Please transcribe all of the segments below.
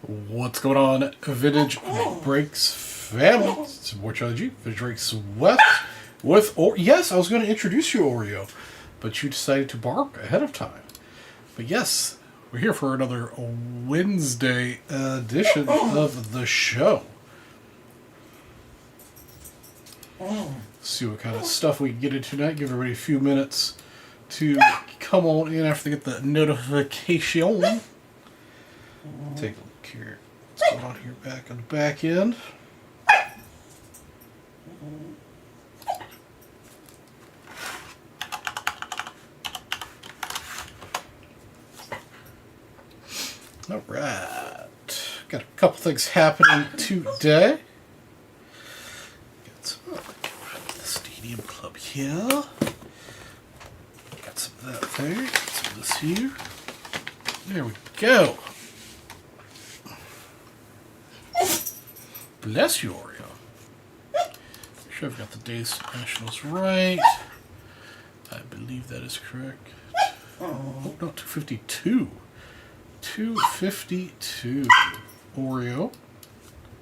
What's going on, Vintage Breaks family? It's more Charlie G, Vintage Breaks West with yes, I was going to introduce you, Oreo, but you decided to bark ahead of time. But yes, we're here for another Wednesday edition of the show. See what kind of stuff we can get into tonight. Give everybody a few minutes to come on in after they get the notification. Take a look here. What's going on here back on the back end? All right. Got a couple things happening today. Got some the Stadium Club here. Got some of that there. Got some of this here. There we go. Bless you, Oreo. Make sure I've got the Days Nationals right. I believe that is correct. Oh, no, 252. 252. Oreo.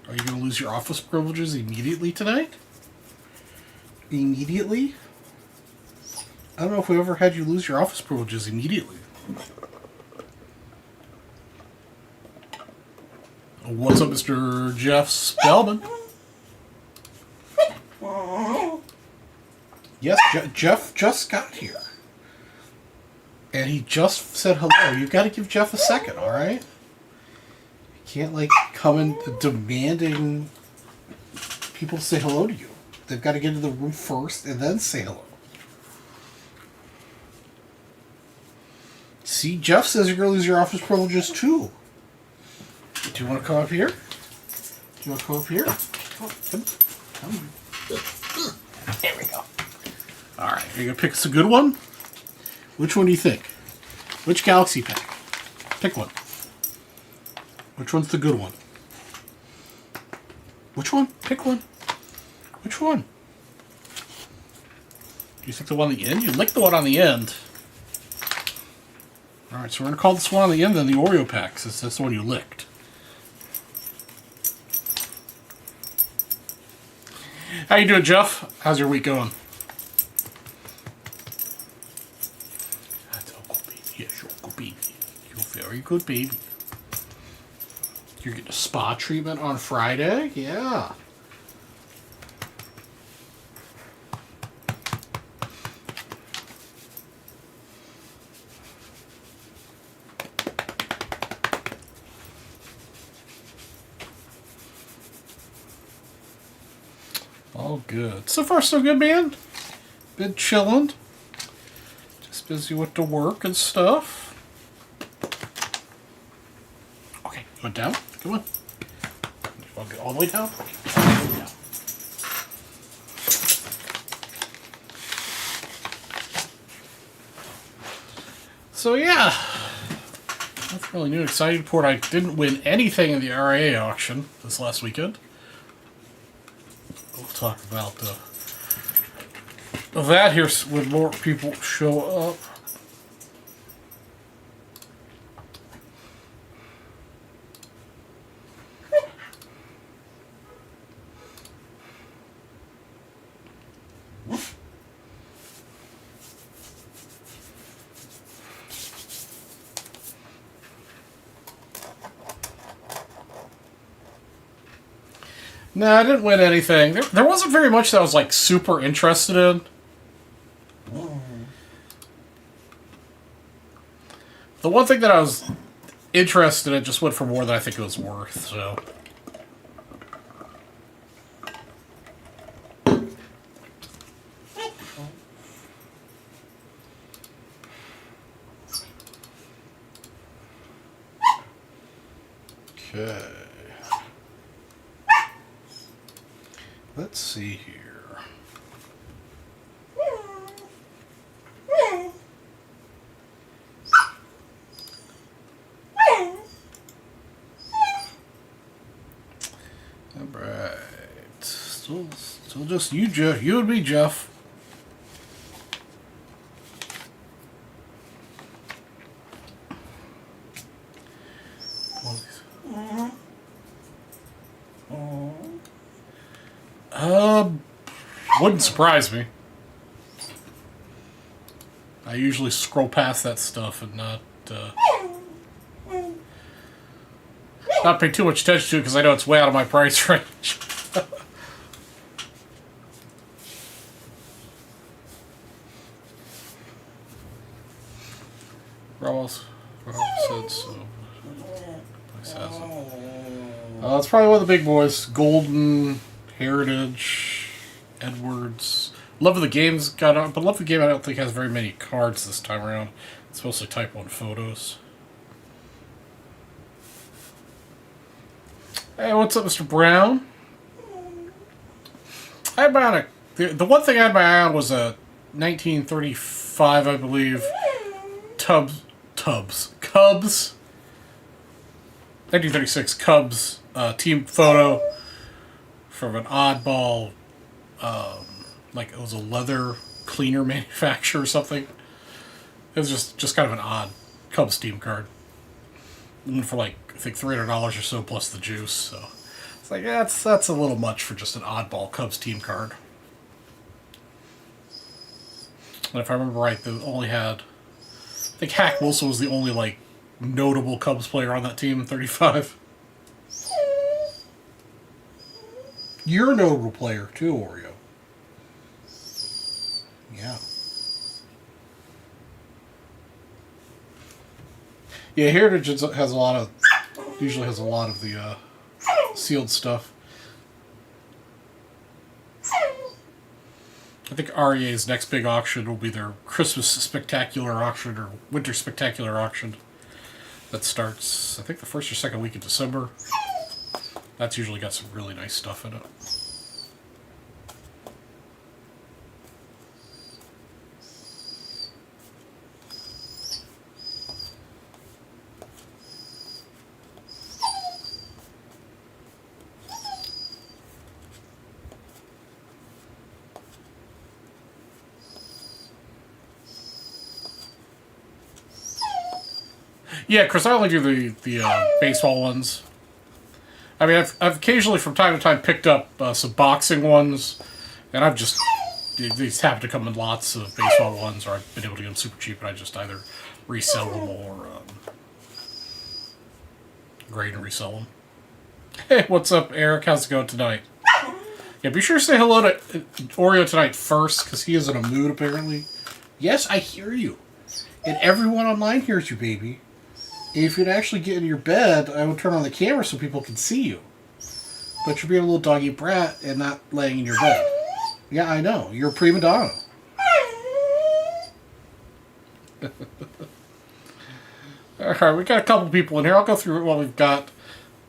Are you going to lose your office privileges immediately tonight? Immediately? I don't know if we ever had you lose your office privileges immediately. What's up, Mr. Jeff Spellman? Yes, Jeff just got here. And he just said hello. You've got to give Jeff a second, alright? You can't, like, come in demanding people to say hello to you. They've got to get into the room first and then say hello. See, Jeff says you're going to lose your office privileges, too. Do you want to come up here? Do you want to come up here? Come. There we go. Alright, are you going to pick us a good one? Which one do you think? Which Galaxy pack? Pick one. Which one's the good one? Which one? Pick one. Which one? Do you think the one on the end? You licked the one on the end. Alright, so we're going to call this one on the end then the Oreo pack, since that's the one you licked. How you doing, Jeff? How's your week going? That's Uncle Baby. Yes, your Uncle Baby. You're very good, baby. You're getting a spa treatment on Friday? Yeah. All good. So far, so good, man. Been chilling. Just busy with the work and stuff. Okay, you want down? Come on. You want to go all the way down? Okay, all the way down. So yeah, nothing really new and exciting report. I didn't win anything in the RIA auction this last weekend. We'll talk about that here when more people show up. No, I didn't win anything. There wasn't very much that I was, like, super interested in. The one thing that I was interested in just went for more than I think it was worth, so. Okay. Let's see here. Alright. Still just you, Jeff. You and me, Jeff. Wouldn't surprise me. I usually scroll past that stuff and not pay too much attention to it because I know it's way out of my price range. Ramos said so. It's probably one of the big boys. Golden, Heritage, Edwards. Love of the Game's got on, but Love of the Game I don't think has very many cards this time around. It's mostly Type 1 photos. Hey, what's up, Mr. Brown? I had my eye on the one thing I had my eye on was a 1935, I believe, Cubs 1936 Cubs team photo from an oddball, like it was a leather cleaner manufacturer or something. It was just kind of an odd Cubs team card. And for like, I think $300 or so plus the juice, so it's like, yeah, that's a little much for just an oddball Cubs team card. And if I remember right, they only had, I think Hack Wilson was the only like notable Cubs player on that team in 35. You're a notable player too, Oreo. Yeah. Yeah, Heritage has a lot of, usually has a lot of the sealed stuff. I think REA's next big auction will be their Christmas Spectacular auction or Winter Spectacular auction. That starts, I think, the first or second week in December. That's usually got some really nice stuff in it. Yeah, Chris, I only do the baseball ones. I mean, I've occasionally from time to time picked up some boxing ones, and I've just, these happen to come in lots of baseball ones, or I've been able to get them super cheap, and I just either resell them or grade and resell them. Hey, what's up, Eric? How's it going tonight? Yeah, be sure to say hello to Oreo tonight first, because he is in a mood, apparently. Yes, I hear you. And everyone online hears you, baby. If you'd actually get in your bed, I would turn on the camera so people can see you. But you're being a little doggy brat and not laying in your bed. Yeah, I know. You're a prima donna. Alright, we got a couple people in here. I'll go through what we've got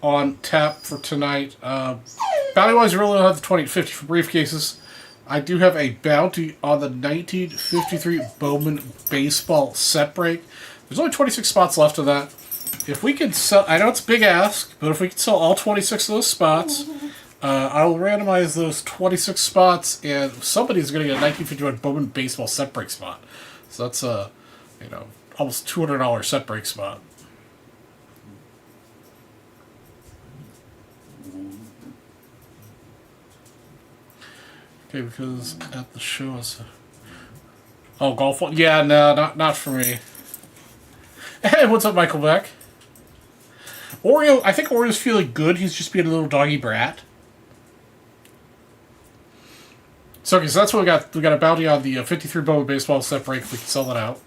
on tap for tonight. Bounty-wise, you really don't have the 20 to 50 for briefcases. I do have a bounty on the 1953 Bowman Baseball set break. There's only 26 spots left of that. If we could sell, I know it's a big ask, but if we could sell all 26 of those spots, I will randomize those 26 spots, and somebody's going to get a 1951 Bowman Baseball set break spot. So that's a, almost $200 set break spot. Okay, because at the show is, oh, golf one, yeah, no, not for me. Hey, what's up, Michael Beck? Oreo, I think Oreo's feeling good. He's just being a little doggy brat. So, okay, so that's what we got. We got a bounty on the 53 Bowman Baseball set break if we can sell that out.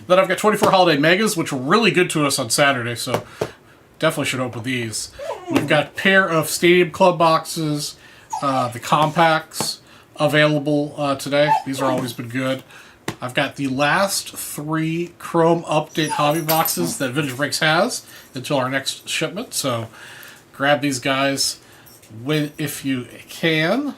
Then I've got 24 Holiday Megas, which were really good to us on Saturday, so definitely should open these. We've got a pair of Stadium Club boxes, the compacts available today. These are always been good. I've got the last 3 Chrome Update hobby boxes that Vintage Breaks has until our next shipment. So grab these guys if you can.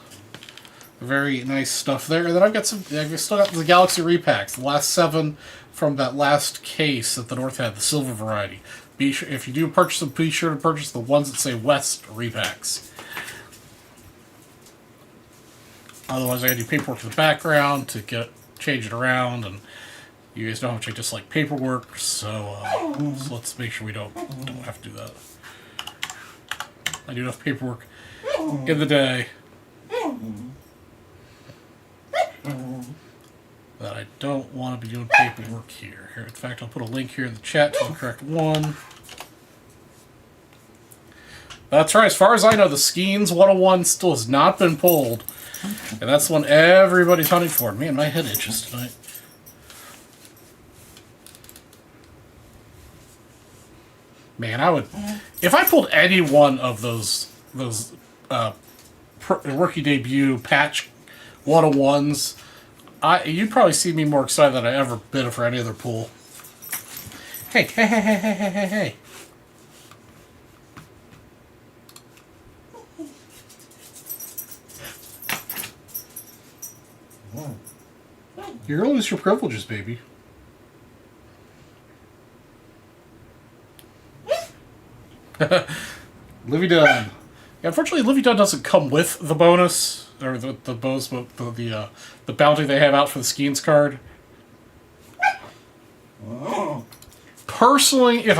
Very nice stuff there. And then I've still got the Galaxy repacks, the last 7 from that last case that the North had, the silver variety. Be sure, if you do purchase them, be sure to purchase the ones that say West repacks. Otherwise, I gotta do paperwork in the background to change it around, and You guys know how much I just like paperwork, so let's make sure we don't have to do that. I do enough paperwork in the day that I don't want to be doing paperwork here. In fact, I'll put a link here in the chat to the correct one. That's right. As far as I know, the Skeens 101 still has not been pulled. And that's the one everybody's hunting for. Man, my head itches tonight. Man, I would... If I pulled any one of those rookie debut patch 101s, you'd probably see me more excited than I ever been for any other pool. Hey, hey, hey, hey, hey, hey, hey, hey. You're gonna lose your privileges, baby. Livy Dunn. Yeah, unfortunately, Livy Dunn doesn't come with the bonus or the bonus, the bounty they have out for the Skeens card. Personally, if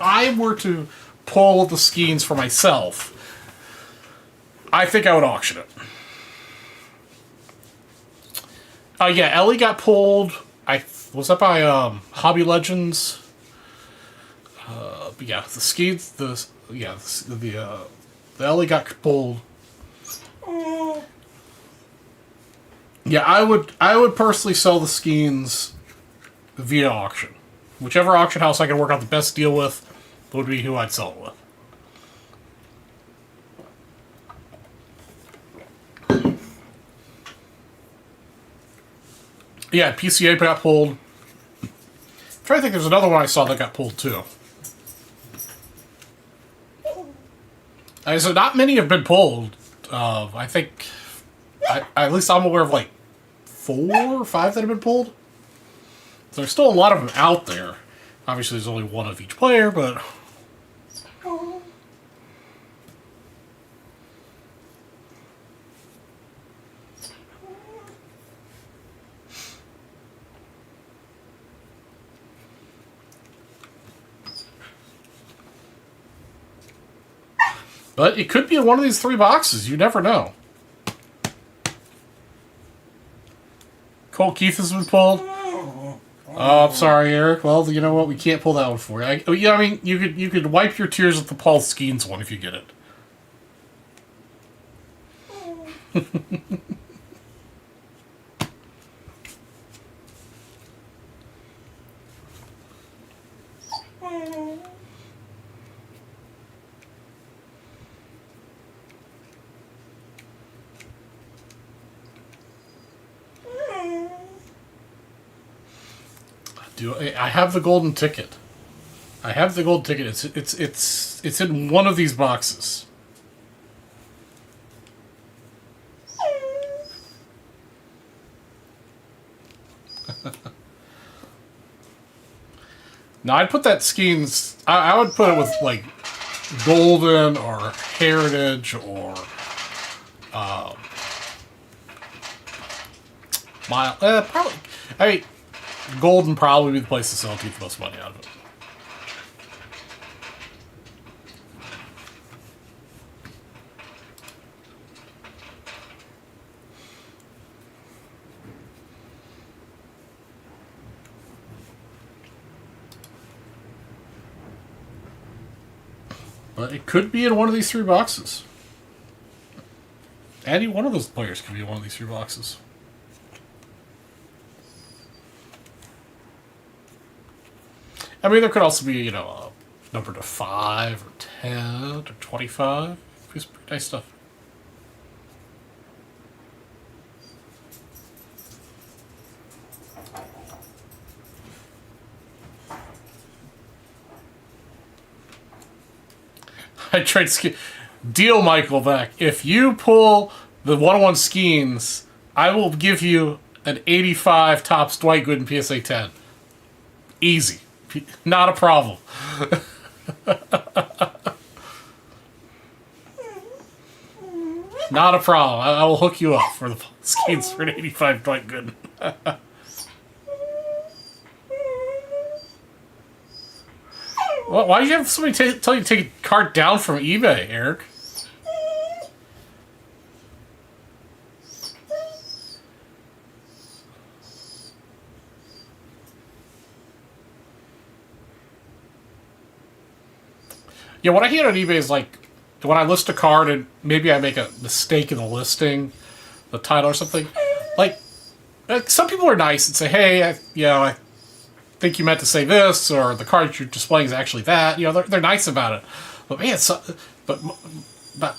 I were to pull the Skeens for myself, I think I would auction it. Yeah, Ellie got pulled. Was that by Hobby Legends? Yeah, the Skeens, the Ellie got pulled. Yeah, I would personally sell the Skeens via auction. Whichever auction house I can work out the best deal with would be who I'd sell it with. Yeah, PCA got pulled. I'm trying to think, there's another one I saw that got pulled too. So not many have been pulled. I think, at least I'm aware of like 4 or 5 that have been pulled. So there's still a lot of them out there. Obviously, there's only one of each player, but... But it could be in one of these 3 boxes. You never know. Cole Keith has been pulled. Oh, I'm sorry, Eric. Well, you know what? We can't pull that one for you. Yeah, I mean, you could wipe your tears with the Paul Skeens one if you get it. I have the golden ticket. I have the gold ticket. It's in one of these boxes. Now I'd put that Skeens. I would put it with like golden or heritage or probably. I mean, golden probably be the place to sell to get the most money out of it. But it could be in one of these 3 boxes. Any one of those players could be in one of these 3 boxes. I mean, there could also be, you know, a number to 5 or 10 or 25. It's pretty nice stuff. I tried to deal Michael back. If you pull the 101 Skeens, I will give you an 85 tops Dwight Gooden PSA 10. Easy. Not a problem. Not a problem. I will hook you up for the Skeens for an 85 Dwight Gooden. Well, why did you have somebody tell you to take a card down from eBay, Eric? Yeah, what I hate on eBay is like when I list a card and maybe I make a mistake in the listing, the title or something. Like some people are nice and say, "Hey, I think you meant to say this," or the card you're displaying is actually that. You know, they're nice about it. But man, but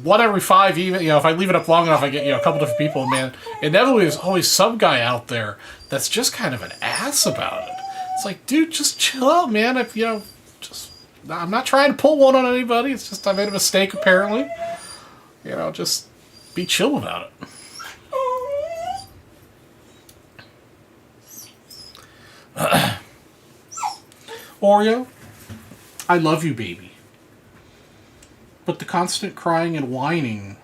one every five, even if I leave it up long enough, I get a couple different people. Man, inevitably there's always some guy out there that's just kind of an ass about it. It's like, dude, just chill out, man. If just. I'm not trying to pull one on anybody. It's just I made a mistake, apparently. Just be chill about it. Oreo, I love you, baby. But the constant crying and whining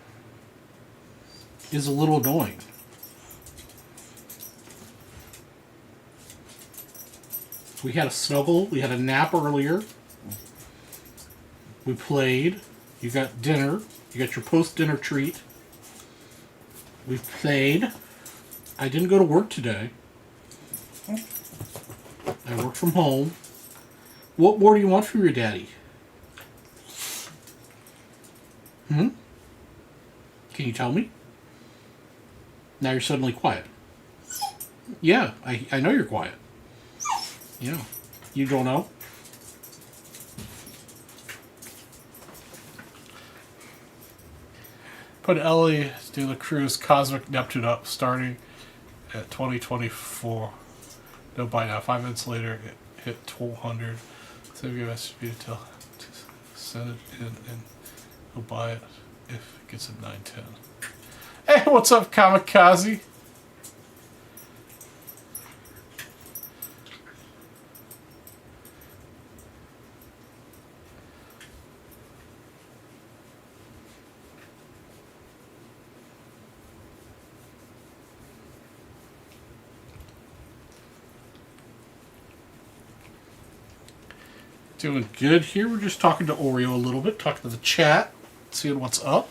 is a little annoying. We had a snuggle. We had a nap earlier. We played. You got dinner. You got your post-dinner treat. We played. I didn't go to work today. I work from home. What more do you want from your daddy? Can you tell me? Now you're suddenly quiet. Yeah, I know you're quiet. Yeah. You don't know? Put Ellie de la Cruz Cosmic Neptune up starting at 2024. No buy now. 5 minutes later, it hit 1200. Save your SB to send it in and he'll buy it if it gets at 910. Hey, what's up, Kamikaze? Doing good here. We're just talking to Oreo a little bit, talking to the chat, seeing what's up.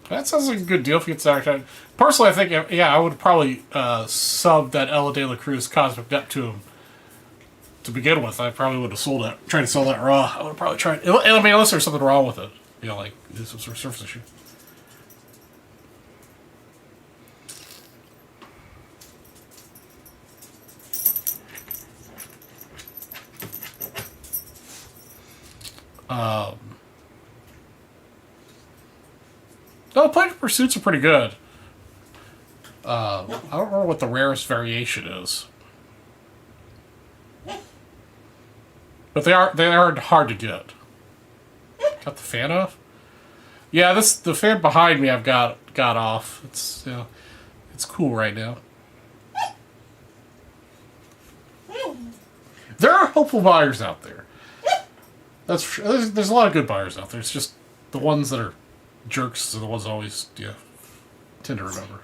That sounds like a good deal if you get started. Personally, I think, I would probably sub that Ella de la Cruz Cosmic Neptune to begin with. I probably would have sold it, tried to sell that raw. I would have probably tried. I mean, unless there's something wrong with it, like there's some sort of surface issue. No, Planet Pursuits are pretty good. I don't remember what the rarest variation is, but they are hard to get. Got the fan off? Yeah, the fan behind me I've got off. It's it's cool right now. There are hopeful buyers out there. There's a lot of good buyers out there. It's just the ones that are jerks are the ones I always tend to remember.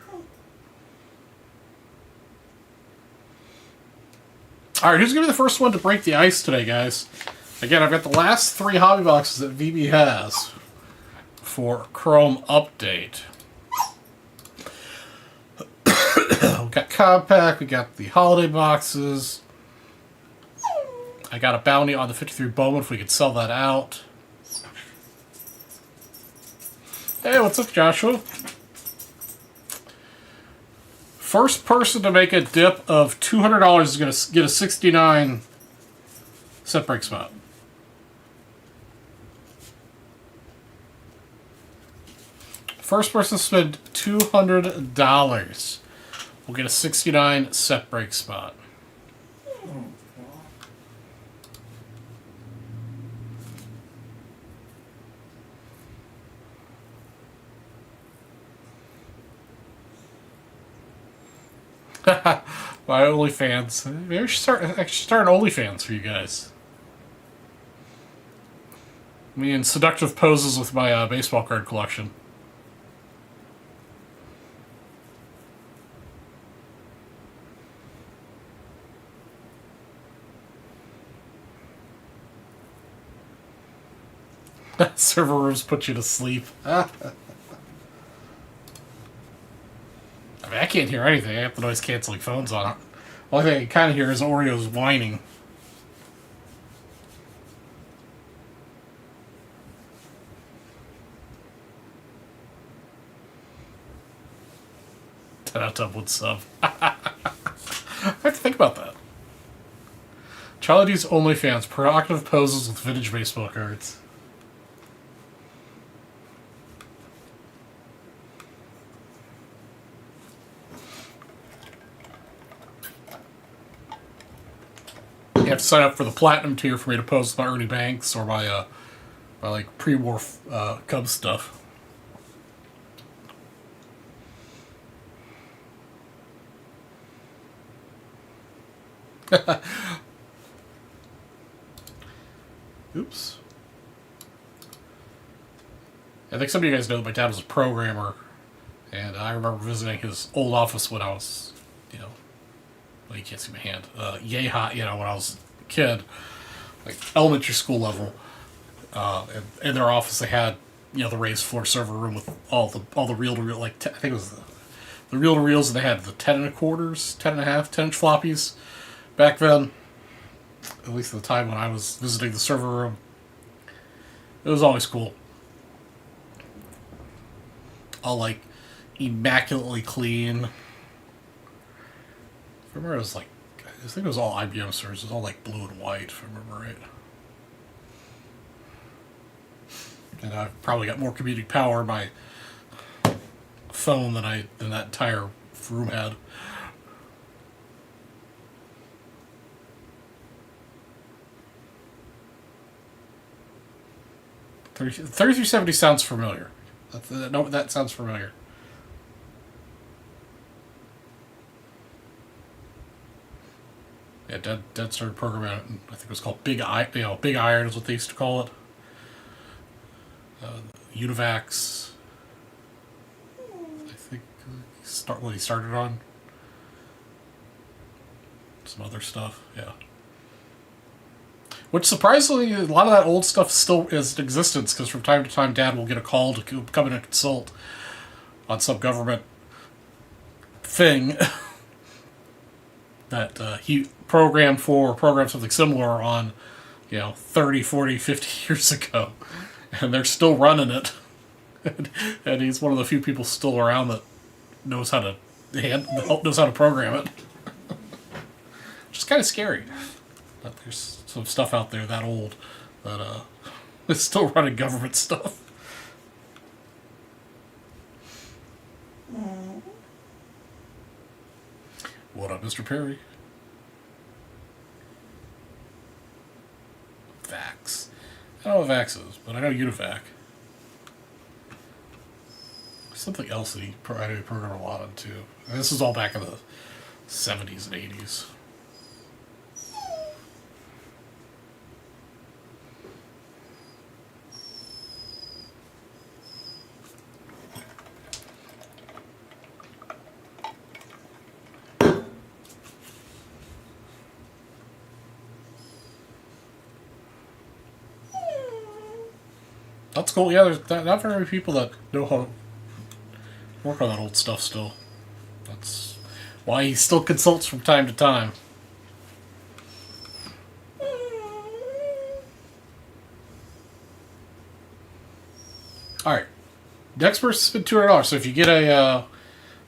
Alright, who's going to be the first one to break the ice today, guys? Again, I've got the last 3 hobby boxes that VB has for Chrome Update. We got Compact, we got the holiday boxes. I got a bounty on the 53 Bowman if we could sell that out. Hey, what's up, Joshua? First person to make a dip of $200 is going to get a 69 set break spot. First person to spend $200 will get a 69 set break spot. My OnlyFans. Maybe I should start an OnlyFans for you guys. Me in seductive poses with my baseball card collection. Server rooms put you to sleep. I mean, I can't hear anything. I have the noise canceling phones on. Only thing I can kind of hear is Oreo's whining. Tub would sub. I have to think about that. Charlie D's OnlyFans, provocative poses with vintage baseball cards. You have to sign up for the platinum tier for me to pose with my Ernie Banks or my like pre-war Cubs stuff. Oops. I think some of you guys know that my dad was a programmer, and I remember visiting his old office when I was, well, you can't see my hand, yay hot, when I was a kid, like elementary school level. And in their office, they had, the raised floor server room with all the reel-to-reel, I think it was the reel-to-reels, and they had the 10 1/4s, 10 and a half, 10-inch floppies. Back then, at least at the time when I was visiting the server room, it was always cool. All like immaculately clean. I remember it was like, I think it was all IBM servers. It was all like blue and white, if I remember right. And I probably got more computing power in my phone than that entire room had. 3370 sounds familiar. That sounds familiar. Yeah, Dead started programming it, and I think it was called Big Iron is what they used to call it. Univacs. I think what he started on. Some other stuff, yeah. Which surprisingly, a lot of that old stuff still is in existence, because from time to time Dad will get a call to come in and consult on some government thing that he programmed something similar on, 30, 40, 50 years ago. And they're still running it. And he's one of the few people still around that knows how to program it. Which is kind of scary. But there's some stuff out there that old that is still running government stuff. What up, Mr. Perry? Vax. I don't know what Vax is, but I know Univac. Something else that he programmed a lot into. And this is all back in the 70s and 80s. That's cool. Yeah, there's not very many people that know how to work on that old stuff still. That's why he still consults from time to time. Alright. Next person spent $200. So if you get a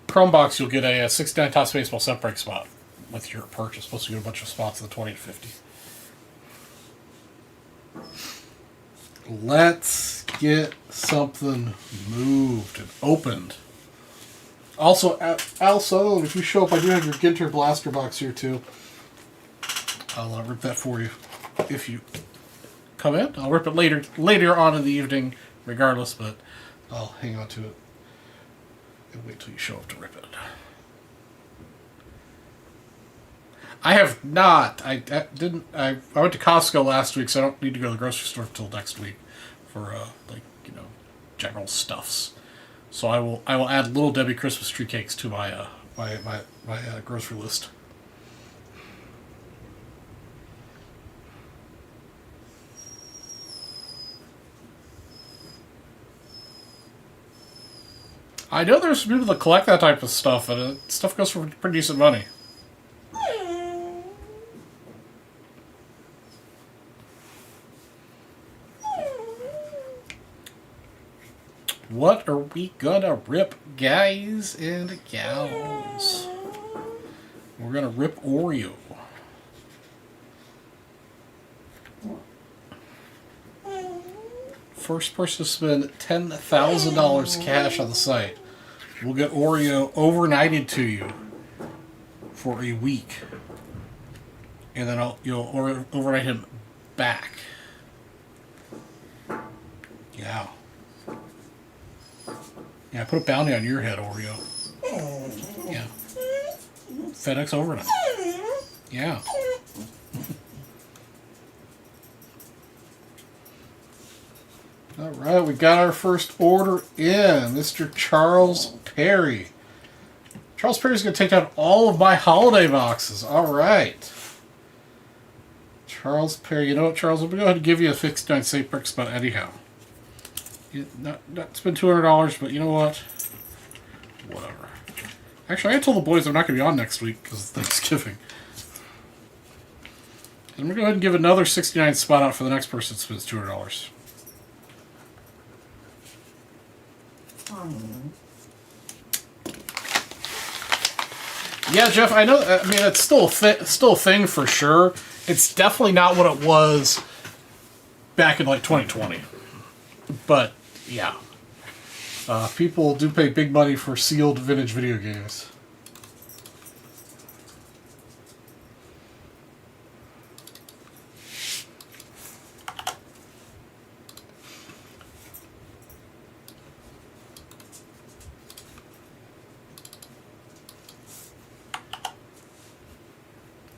Chrome box, you'll get a 69 Topps Baseball set break spot with your purchase. Plus you get a bunch of spots in the 20 to 50. Let's get something moved and opened. Also, if you show up, I do have your Ginter Blaster box here too. I'll rip that for you if you come in. I'll rip it later on in the evening, regardless. But I'll hang on to it and wait till you show up to rip it. I have not. I went to Costco last week, so I don't need to go to the grocery store until next week for general stuffs. So I will add Little Debbie Christmas tree cakes to my grocery list. I know there's people that collect that type of stuff, and stuff goes for pretty decent money. What are we gonna rip, guys and gals? We're gonna rip Oreo. First person to spend $10,000 cash on the site will get Oreo overnighted to you for a week. And then you'll overnight him back. Yeah. Yeah, put a bounty on your head, Oreo. Yeah. FedEx overnight. Yeah. All right, we got our first order in. Mr. Charles Perry. Charles Perry's going to take down all of my holiday boxes. All right. Charles Perry. You know what, Charles? I'm going to go ahead and give you a 69 St. Brick spot anyhow. Not spend $200, but you know what? Whatever. Actually, I told the boys I'm not going to be on next week because it's Thanksgiving. I'm going to go ahead and give another 69 spot out for the next person that spends $200. Yeah, Jeff, I know. I mean, it's still a thing for sure. It's definitely not what it was back in like 2020. But yeah, people do pay big money for sealed vintage video games.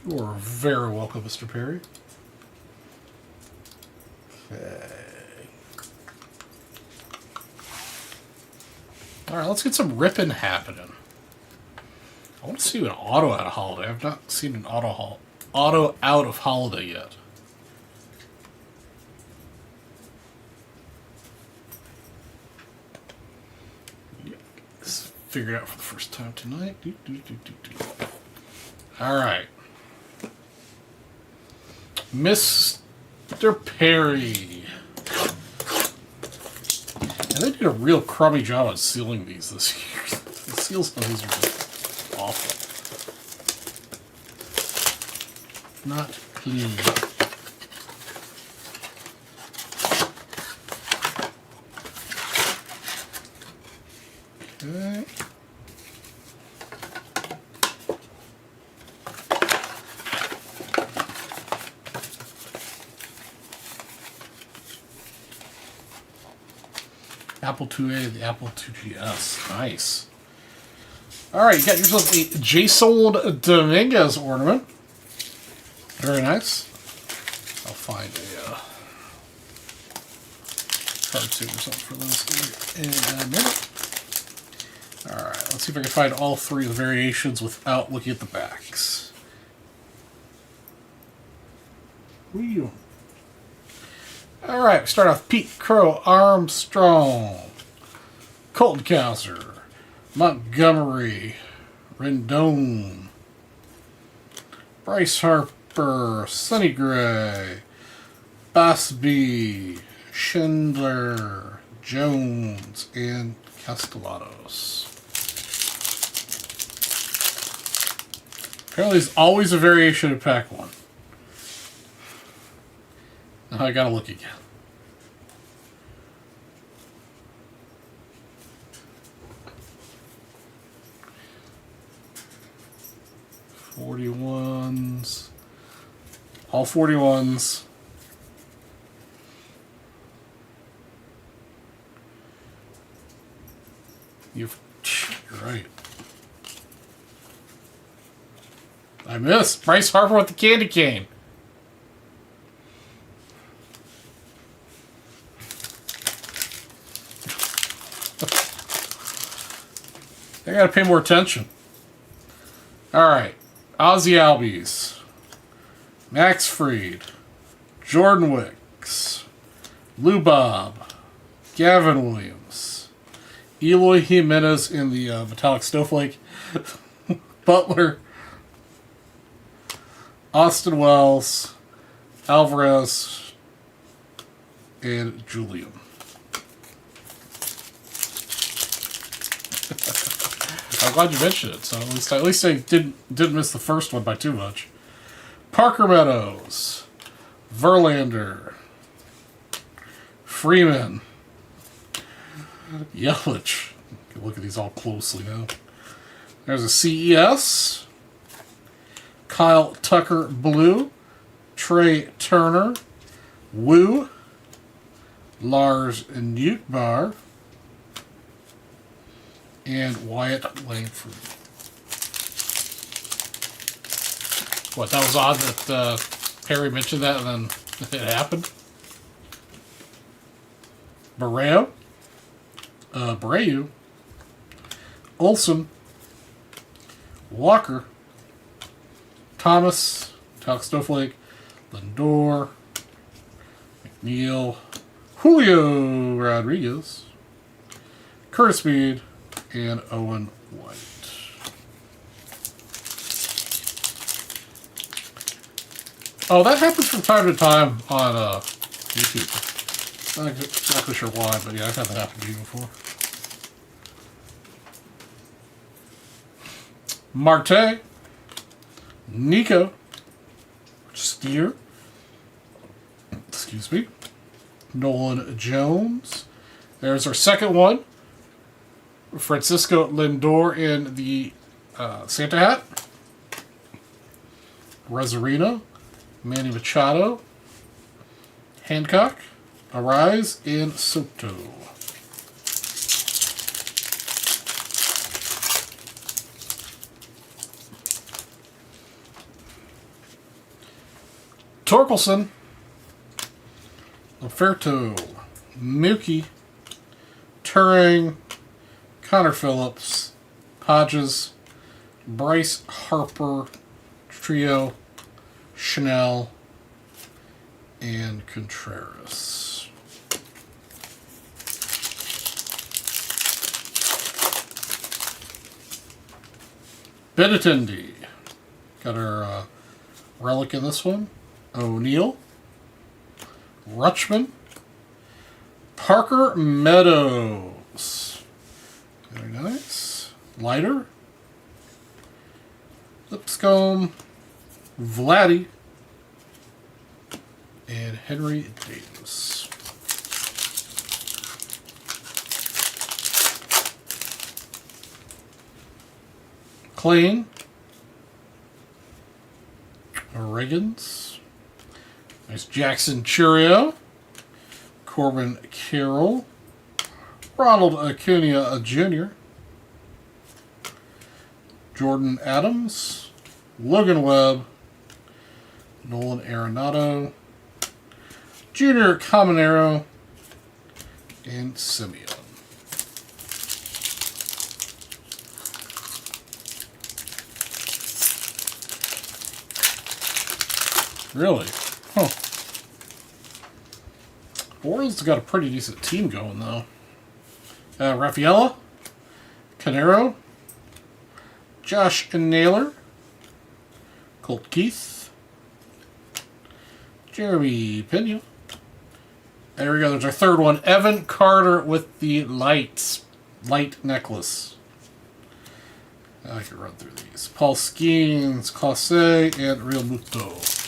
You are very welcome, Mr. Perry. Okay. Alright, let's get some ripping happening. I want to see an auto out of holiday. I've not seen an auto out of holiday yet. Let's figure it out for the first time tonight. Alright. Mr. Perry. And they did a real crummy job on sealing these this year. The seals on these are just awful. Not clean. Okay. Apple IIa, the Apple IIgs. Nice. Alright, you got yourself a Jason Dominguez ornament. Very nice. I'll find a card suit or something for those in a minute. Alright, let's see if I can find all three of the variations without looking at the backs. Wheel. Alright, we start off Pete Crow Armstrong, Colton Cowser, Montgomery, Rendon, Bryce Harper, Sonny Gray, Basby, Schindler, Jones, and Castellanos. Apparently there's always a variation of pack one. Now I gotta look again. $41s. All 41s. You're right. I missed. Bryce Harper with the candy cane. I gotta pay more attention. Alright. Ozzy Albies. Max Fried. Jordan Wicks. Lou Bob. Gavin Williams. Eloy Jimenez in the metallic snowflake. Butler. Austin Wells. Alvarez. And Julian. I'm glad you mentioned it. So at least I didn't miss the first one by too much. Parker Meadows. Verlander. Freeman. Yelich. Look at these all closely now. There's a CES. Kyle Tucker Blue. Trey Turner. Woo. Lars Newtbar. And Wyatt Langford. What, that was odd that Perry mentioned that and then it happened? Barreu, Olson, Walker, Thomas, Talk Snowflake, Lindor, McNeil, Julio Rodriguez, Curtis Speed, and Owen White. Oh, that happens from time to time on YouTube. I'm not exactly sure why, but yeah, I've had that happen to you before. Marte, Nico, Steer, excuse me, Nolan Jones. There's our second one. Francisco Lindor in the Santa hat. Rezzarino, Manny Machado, Hancock, Arise, and Soto. Torkelson, Oferto, Mookie, Turing, Connor Phillips, Hodges, Bryce Harper, Trio, Chanel, and Contreras. Benintendi. Got our relic in this one. O'Neill. Rutschman. Parker Meadows. Very nice. Leiter. Lipscomb. Vladdy. And Henry Davis. Clean. Reagans. Nice Jackson Churio. Corbin Carroll. Ronald Acuna Jr. Jordan Adams. Logan Webb. Nolan Arenado. Junior Caminero. And Simeon. Really? Huh. Orioles got a pretty decent team going, though. Rafaela, Canero, Josh Naylor, Colt Keith, Jeremy Pena. There we go. There's our third one. Evan Carter with the light necklace. I can run through these. Paul Skeens, Classe, and Real Muto.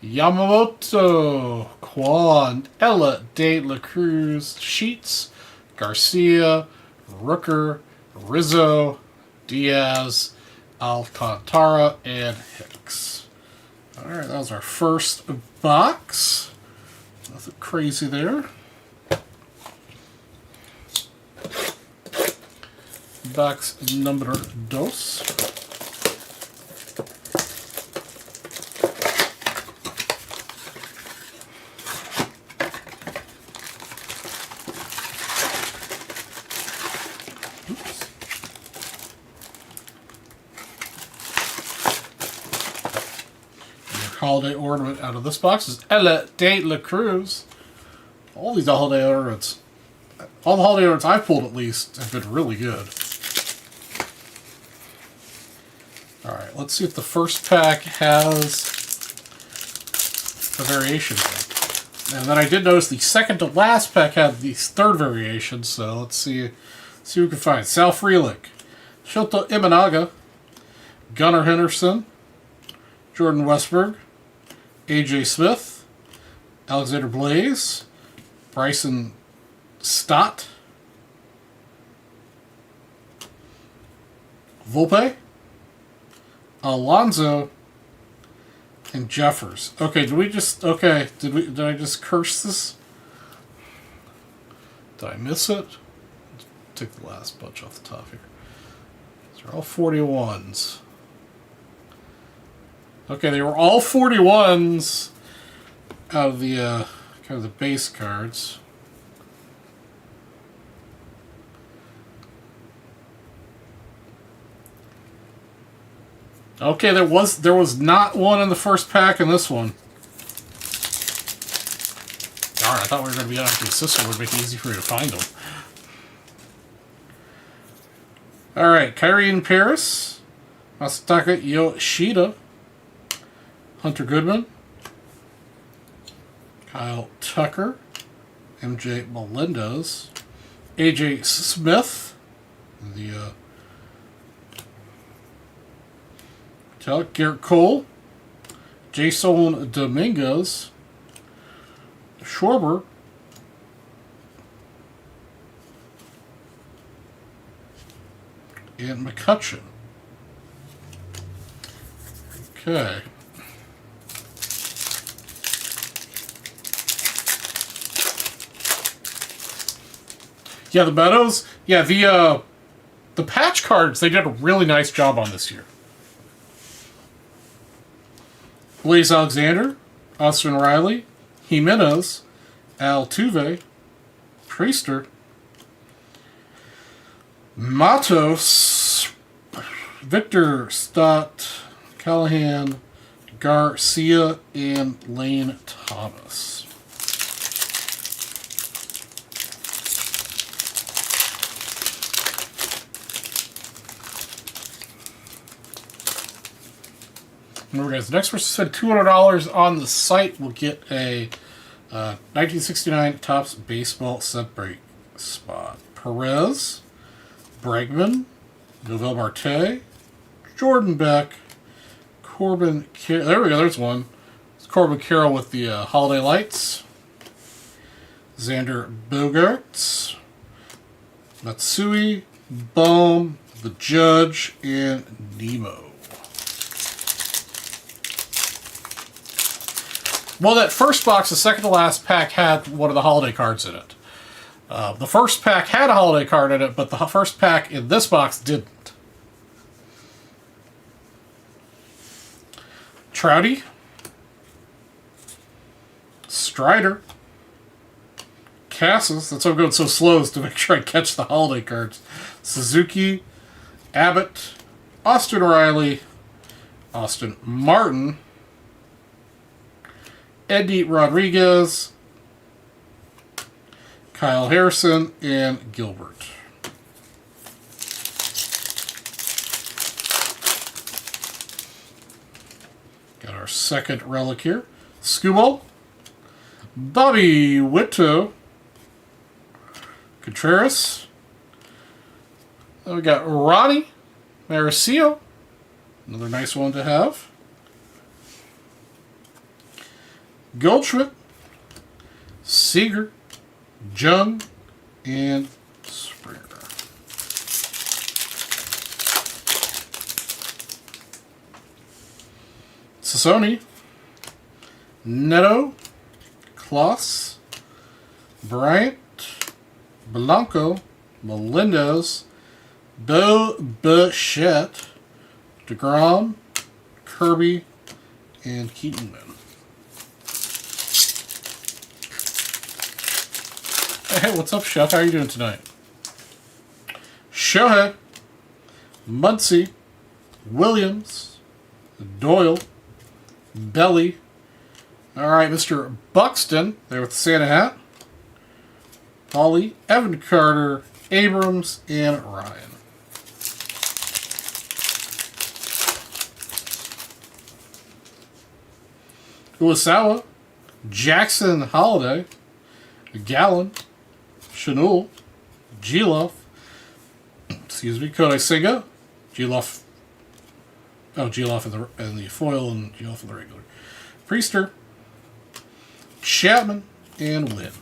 Yamamoto, Kwan, Ella De La Cruz, Sheets, Garcia, Rooker, Rizzo, Diaz, Alcantara, and Hicks. Alright, that was our first box. Nothing crazy there. Box number dos. holiday ornament out of this box is Ella de la Cruz. All these holiday ornaments, all the holiday ornaments I've pulled at least, have been really good. Alright, let's see if the first pack has a variation. And then I did notice the second to last pack had the third variation, so let's see what we can find. Sal Frelick, Shota Imanaga, Gunnar Henderson, Jordan Westberg, AJ Smith, Alexander Blaze, Bryson Stott, Volpe, Alonzo, and Jeffers. Okay, did I just curse this? Did I miss it? Take the last bunch off the top here. These are all 41s. Okay, they were all 41s out of the kind of the base cards. Okay, there was not one in the first pack in this one. Darn, I thought we were going to be on the system would make it easy for you to find them. Alright, Kyrie in Paris, Masataka Yoshida, Hunter Goodman, Kyle Tucker, MJ Melendez, AJ Smith, the Garrett Cole, Jason Dominguez, Schwarber, and McCutcheon. Okay. Yeah, the Meadows. Yeah, the patch cards, they did a really nice job on this year. Blaze Alexander, Austin Riley, Jimenez, Altuve, Priester, Matos, Victor Stott, Callahan, Garcia, and Lane Thomas. Remember, guys, the next person spend $200 on the site will get a 1969 Topps Baseball set break spot. Perez, Bregman, Novell Marte, Jordan Beck, Corbin Carroll. There we go, there's one. It's Corbin Carroll with the holiday lights. Xander Bogaerts, Matsui, Bohm, the Judge, and Nemo. Well, that first box, the second to last pack, had one of the holiday cards in it. The first pack had a holiday card in it, but the first pack in this box didn't. Trouty, Strider, Cassis, that's why I'm going so slow, is to make sure I catch the holiday cards. Suzuki, Abbott, Austin Riley, Austin Martin, Eddie Rodriguez, Kyle Harrison, and Gilbert. Got our second relic here. Skubal, Bobby Witt, Contreras. Then we got Ronnie Mauricio, another nice one to have. Goldschmidt, Seager, Jung, and Springer. Sassoni, Neto, Kloss, Bryant, Blanco, Melendez, Bo Bichette, DeGrom, Kirby, and Keatonman. Hey, what's up, Chef? How are you doing tonight? Shohei, Muncy, Williams, Doyle, Belly. All right, Mr. Buxton, there with the Santa hat. Holly, Evan Carter, Abrams, and Ryan. Uwasawa, Jackson Holiday, Gallon, Chanul, Giloff, excuse me, Kodai Senga, Giloff, Giloff in the foil and Giloff in the regular. Priester, Chapman, and Lynn.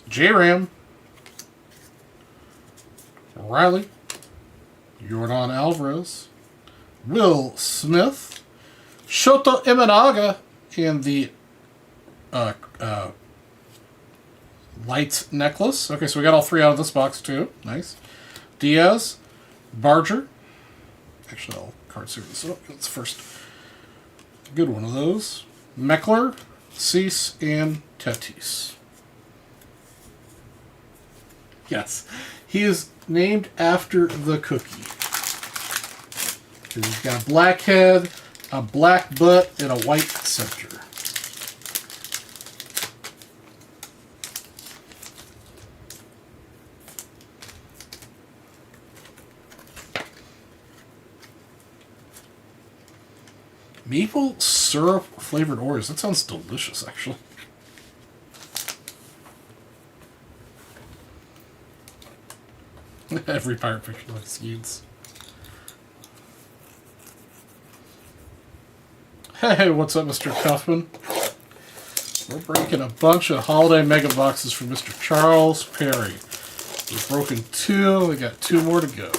J-Ram, Riley, Jordan Alvarez, Will Smith, Shota Imanaga, and the light necklace. Okay, so we got all three out of this box too. Nice. Diaz, Barger. Actually, I'll card series. Oh, that's the first good one of those. Meckler, Cease, and Tatis. Yes, he is named after the cookie. He's got a black head, a black butt, and a white center. Maple syrup flavored Oreos. That sounds delicious, actually. Every pirate picture likes Skeets. Hey, what's up, Mr. Cuffman? We're breaking a bunch of holiday mega boxes for Mr. Charles Perry. We've broken 2. We got 2 more to go.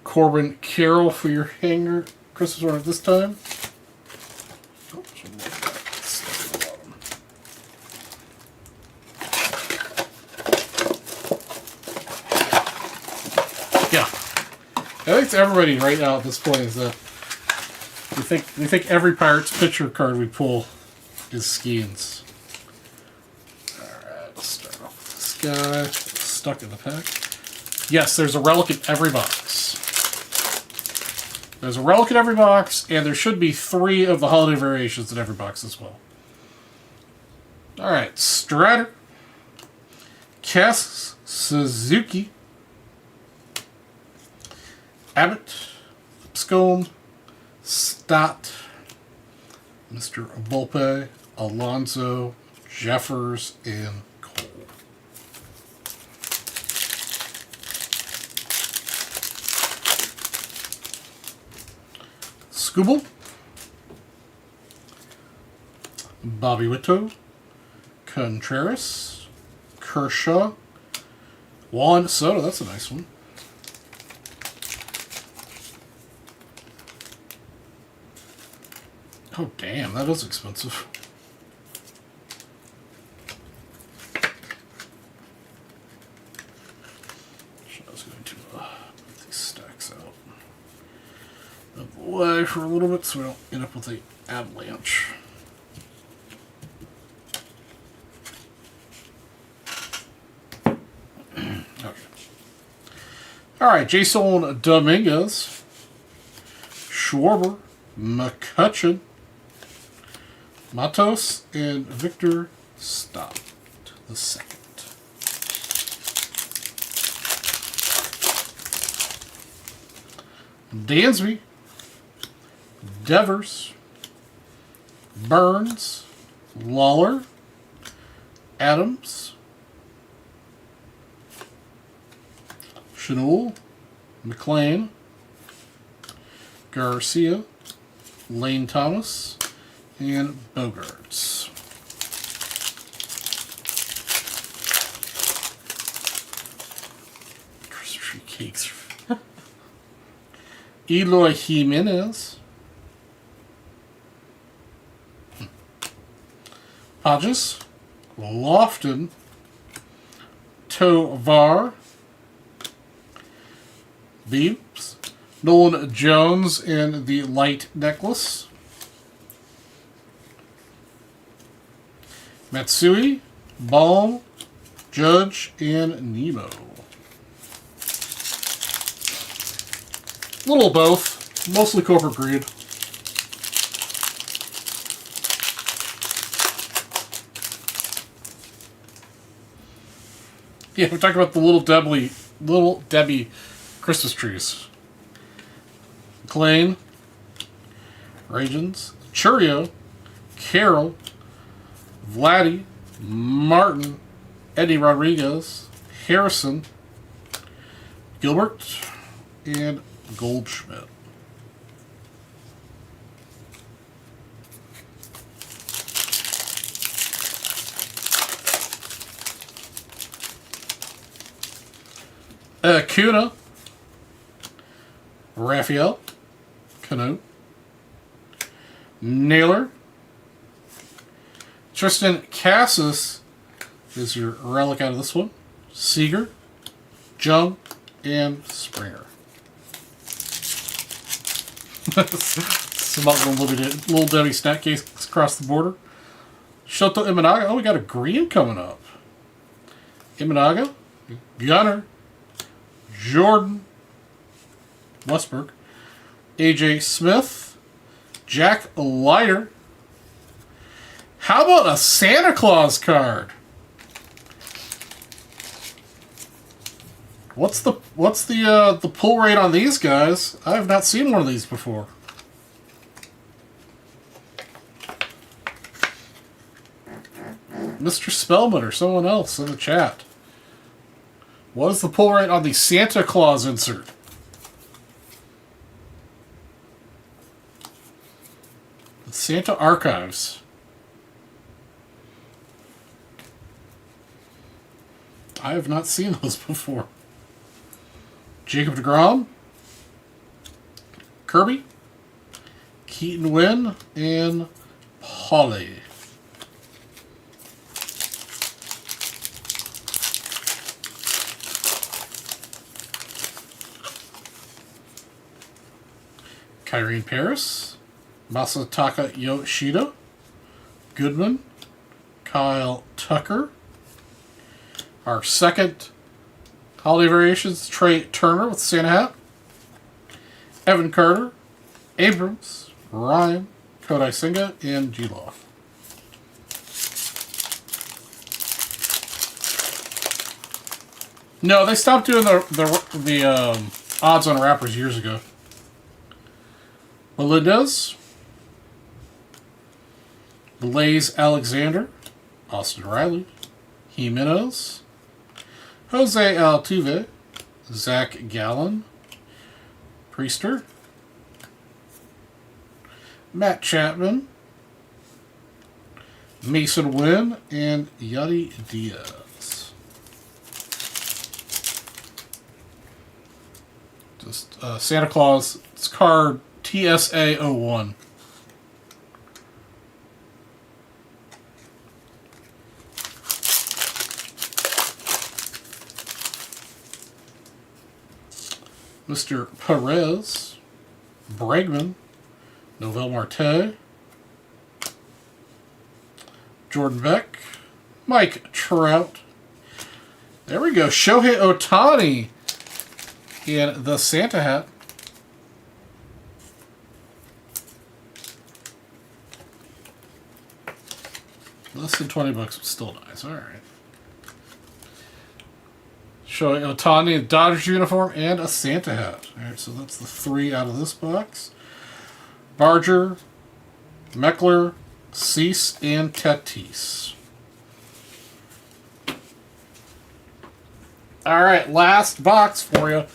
Corbin Carroll for your hanger Christmas order this time. Oh, yeah, I think it's everybody right now at this point is that we think every Pirates picture card we pull is Skeens. All right, let's start off with this guy stuck in the pack. Yes, there's a relic in every box. There's a relic in every box, and there should be 3 of the holiday variations in every box as well. Alright, Strider, Cass, Suzuki, Abbott, Lipscomb, Stott, Mr. Volpe, Alonso, Jeffers, and Cole. Scooble, Bobby Witt, Contreras, Kershaw, Juan Soto, that's a nice one. Oh, damn, that is expensive. I was going to put these stacks out of the way for a little bit so we don't end up with the avalanche. Okay. Alright, Jason Dominguez, Schwarber, McCutcheon, Matos, and Victor Stott the second. Dansby, Devers, Burns, Lawler, Adams, Chanel, McLean, Garcia, Lane Thomas, and Bogarts. Christmas tree cakes. Eloy Jimenez, Hodges, Lofton, Tovar, Beeps, Nolan Jones in the light necklace. Matsui, Baum, Judge, and Nemo. Little of both. Mostly corporate greed. Yeah, we're talking about the Little Debbie Christmas trees. McLean, Ragens, Churio, Carroll, Vladdy, Martin, Eddie Rodriguez, Harrison, Gilbert, and Goldschmidt. Acuna, Raphael, Cano, Naylor, Tristan Cassis is your relic out of this one, Seager, Jung, and Springer. Some unlimited Little Debbie snack case across the border. Shoto Imanaga. Oh, we got a green coming up. Imanaga, Gunner, Jordan, Westbrook, AJ Smith, Jack Leiter. How about a Santa Claus card? What's the pull rate on these guys? I have not seen one of these before. Mr. Spellman or someone else in the chat. What is the pull rate on the Santa Claus insert? The Santa Archives. I have not seen those before. Jacob deGrom, Kirby, Keaton Wynn, and Pauly. Kyrene Paris, Masataka Yoshida, Goodman, Kyle Tucker. Our second holiday variations, Trey Turner with Santa hat, Evan Carter, Abrams, Ryan, Kodai Senga, and G-Law. No, they stopped doing the odds on wrappers years ago. Melendez, Blaze Alexander, Austin Riley, Jimenez, Jose Altuve, Zach Gallen, Priester, Matt Chapman, Mason Wynn, and Yadi Diaz. Just Santa Claus, it's card TSA01. Mr. Perez, Bregman, Novel Marte, Jordan Beck, Mike Trout. There we go. Shohei Ohtani in the Santa hat. Less than $20, but still nice. All right. Showing Ohtani, a Dodgers uniform, and a Santa hat. Alright, so that's the 3 out of this box. Barger, Meckler, Cease, and Tatis. Alright, last box for you.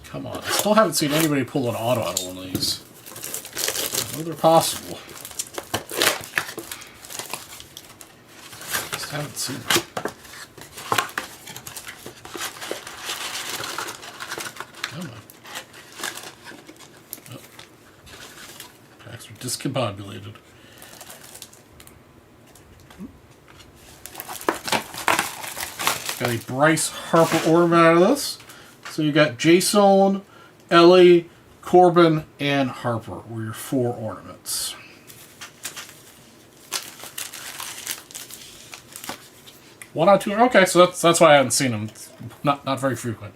Come on. I still haven't seen anybody pull an auto out of one of these. I know they're possible. Just haven't seen them. Discombobulated. Got a Bryce Harper ornament out of this. So you got Jason Ellie, Corbin, and Harper were your 4 ornaments. One out of 2. Okay, so that's why I haven't seen them. Not very frequent.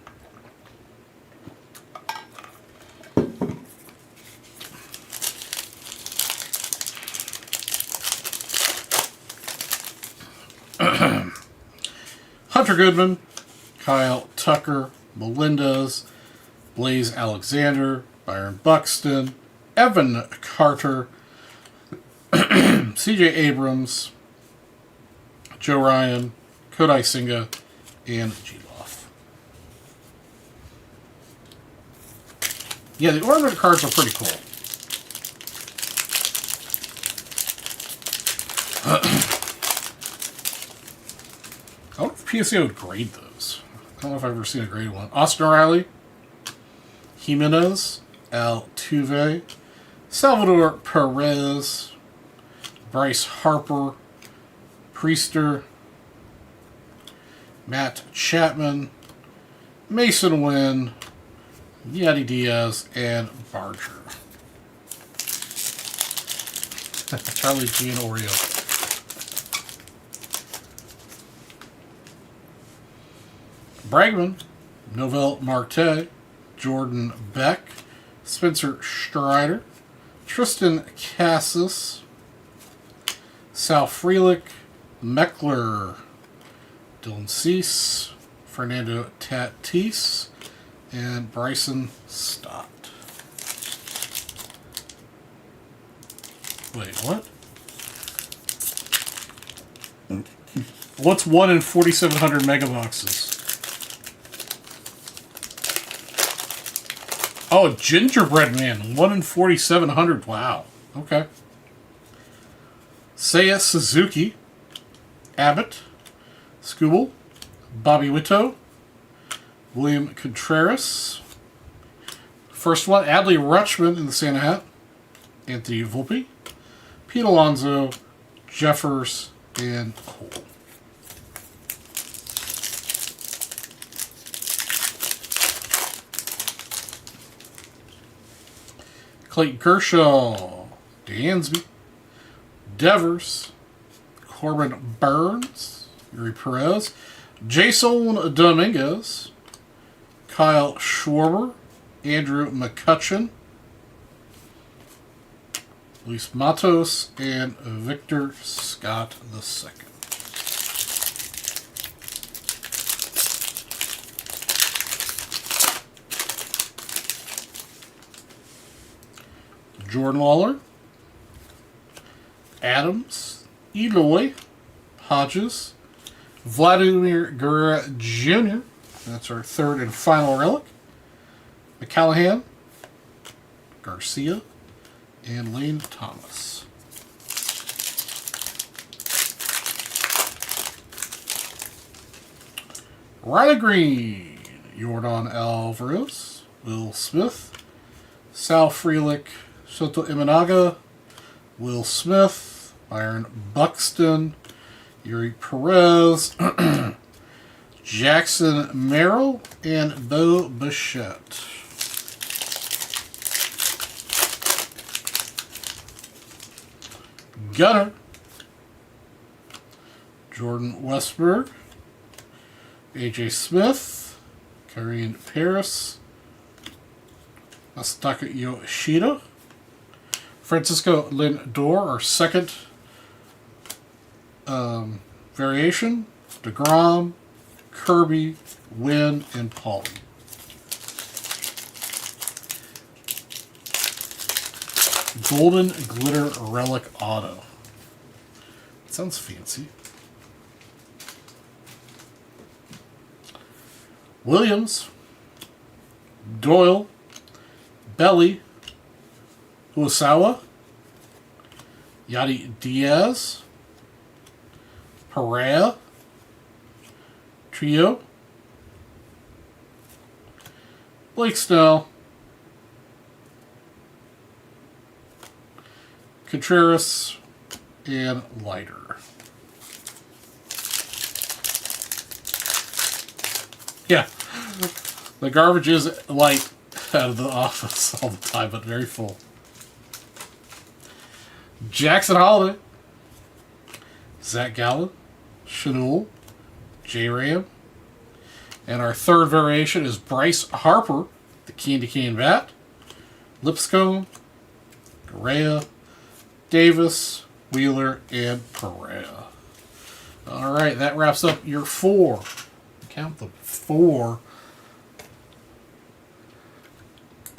Hunter Goodman, Kyle Tucker, Melendez, Blaze Alexander, Byron Buxton, Evan Carter, CJ Abrams, Joe Ryan, Kodai Senga, and G-Loff. Yeah, the ornament cards are pretty cool. I wonder if PSA would grade those. I don't know if I've ever seen a graded one. Austin Riley, Jimenez, Altuve, Salvador Perez, Bryce Harper, Priester, Matt Chapman, Mason Wynn, Yadi Diaz, and Barger. Charlie G and Oreo. Bregman, Novell Marte, Jordan Beck, Spencer Strider, Tristan Cassis, Sal Frelick, Meckler, Dylan Cease, Fernando Tatis, and Bryson Stott. Wait, what? What's 1 in 4,700 megaboxes? Oh, Gingerbread Man, 1 in 4,700. Wow. Okay. Seiya Suzuki, Abbott, Skubal, Bobby Witt, William Contreras. First one, Adley Rutschman in the Santa hat, Anthony Volpe, Pete Alonso, Jeffers, and Cole. Clayton Kershaw, Dansby, Devers, Corbin Burns, Yuri Perez, Jason Dominguez, Kyle Schwarber, Andrew McCutcheon, Luis Matos, and Victor Scott II. Jordan Lawler, Adams, Eloy, Hodges, Vladimir Guerrero Jr., that's our 3rd and final relic, McCallahan, Garcia, and Lane Thomas. Riley Green, Jordan Alvarez, Will Smith, Sal Frelick, Soto Imanaga, Will Smith, Byron Buxton, Yuri Perez, Jackson Merrill, and Bo Bichette. Gunner, Jordan Westberg, AJ Smith, Karine Paris, Masataka Yoshida, Francisco Lindor, our 2nd variation, DeGrom, Kirby, Wynn, and Pauly. Golden Glitter Relic Auto. That sounds fancy. Williams, Doyle, Belly, Usawa, Yadi Diaz, Perea, Trio, Blake Snell, Contreras, and Leiter. Yeah, the garbage is light. out of the office all the time, but very full. Jackson Holiday, Zach Gallen, Chanel, J-Ram, and our third variation is Bryce Harper, the Candy Cane Bat, Lipscomb, Correa, Davis, Wheeler, and Perea. All right, that wraps up your 4. Count them, 4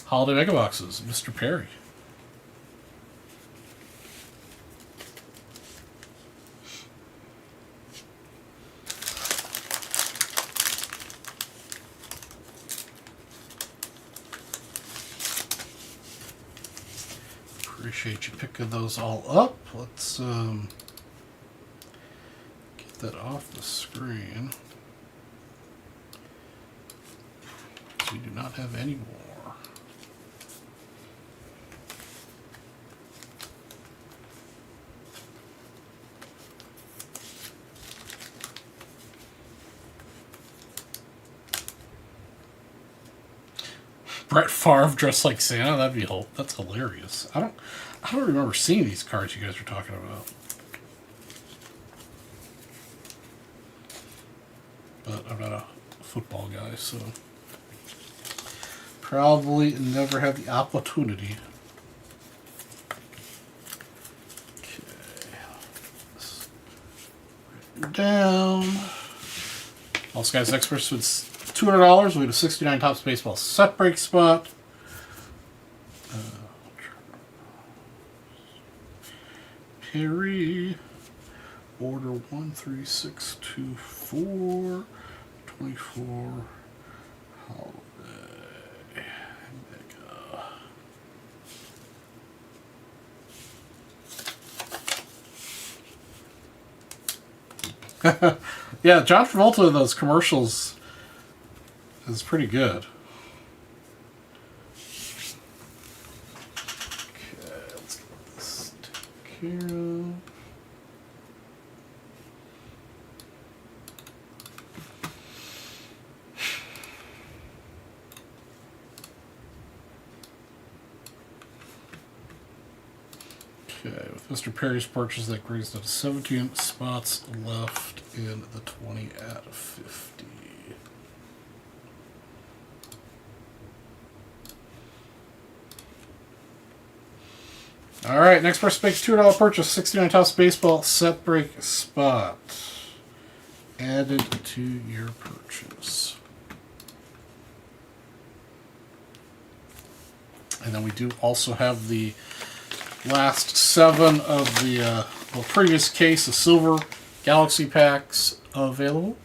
Holiday Mega Boxes, Mr. Perry. Appreciate you picking those all up. Let's get that off the screen. We do not have any more. Brett Favre dressed like Santa. That's hilarious. I don't remember seeing these cards you guys are talking about. But I'm not a football guy, so probably never had the opportunity. Okay. Down. Also, guys, next person was $200. We had a 69 Topps Baseball set break spot. Perry. Order 13624. 24. Holiday. Mega. Yeah, John Travolta in those commercials is pretty good. Okay, let's get this taken care of. Okay, with Mr. Perry's purchase, that brings us to 17 spots left in the 20 out of 50. All right, next person makes $200 purchase, 69 Topps Baseball set break spot. Added to your purchase. And then we do also have the last 7 of the previous case of silver Galaxy packs available.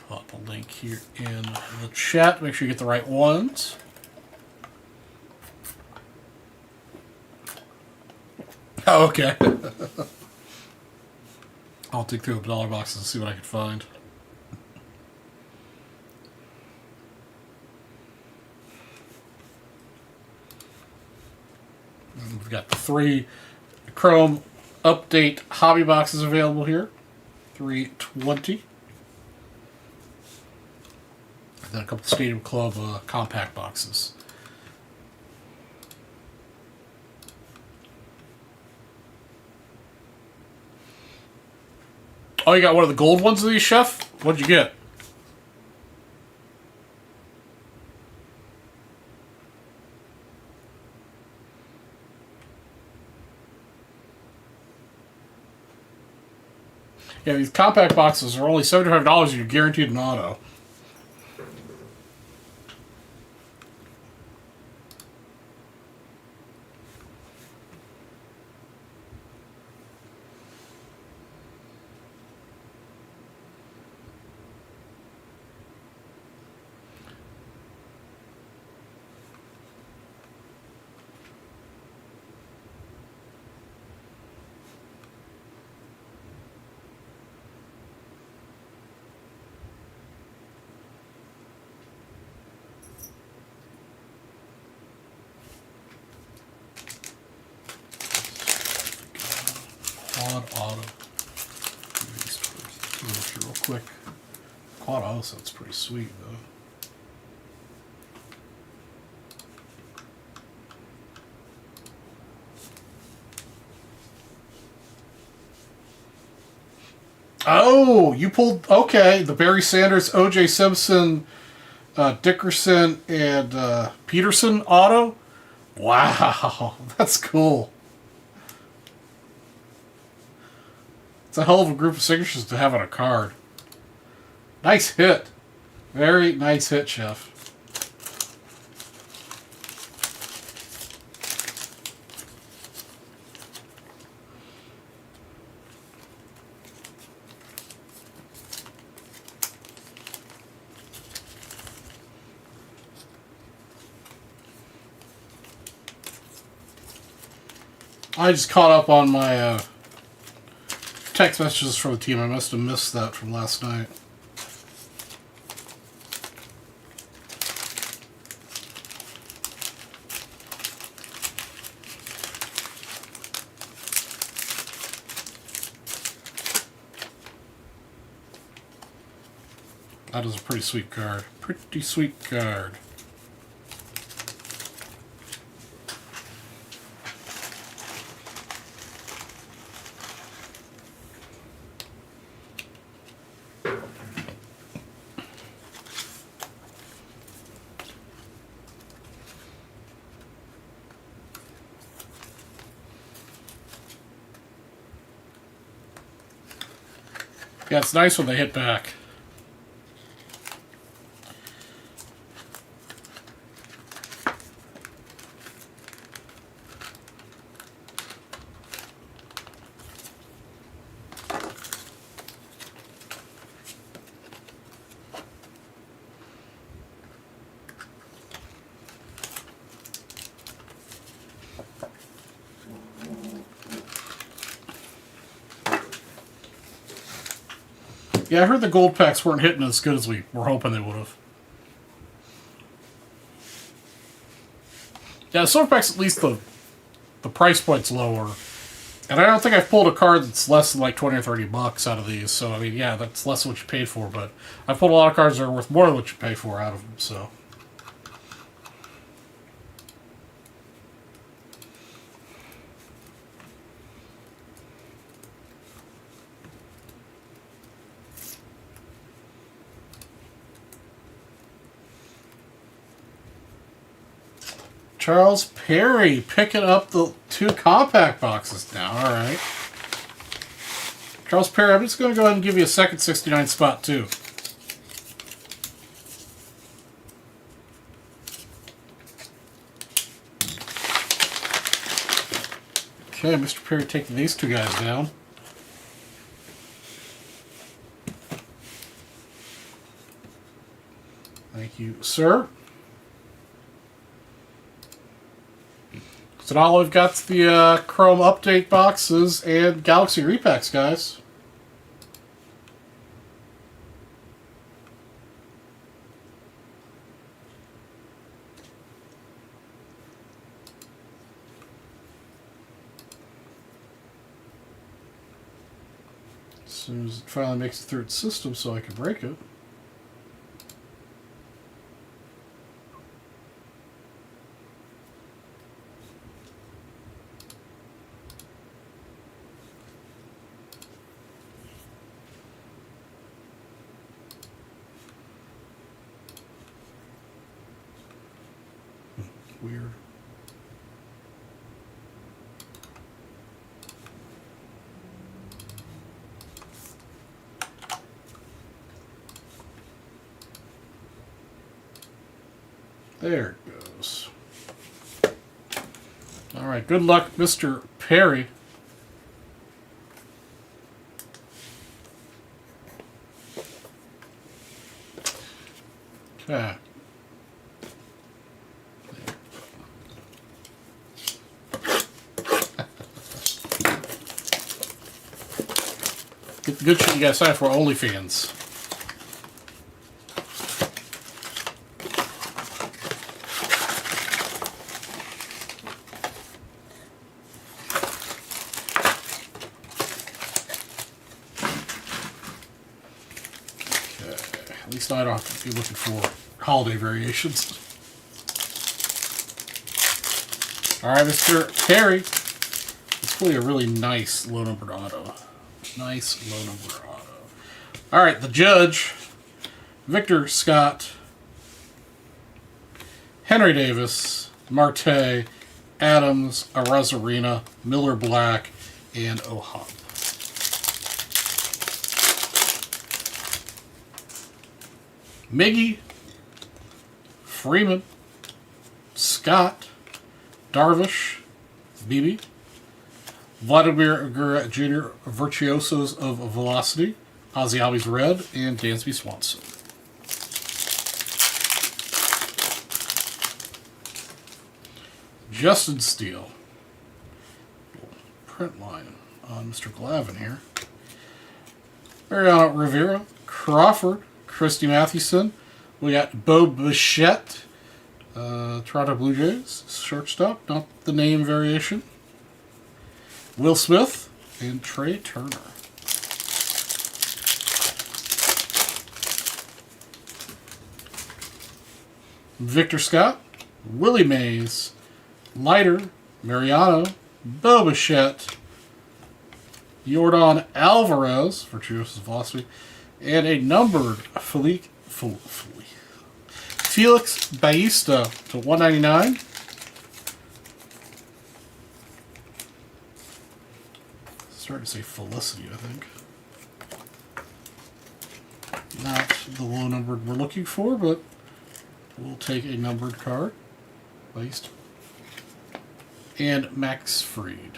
Pop a link here in the chat. Make sure you get the right ones. Oh, okay. I'll dig through the dollar boxes and see what I can find. And we've got the 3 Chrome Update hobby boxes available here. 320. And then a couple Stadium Club compact boxes. Oh, you got one of the gold ones of these, Chef? What'd you get? Yeah, these compact boxes are only $75 and you're guaranteed an auto. Quad auto. Do these real quick. Quad House, that's pretty sweet, though. Oh, you pulled... Okay, the Barry Sanders, O.J. Simpson, Dickerson, and Peterson auto? Wow, that's cool. It's a hell of a group of signatures to have on a card. Nice hit. Very nice hit, Chef. I just caught up on my text messages from the team. I must have missed that from last night. That is a pretty sweet card. Pretty sweet card. Yeah, it's nice when they hit back. Yeah, I heard the gold packs weren't hitting as good as we were hoping they would have. Yeah, the silver packs, at least the price point's lower. And I don't think I've pulled a card that's less than like 20 or 30 bucks out of these. So, I mean, yeah, that's less than what you paid for. But I've pulled a lot of cards that are worth more than what you pay for out of them, so... Charles Perry picking up the 2 compact boxes now. All right. Charles Perry, I'm just going to go ahead and give you a second 69 spot, too. Okay, Mr. Perry taking these 2 guys down. Thank you, sir. So now we've got the Chrome update boxes and Galaxy repacks, guys. As soon as it finally makes it through its system so I can break it. Weird. There it goes. All right, good luck, Mr. Perry. Okay. Get the good shit you guys signed for OnlyFans. Okay. so I don't have to be looking for holiday variations. Alright, Mr. Terry. It's really a really nice low-numbered auto. Nice low-numbered auto. Alright, the judge. Victor Scott. Henry Davis. Marte. Adams. Arozarena. Miller Black. And O'Hop. Miggy. Freeman. Scott. Darvish. Beebe. Vladimir Guerra Jr. Virtuosos of Velocity. Ozzie Albies Red. And Dansby Swanson. Justin Steele. Print line on Mr. Glavin here. Mariano Rivera. Crawford. Christy Mathewson. We got Bo Bichette. Toronto Blue Jays. Shortstop. Not the name variation. Will Smith. And Trey Turner. Victor Scott. Willie Mays. Leiter. Mariano. Bo Bichette. Yordan Alvarez. Virtuosos Velocity. And a numbered Felix Bautista to 199. Starting to say Felicity, I think. Not the low numbered we're looking for, but we'll take a numbered card. Bautista. And Max Fried.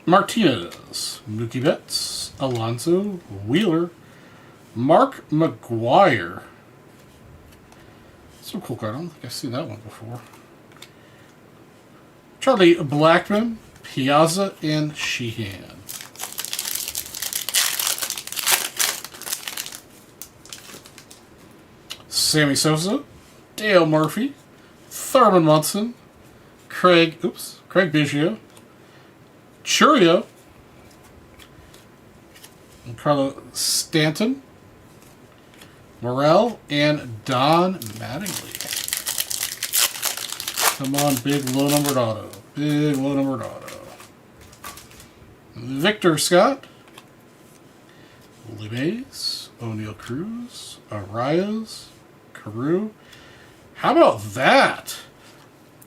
Martinez, Mookie Betts, Alonso, Wheeler, Mark McGuire. Some cool card. I don't think I've seen that one before. Charlie Blackmon, Piazza, and Sheehan. Sammy Sosa, Dale Murphy, Thurman Munson, Craig Biggio, Churio, and Carlo Stanton, Morel, and Don Mattingly. Come on, big low-numbered auto. Big low-numbered auto. Victor Scott, Willie Mays, O'Neal Cruz, Arias, Carew. How about that?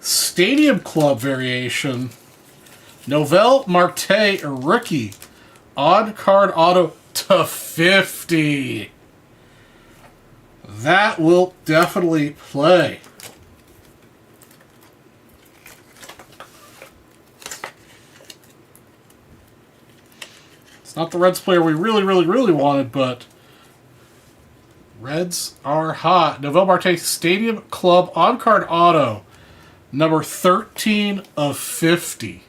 Stadium Club variation. Novell Marte, a rookie. Odd card auto to 50. That will definitely play. It's not the Reds player we really wanted, but Reds are hot. Novell Marte, Stadium Club on-card auto. Number 13 of 50.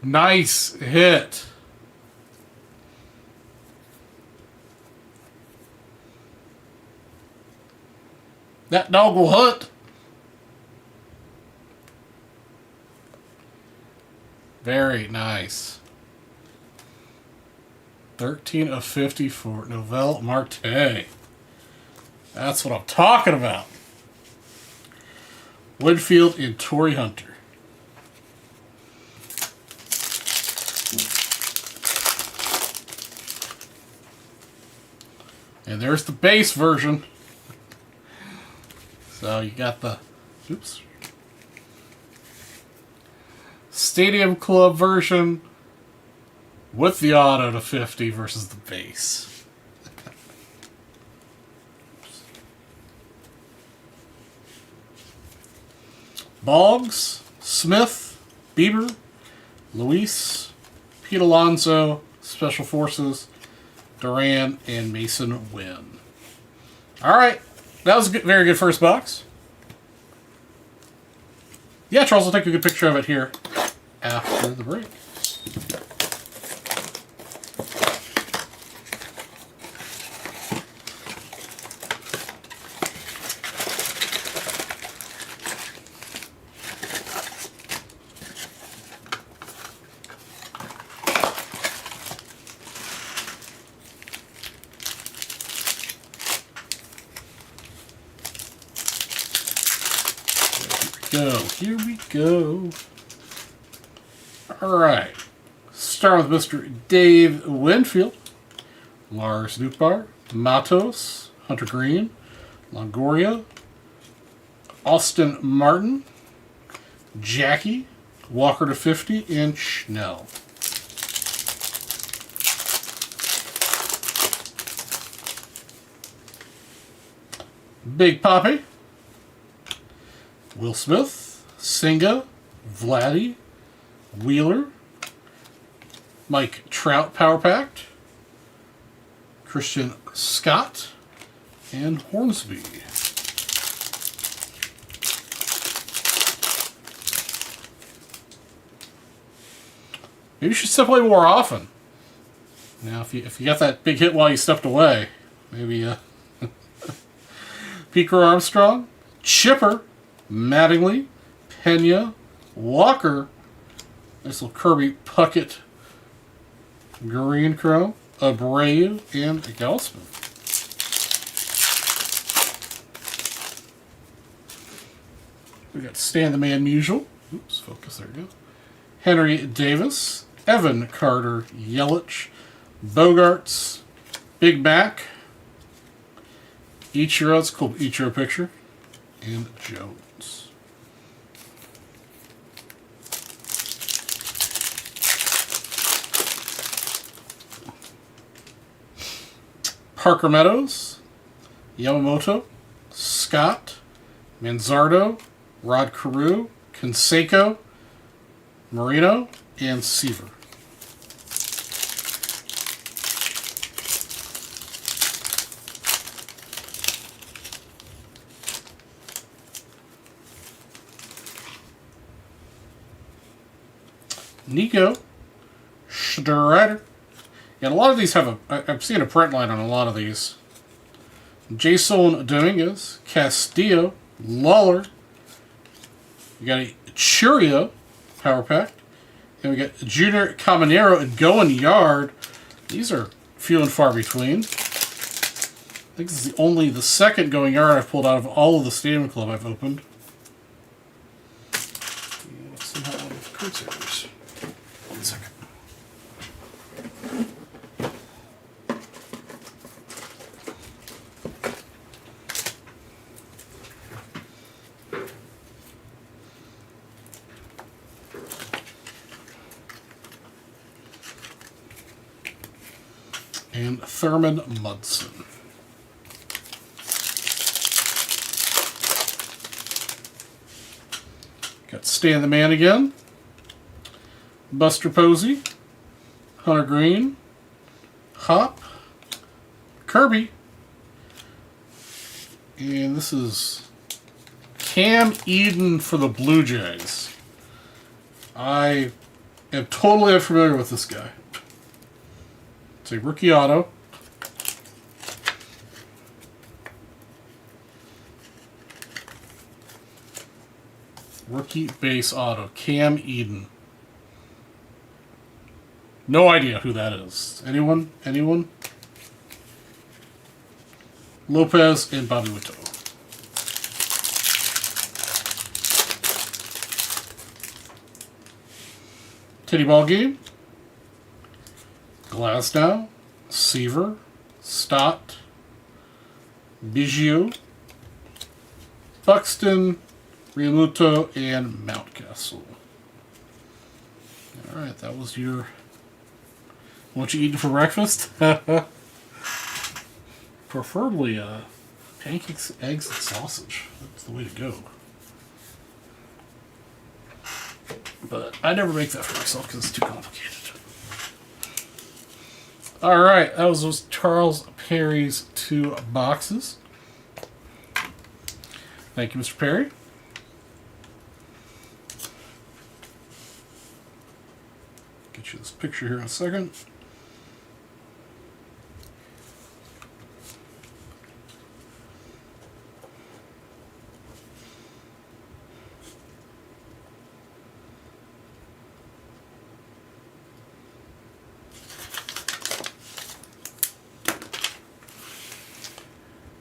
Nice hit. That dog will hunt. Very nice. 13 of 50 for Novell Marte. That's what I'm talking about. Woodfield and Torrey Hunter. And there's the base version. So you got the Stadium Club version with the auto to 50 versus the base. Boggs, Smith, Bieber, Luis, Pete Alonso, Special Forces, Duran, and Mason Wynn. All right. That was a very good first box. Yeah, Charles will take a good picture of it here after the break. Here we go. All right. Start with Mr. Dave Winfield, Lars Nootbaar, Matos, Hunter Green, Longoria, Austin Martin, Jackie, Walker to 50, and Schnell. Big Poppy, Will Smith, Singa, Vladdy, Wheeler, Mike Trout Power Packed, Christian Scott, and Hornsby. Maybe you should step away more often. Now, if you got that big hit while you stepped away, maybe Pico Armstrong, Chipper, Mattingly, Pena, Walker, nice little Kirby Puckett, Green Crow, Abreu, and Gaussman. We got Stan the Man Musial. Oops, focus, there we go. Henry Davis, Evan Carter, Yelich, Bogarts, Big Mac, Ichiro, it's a cool Ichiro picture, and Jones. Parker Meadows, Yamamoto, Scott, Manzardo, Rod Carew, Canseco, Marino, and Seaver. Nico, Strider. And a lot of these have I'm seeing a print line on a lot of these. Jason Dominguez, Castillo, Lawler. We got a Churio Power Pack. And we got Junior Caminero and Going Yard. These are few and far between. I think this is the second Going Yard I've pulled out of all of the Stadium Club I've opened. And somehow one of the card savers. 1 second. And Thurman Mudson. Got Stan the Man again. Buster Posey. Hunter Green. Hop. Kirby. And this is Cam Eden for the Blue Jays. I am totally unfamiliar with this guy. It's a rookie auto. Rookie base auto. Cam Eden. No idea who that is. Anyone? Anyone? Lopez and Bobby Witt. Teddy Ball Game. Glasnow, Seaver, Stott, Biggio, Buxton, Realmuto, and Mountcastle. Alright, that was your... What you eating for breakfast? Preferably pancakes, eggs, and sausage. That's the way to go. But I never make that for myself because it's too complicated. Alright, that was Charles Perry's 2 boxes. Thank you, Mr. Perry. Get you this picture here in a second.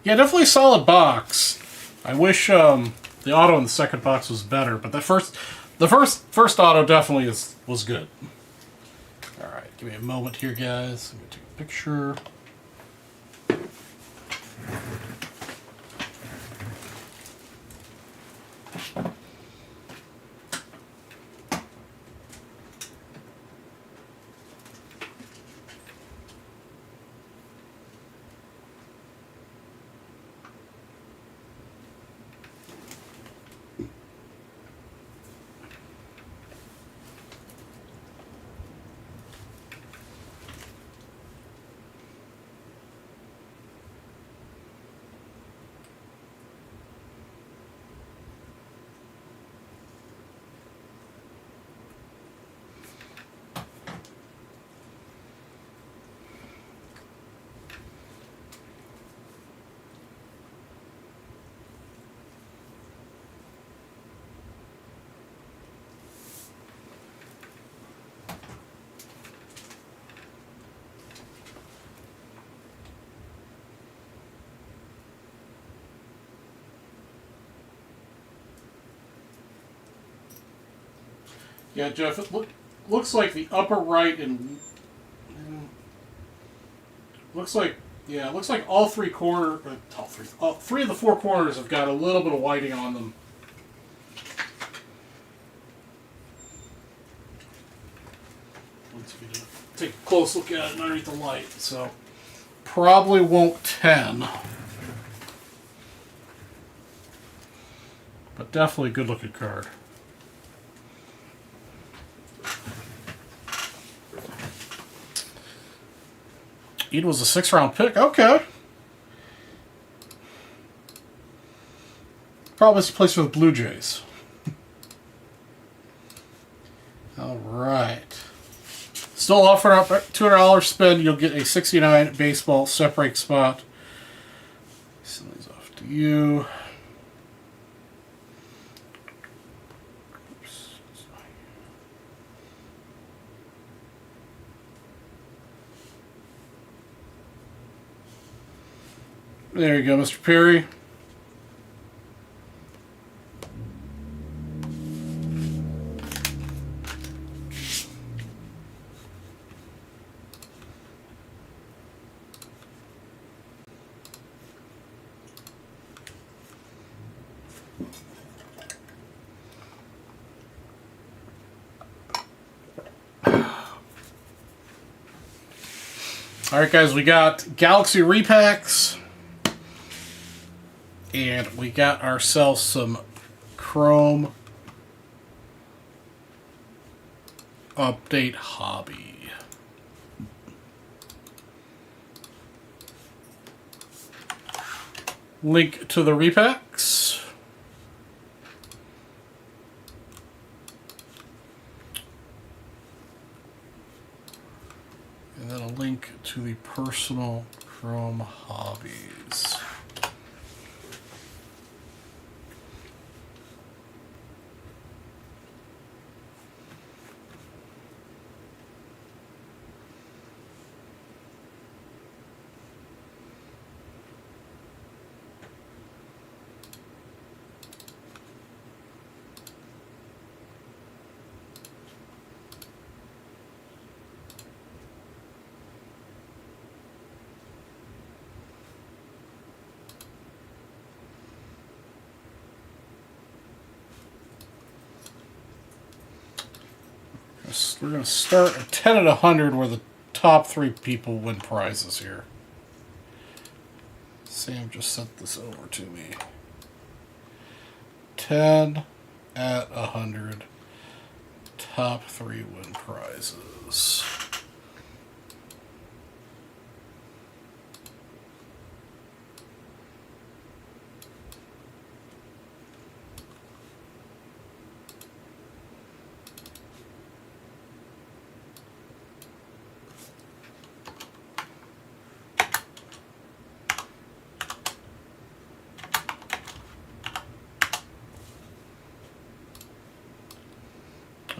Yeah, definitely a solid box. I wish The auto in the second box was better, but the first auto definitely was good. All right, give me a moment here, guys. I'm gonna take a picture. Yeah, Jeff, it looks like the upper right and looks like all three all three of the four corners have got a little bit of whiting on them. Let's take a close look at it underneath the light. So probably won't 10, but definitely a good looking card. Eden was a 6th-round pick. Okay. Probably plays for the Blue Jays. All right. Still offering up $200 spend. You'll get a 69 baseball separate spot. Send these off to you. There you go, Mr. Perry. All right, guys, we got Galaxy repacks. And we got ourselves some Chrome Update Hobby. Link to the repacks. And then a link to the personal Chrome hobbies. We're going to start at 10 at 100 where the top 3 people win prizes here. Sam just sent this over to me. 10 at 100. Top 3 win prizes.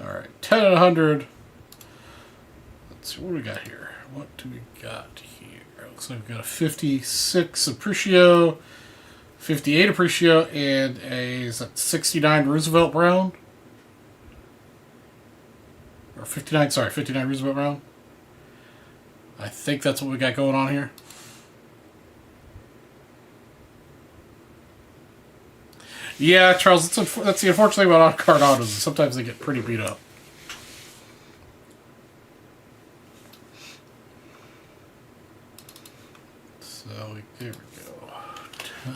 Alright, 10 at 100. Let's see, what do we got here? What do we got here? Looks like we've got a 56 Appreciation, 58 Appreciate, and a is that 69 Roosevelt Brown? Or 59, sorry, 59 Roosevelt Brown. I think that's what we got going on here. Yeah, Charles, that's the unfortunate thing about on-card autos. Sometimes they get pretty beat up. So, there we go. 10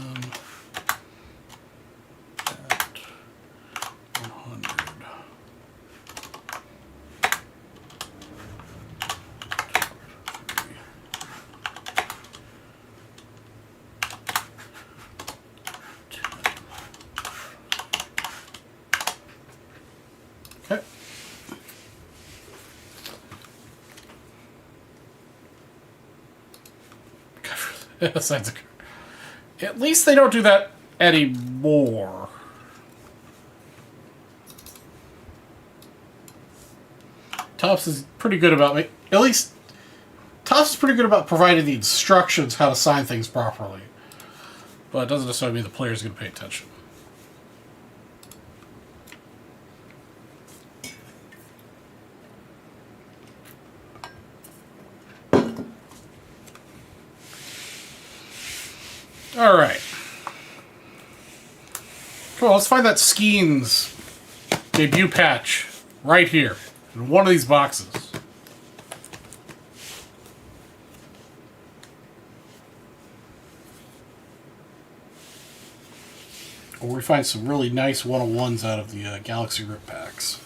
at 100. Okay. Signs of- At least they don't do that anymore. Topps is pretty good about at least Topps is pretty good about providing the instructions how to sign things properly. But it doesn't necessarily mean the player's going to pay attention. Alright. Come on, let's find that Skeens debut patch right here in one of these boxes. Or we find some really nice 101s out of the Galaxy Rip packs.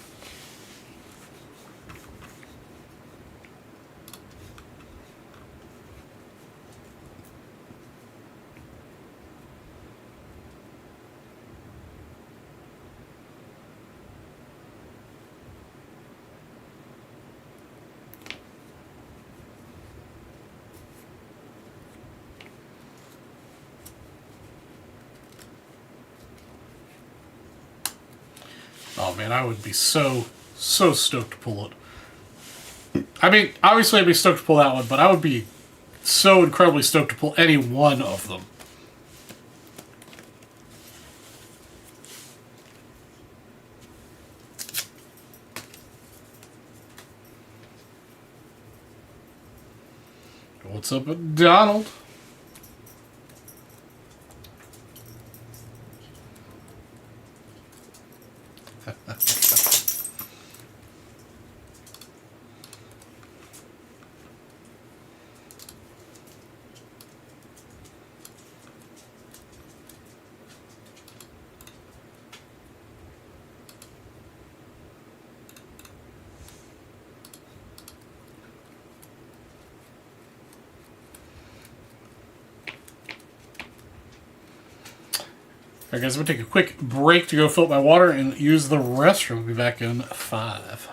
Oh man, I would be so stoked to pull it. I mean, obviously I'd be stoked to pull that one, but I would be so incredibly stoked to pull any one of them. What's up with Donald? Alright guys, I'm going to take a quick break to go fill up my water and use the restroom. We'll be back in 5.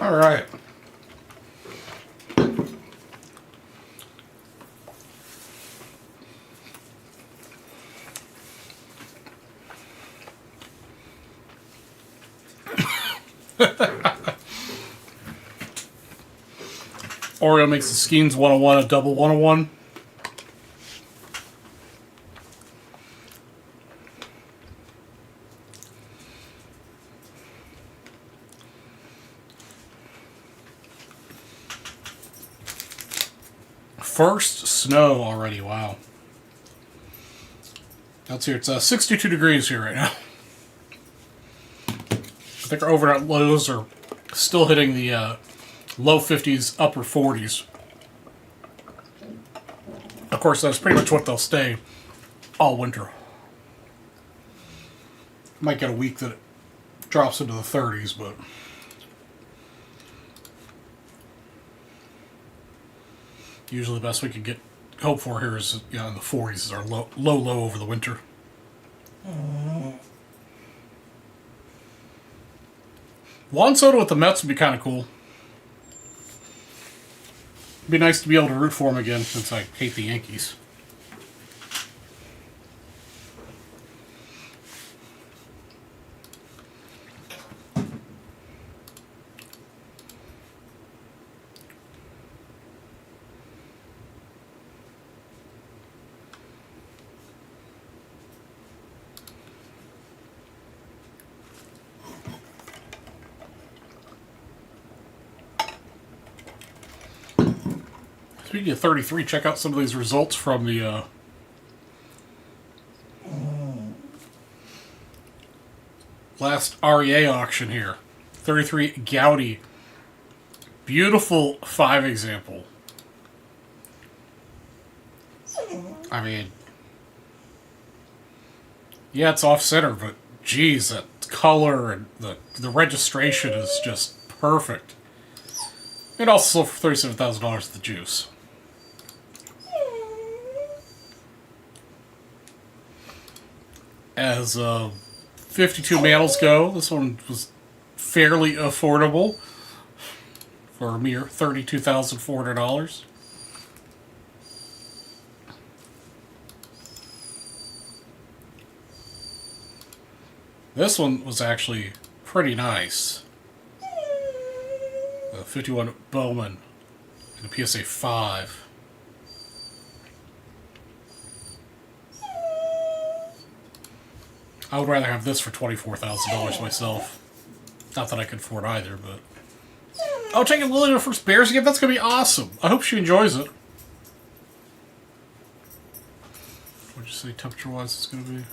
All right. Oreo makes the Skeens 101 a double 101. First snow already, wow. Let's hear, it's 62 degrees here right now. I think our overnight lows are still hitting the low 50s, upper 40s. Of course, that's pretty much what they'll stay all winter. Might get a week that it drops into the 30s, but usually the best we could hope for here is, you know, in the 40s is our low over the winter. Juan Soto with the Mets would be kind of cool. It'd be nice to be able to root for him again since I hate the Yankees. Speaking of 33, check out some of these results from the last REA auction here. 33 Gaudy. Beautiful 5 example. I mean, yeah, it's off center, but geez, that color and the registration is just perfect. It also sold for $37,000 at the juice. As 52 mantles go, this one was fairly affordable for a mere $32,400. This one was actually pretty nice. 51 Bowman and a PSA 5. I would rather have this for $24,000 myself. Not that I could afford either, but I'll take it Lily to first Bears again. That's going to be awesome. I hope she enjoys it. What'd you say temperature-wise it's going to be?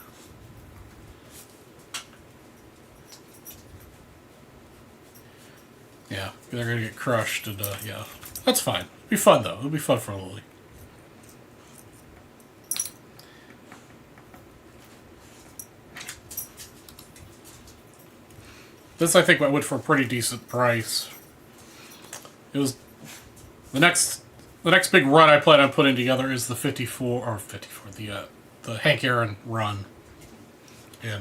Yeah, they're going to get crushed, and yeah, that's fine. It'll be fun, though. It'll be fun for Lily. This, I think, went for a pretty decent price. It was the next big run I plan on putting together is the 54 the Hank Aaron run in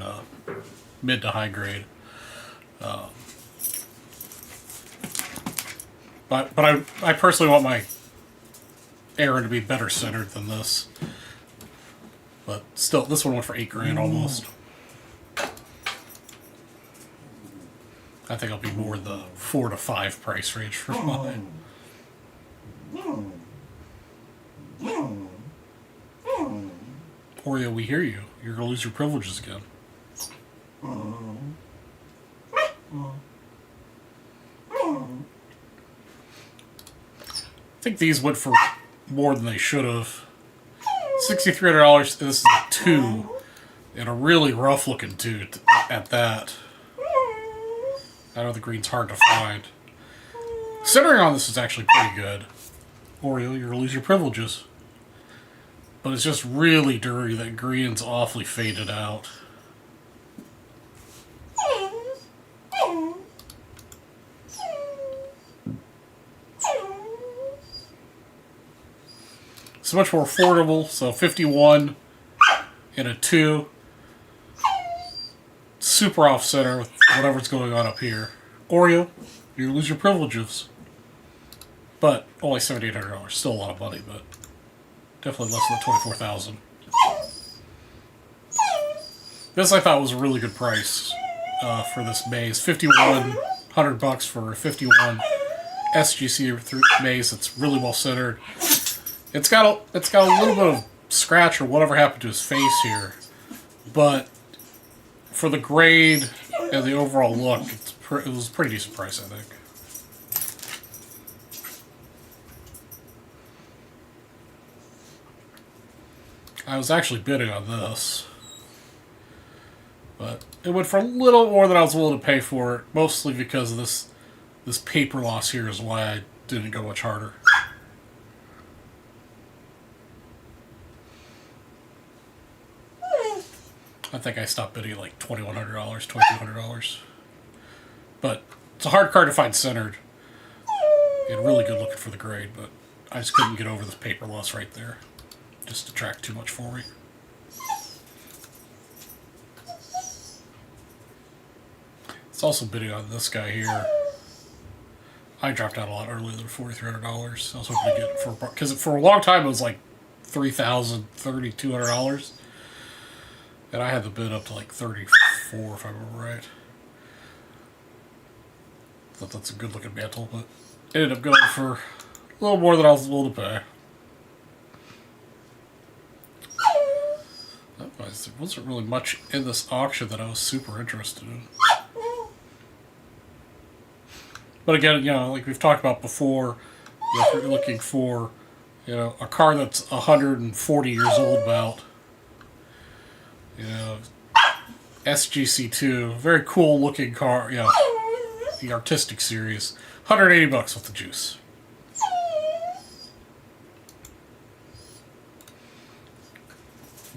mid to high grade. But I personally want my Aaron to be better centered than this. But still, this one went for $8,000 almost. I think I'll be more in the 4 to 5 price range for mine. Oreo, we hear you. You're going to lose your privileges again. I think these went for more than they should have. $6,300. This is a 2. And a really rough looking 2 at that. I know the green's hard to find. Centering on this is actually pretty good. Oreo, you're going to lose your privileges. But it's just really dirty. That green's awfully faded out. So much more affordable. So 51 and a 2. Super off center with whatever's going on up here. Oreo, You lose your privileges. But only $7,800. Still a lot of money, but definitely less than $24,000. This I thought was a really good price for this maze. $5,100 for a 51 SGC maze. It's really well centered. It's got a little bit of scratch or whatever happened to his face here, but for the grade and the overall look, it was a pretty decent price, I think. I was actually bidding on this, but it went for a little more than I was willing to pay for it, mostly because of this paper loss here is why I didn't go much harder. I think I stopped bidding at like $2,100, $2,200. But it's a hard card to find centered. And really good looking for the grade, but I just couldn't get over this paper loss right there. Just detract too much for me. It's also bidding on this guy here. I dropped out a lot earlier than $4,300. I was hoping to get it for, because for a long time it was like $3,000, $3,200. And I had the bid up to like 34, if I remember right. Thought that's a good looking mantle, but it ended up going for a little more than I was willing to pay. Otherwise, there wasn't really much in this auction that I was super interested in. But again, like we've talked about before, if you're looking for, a car that's 140 years old about, SGC2, very cool looking car, the artistic series, $180 with the juice.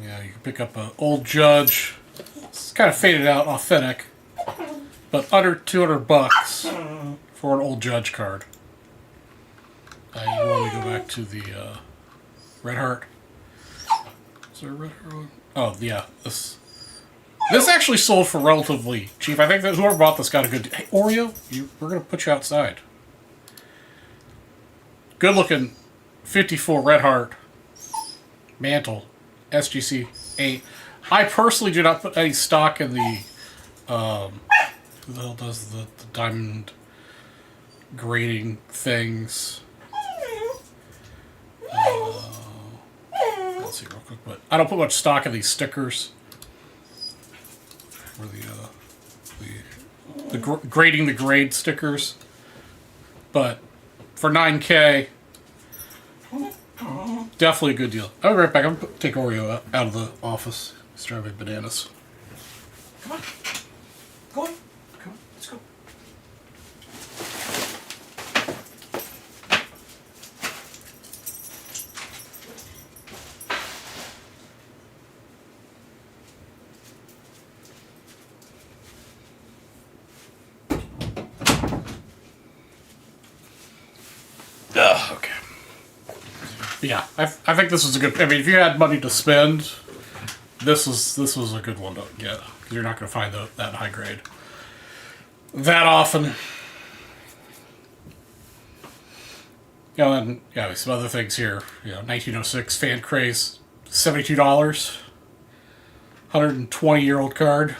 Yeah, you can pick up an old Judge. It's kind of faded out, authentic, but under $200 for an old Judge card. You want to go back to the Red Heart. Is there a Red Heart one? Oh yeah, this actually sold for relatively cheap. I think that whoever bought this got a good. Hey Oreo, we're gonna put you outside. Good looking, 54 Red Heart mantle. SGC 8. I personally do not put any stock in the who the hell does the diamond grading things. Let's see real quick, but I don't put much stock in these stickers or the grading the grade stickers. But for $9K, definitely a good deal. I'll be right back. I'm going to take Oreo out of the office. He's driving bananas. Come on. Go on. Come on. Let's go. Okay. Yeah, I think this was a good. I mean, if you had money to spend, this was a good one to get, because you're not going to find that high grade that often. And some other things here. 1906 Fan Craze, $72, 120-year-old card.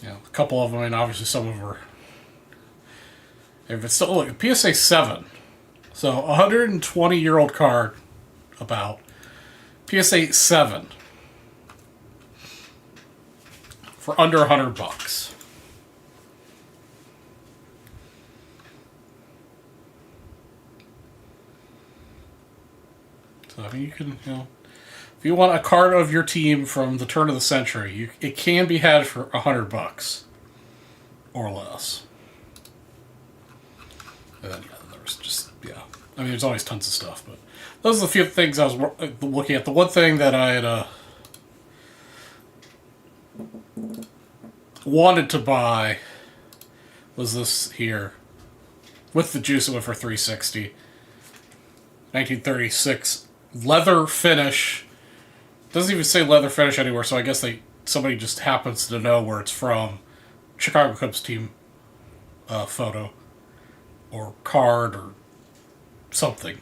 A couple of them, and obviously some of them are. If it's still look, PSA 7. So, 120-year-old card, about. PSA 7. For under $100. So, I mean, you can, if you want a card of your team from the turn of the century, it can be had for $100 or less. And then, there's just, I mean, there's always tons of stuff, but those are the few things I was looking at. The one thing that I had wanted to buy was this here. With the juice, it went for $360. 1936 leather finish. Doesn't even say leather finish anywhere, so I guess somebody just happens to know where it's from. Chicago Cubs team photo or card or something.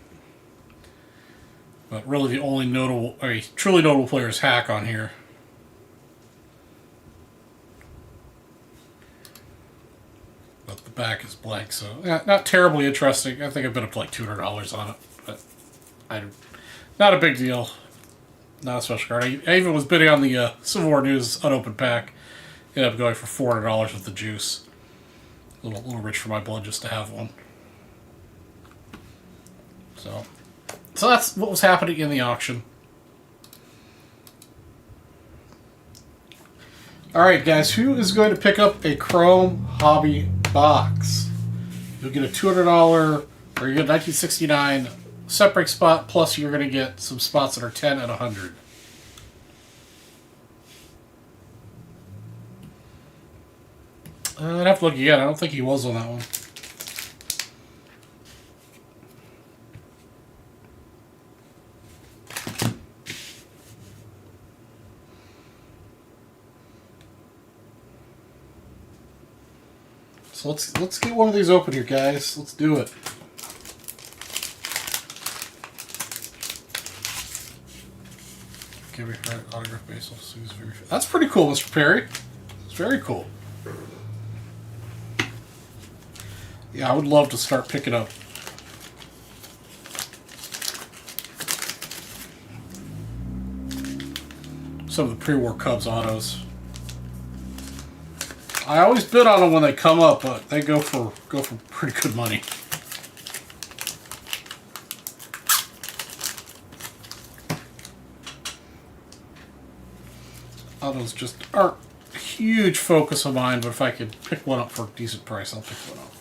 But really, the only notable, truly notable player is Hack on here. But the back is blank, so not terribly interesting. I think I bid up like $200 on it, but not a big deal. Not a special card. I even was bidding on the Civil War News unopened pack. Ended up going for $400 with the juice. A little rich for my blood just to have one. So that's what was happening in the auction. Alright guys, who is going to pick up a Chrome Hobby box? You'll get a $200, or you get a 1969 set break spot, plus you're going to get some spots that are 10 and 100. I'd have to look again. I don't think he was on that one. So let's get one of these open here, guys. Let's do it. Give me autograph baseball. That's pretty cool, Mr. Perry. It's very cool. Yeah, I would love to start picking up some of the pre-war Cubs autos. I always bid on them when they come up, but they go for pretty good money. Autos just aren't a huge focus of mine, but if I could pick one up for a decent price, I'll pick one up.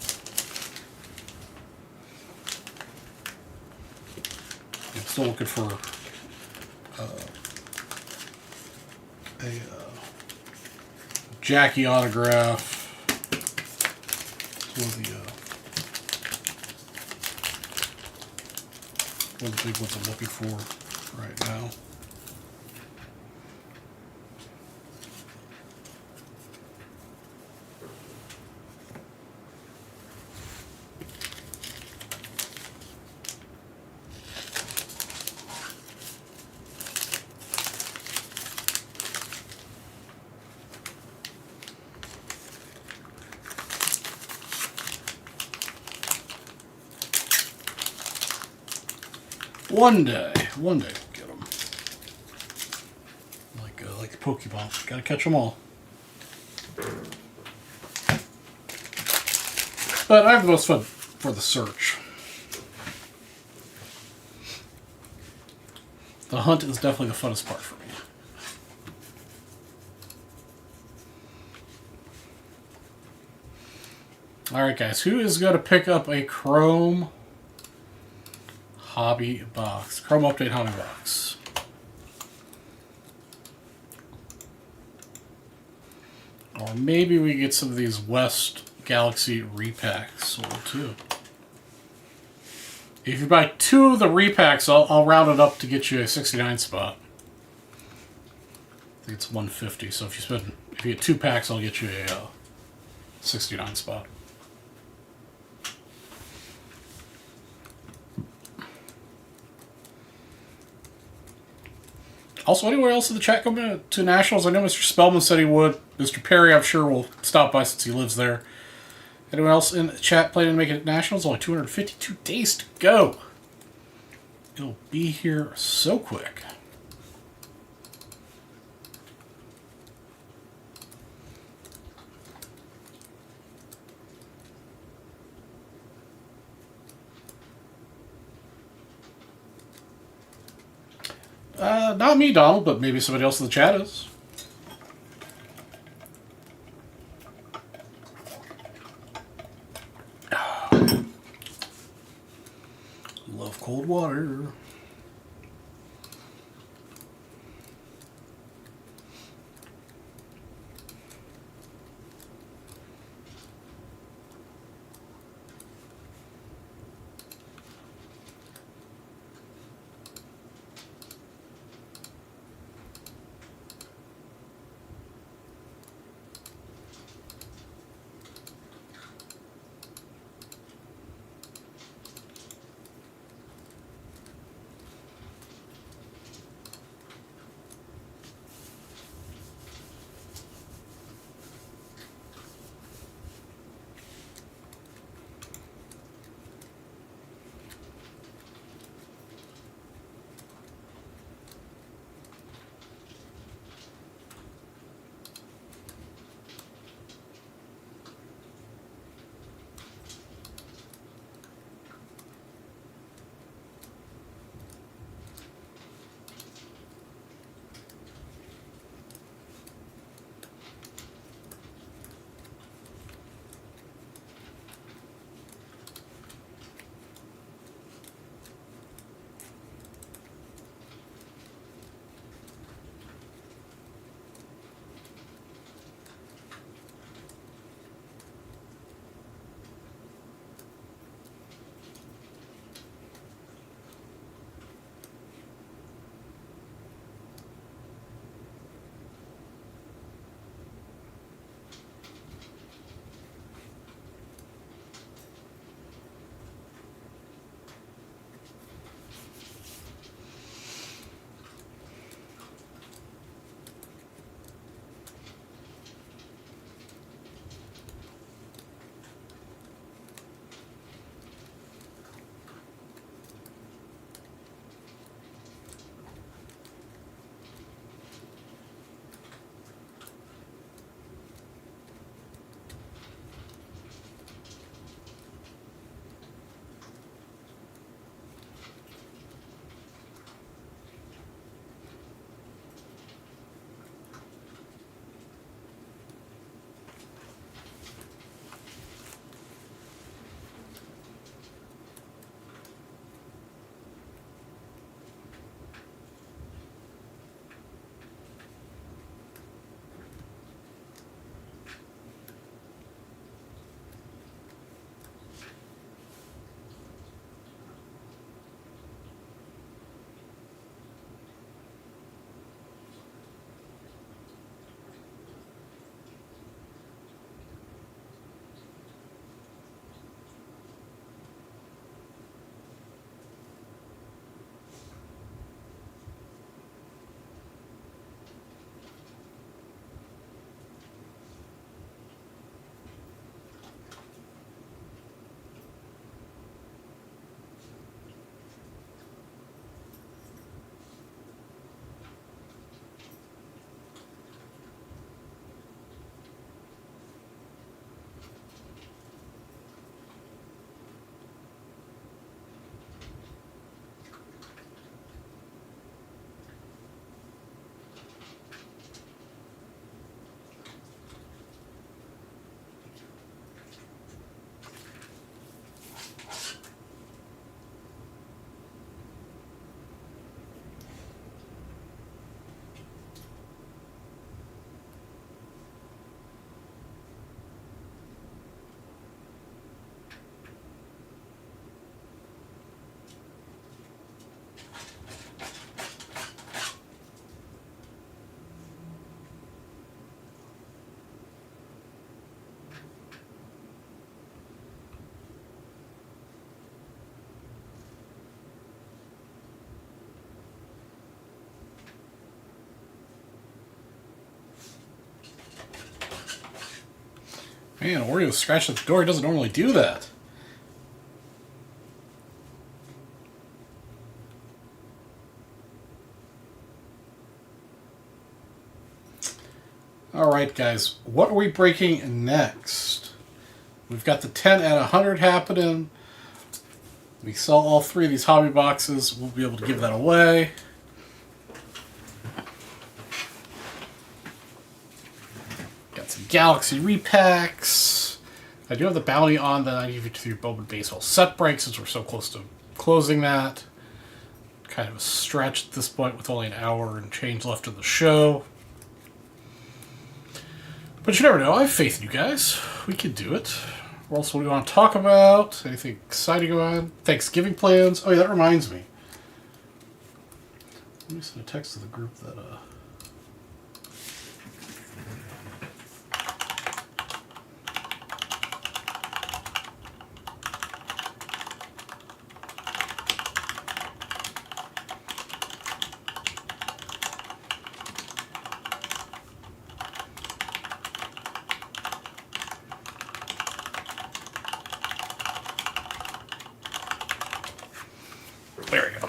I'm still looking for a Jackie autograph. It's one of the big ones I'm looking for right now. One day we'll get them. Like the Pokeball, gotta catch them all. But I have the most fun for the search. The hunt is definitely the funnest part for me. Alright guys, who is going to pick up a Chrome Hobby box? Chrome Update Hobby box. Or maybe we get some of these West Galaxy repacks sold too. If you buy 2 of the repacks, I'll round it up to get you a 69 spot. I think it's 150. So if you get 2 packs, I'll get you a 69 spot. Also, anywhere else in the chat coming to Nationals? I know Mr. Spellman said he would. Mr. Perry, I'm sure, will stop by since he lives there. Anyone else in the chat planning to make it Nationals? Only 252 days to go. It'll be here so quick. Not me, Donald, but maybe somebody else in the chat is. Love cold water. Man, Oreo scratched at the door. He doesn't normally do that. Alright, guys. What are we breaking next? We've got the 10 at 100 happening. We sell all 3 of these hobby boxes. We'll be able to give that away. Got some Galaxy repacks. I do have the bounty on the 1953 Bowman Baseball set break since we're so close to closing that. Kind of a stretch at this point with only an hour and change left in the show. But you never know. I have faith in you guys. We can do it. What else do we want to talk about? Anything exciting going on? Thanksgiving plans? Oh yeah, that reminds me. Let me send a text to the group that there we go.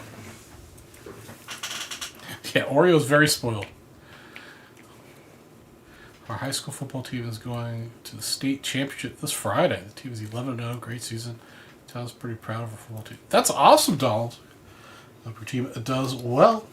Yeah, Oreo's very spoiled. Our high school football team is going to the state championship this Friday. The team is 11-0, great season. Town's pretty proud of our football team. That's awesome, Donald. Hope your team does well.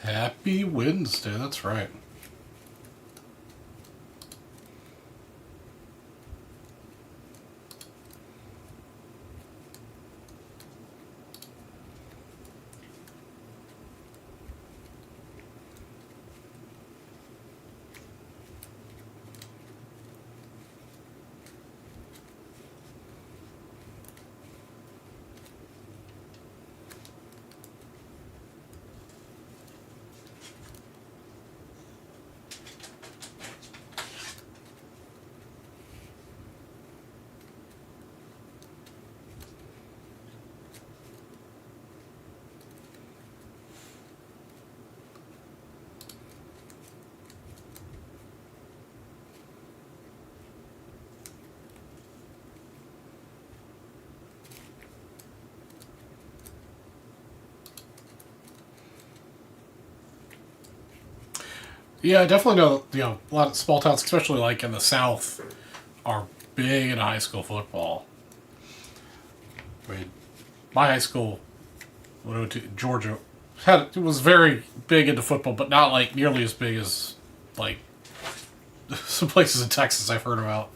Happy Wednesday, that's right. Yeah, I definitely know, a lot of small towns, especially like in the South, are big into high school football. I mean, my high school, when I went to Georgia, it was very big into football, but not like nearly as big as like some places in Texas I've heard about.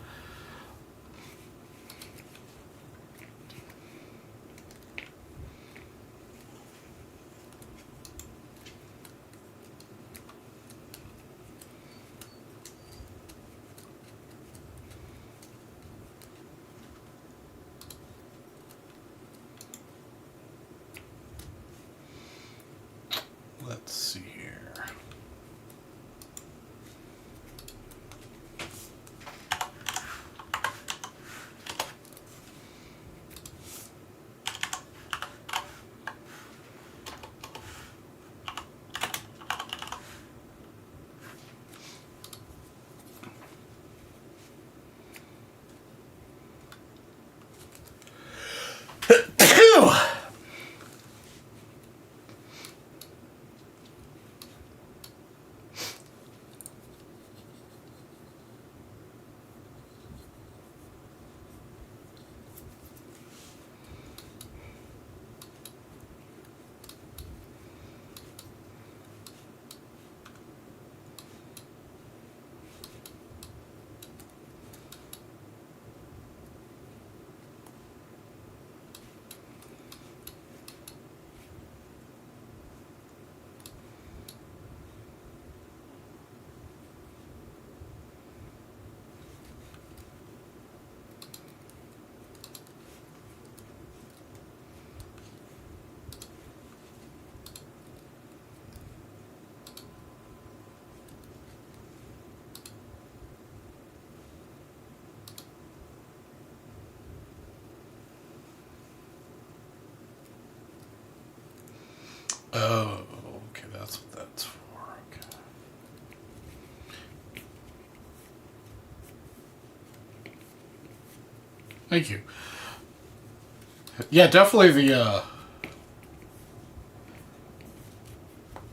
Oh, okay, that's what that's for. Okay. Thank you. Yeah, definitely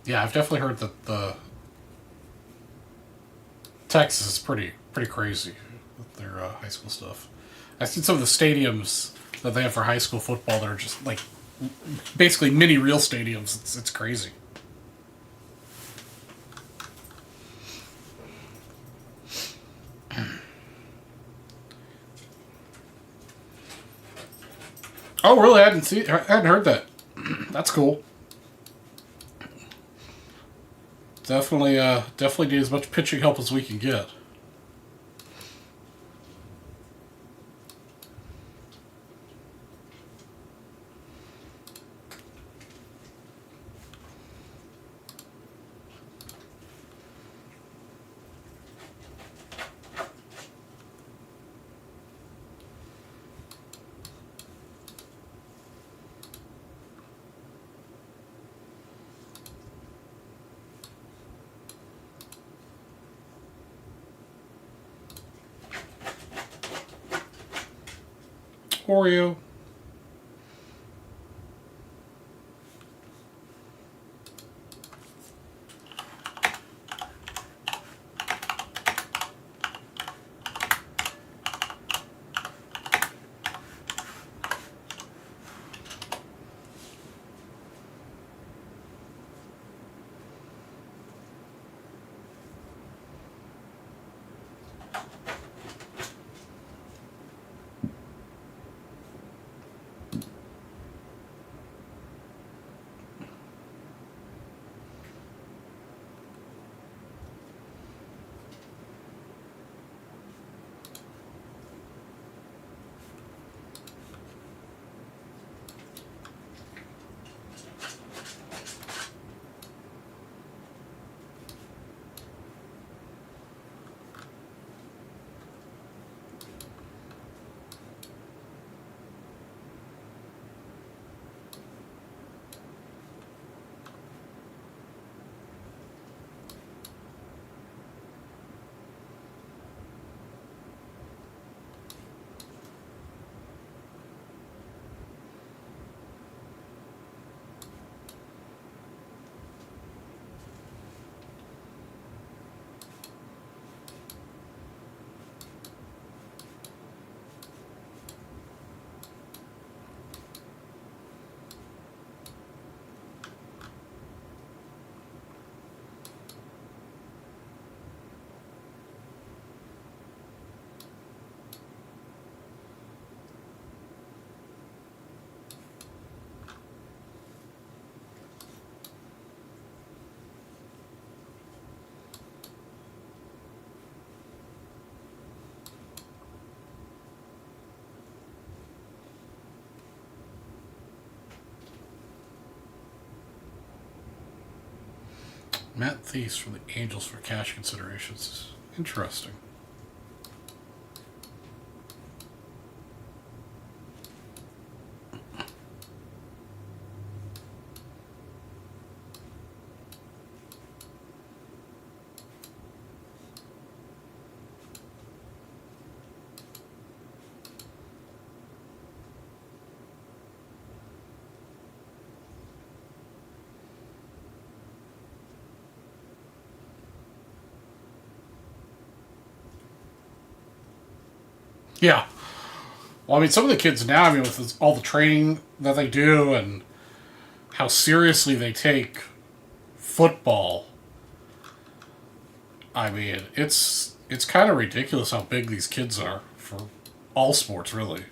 yeah, I've definitely heard that the Texas is pretty crazy with their high school stuff. I've seen some of the stadiums that they have for high school football that are just like basically mini real stadiums. It's crazy. Oh, really? I hadn't heard that. That's cool. Definitely need as much pitching help as we can get. Oreo. Matt Thies from the Angels for cash considerations. Interesting. Yeah. Well, I mean, some of the kids now, I mean, with all the training that they do and how seriously they take football, I mean, it's kind of ridiculous how big these kids are for all sports, really.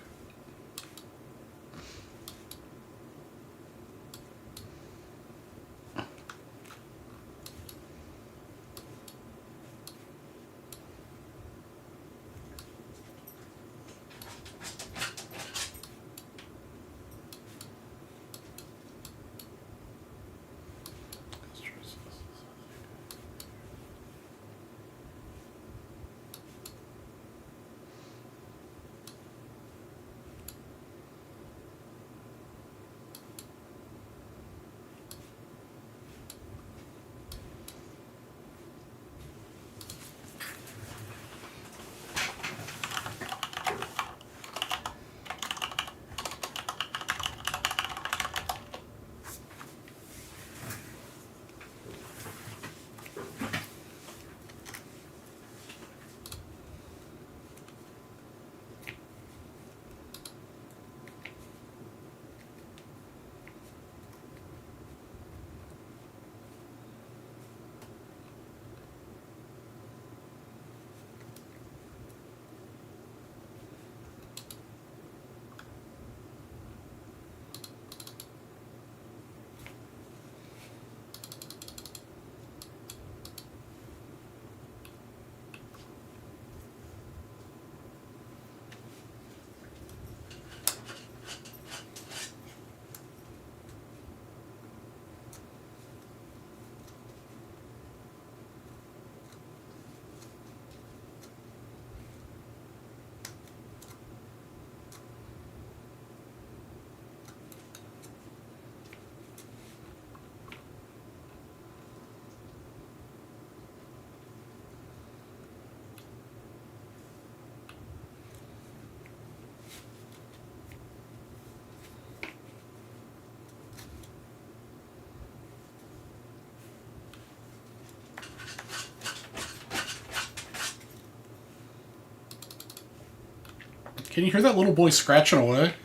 Can you hear that little boy scratching away?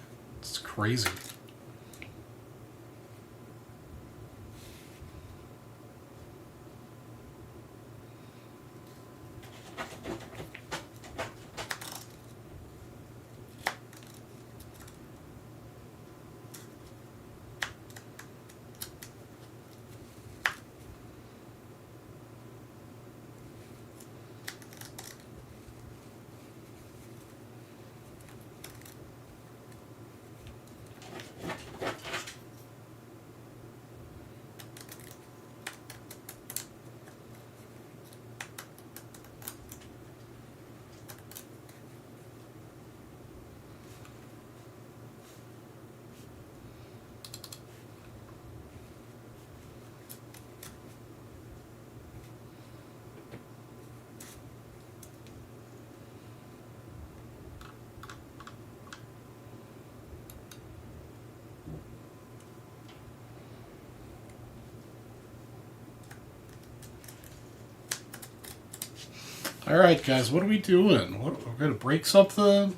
It's crazy. Alright, guys, what are we doing? We're going to break something?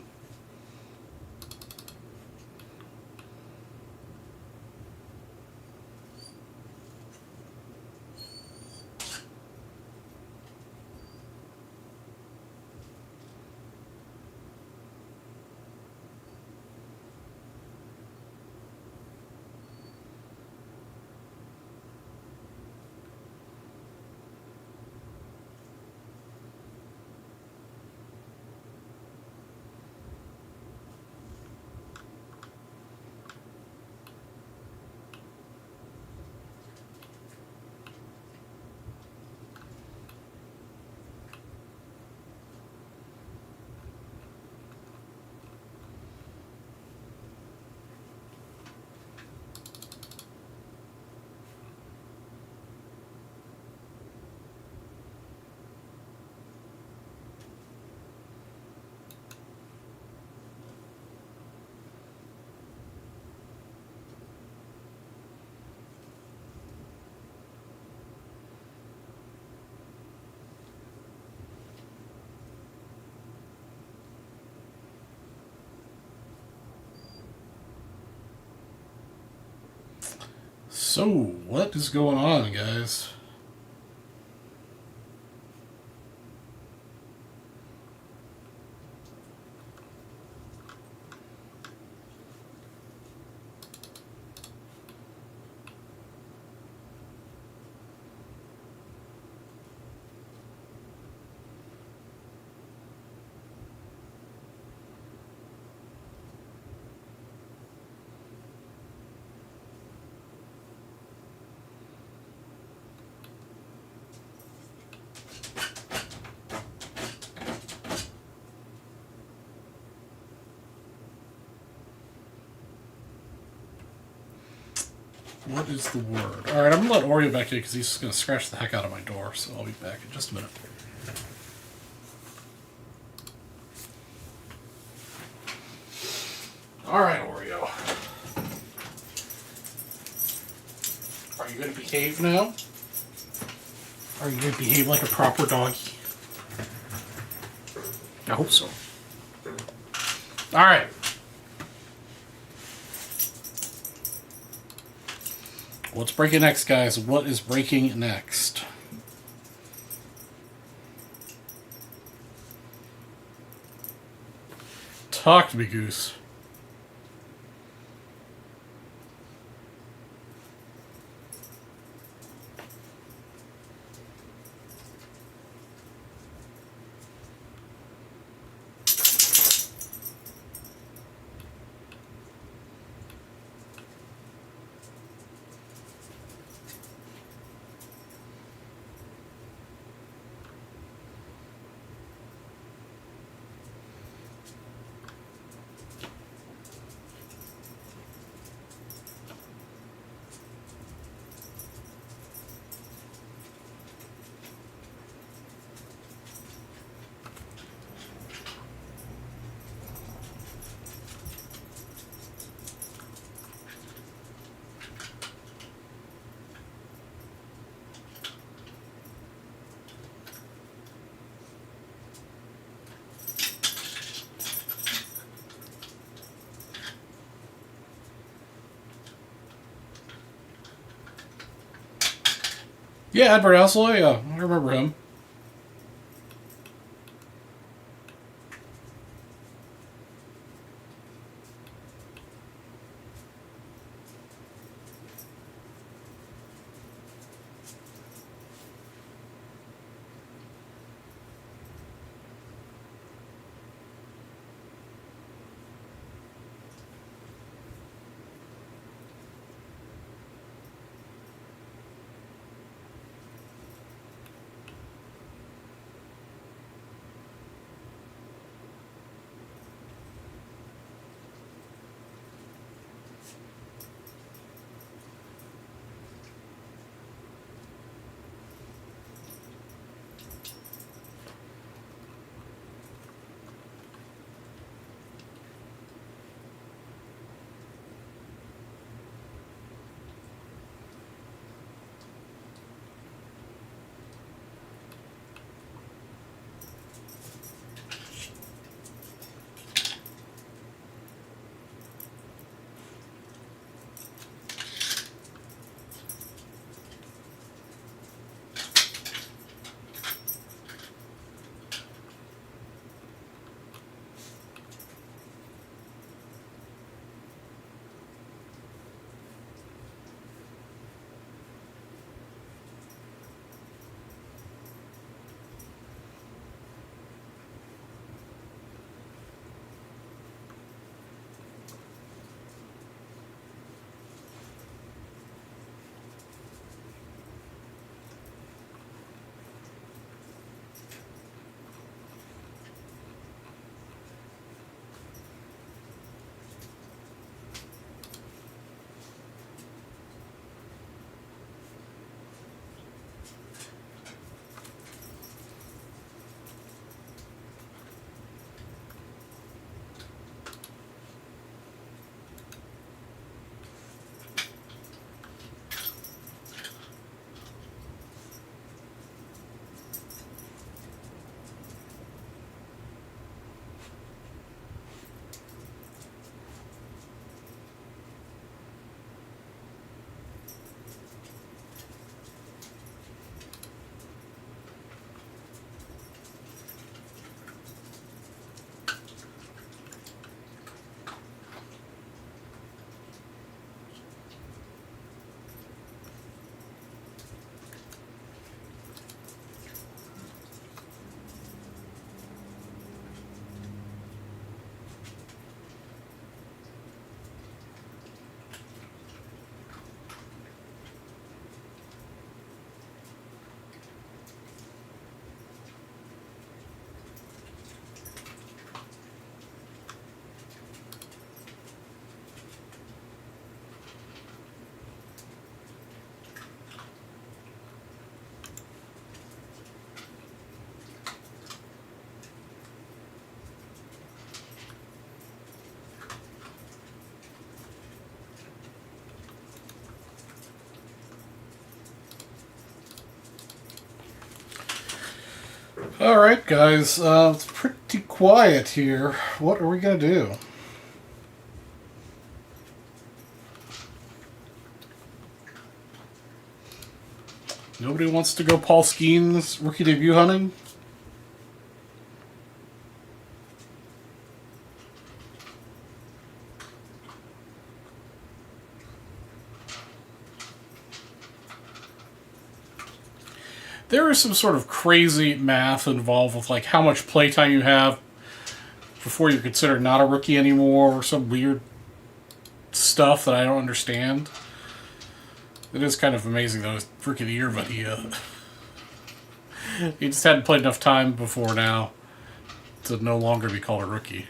So, what is going on, guys? What is the word? Alright, I'm going to let Oreo back in because he's going to scratch the heck out of my door, so I'll be back in just a minute. Alright, Oreo. Are you going to behave now? Are you going to behave like a proper doggy? I hope so. Alright. What's breaking next, guys? What is breaking next? Talk to me, Goose. Yeah, Edward Asloy, yeah, I remember him. Alright, guys, it's pretty quiet here. What are we going to do? Nobody wants to go Paul Skeens rookie debut hunting? There is some sort of crazy math involved with like how much playtime you have before you're considered not a rookie anymore, or some weird stuff that I don't understand. It is kind of amazing though, he's rookie of the year, but he just hadn't played enough time before now to no longer be called a rookie.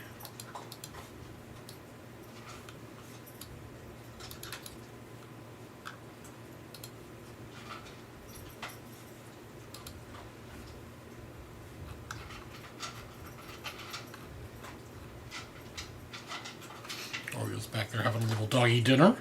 Orioles back there having a little doggy dinner.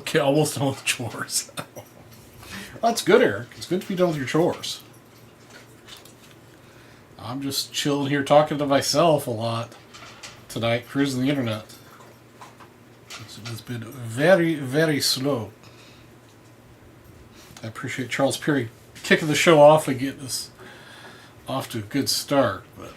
Okay, almost done with the chores. That's good, Eric. It's good to be done with your chores. I'm just chilling here talking to myself a lot tonight, cruising the internet. It's been very, very slow. I appreciate Charles Perry kicking the show off and getting us off to a good start, but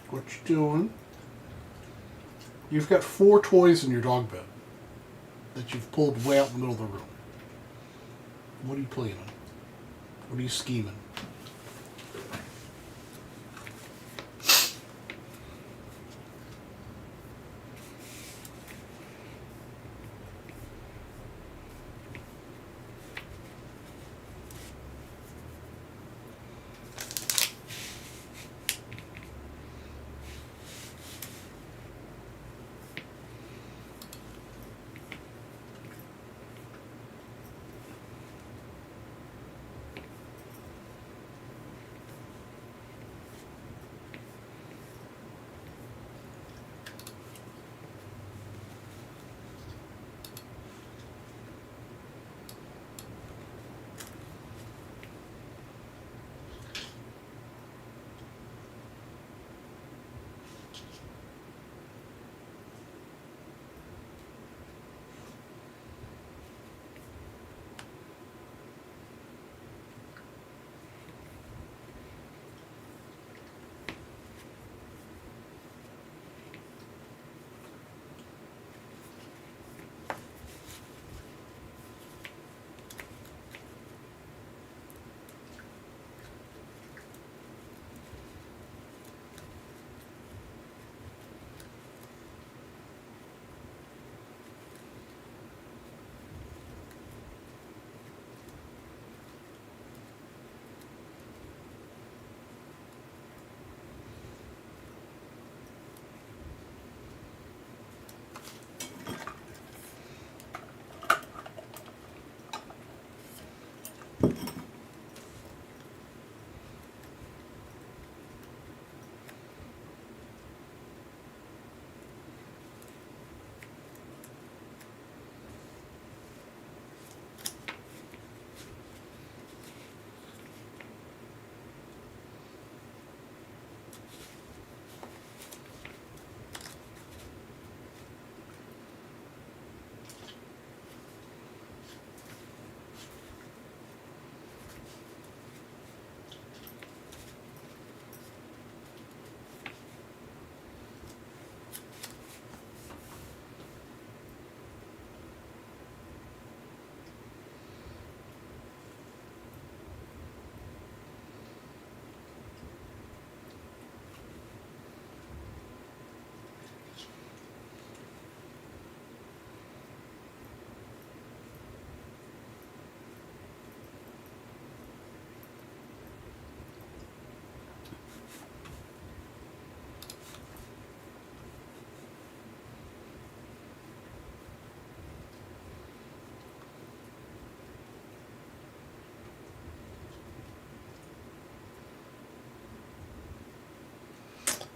what you doing? You've got 4 toys in your dog bed that you've pulled way out in the middle of the room. What are you playing on? What are you scheming?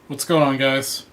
what's going on, guys?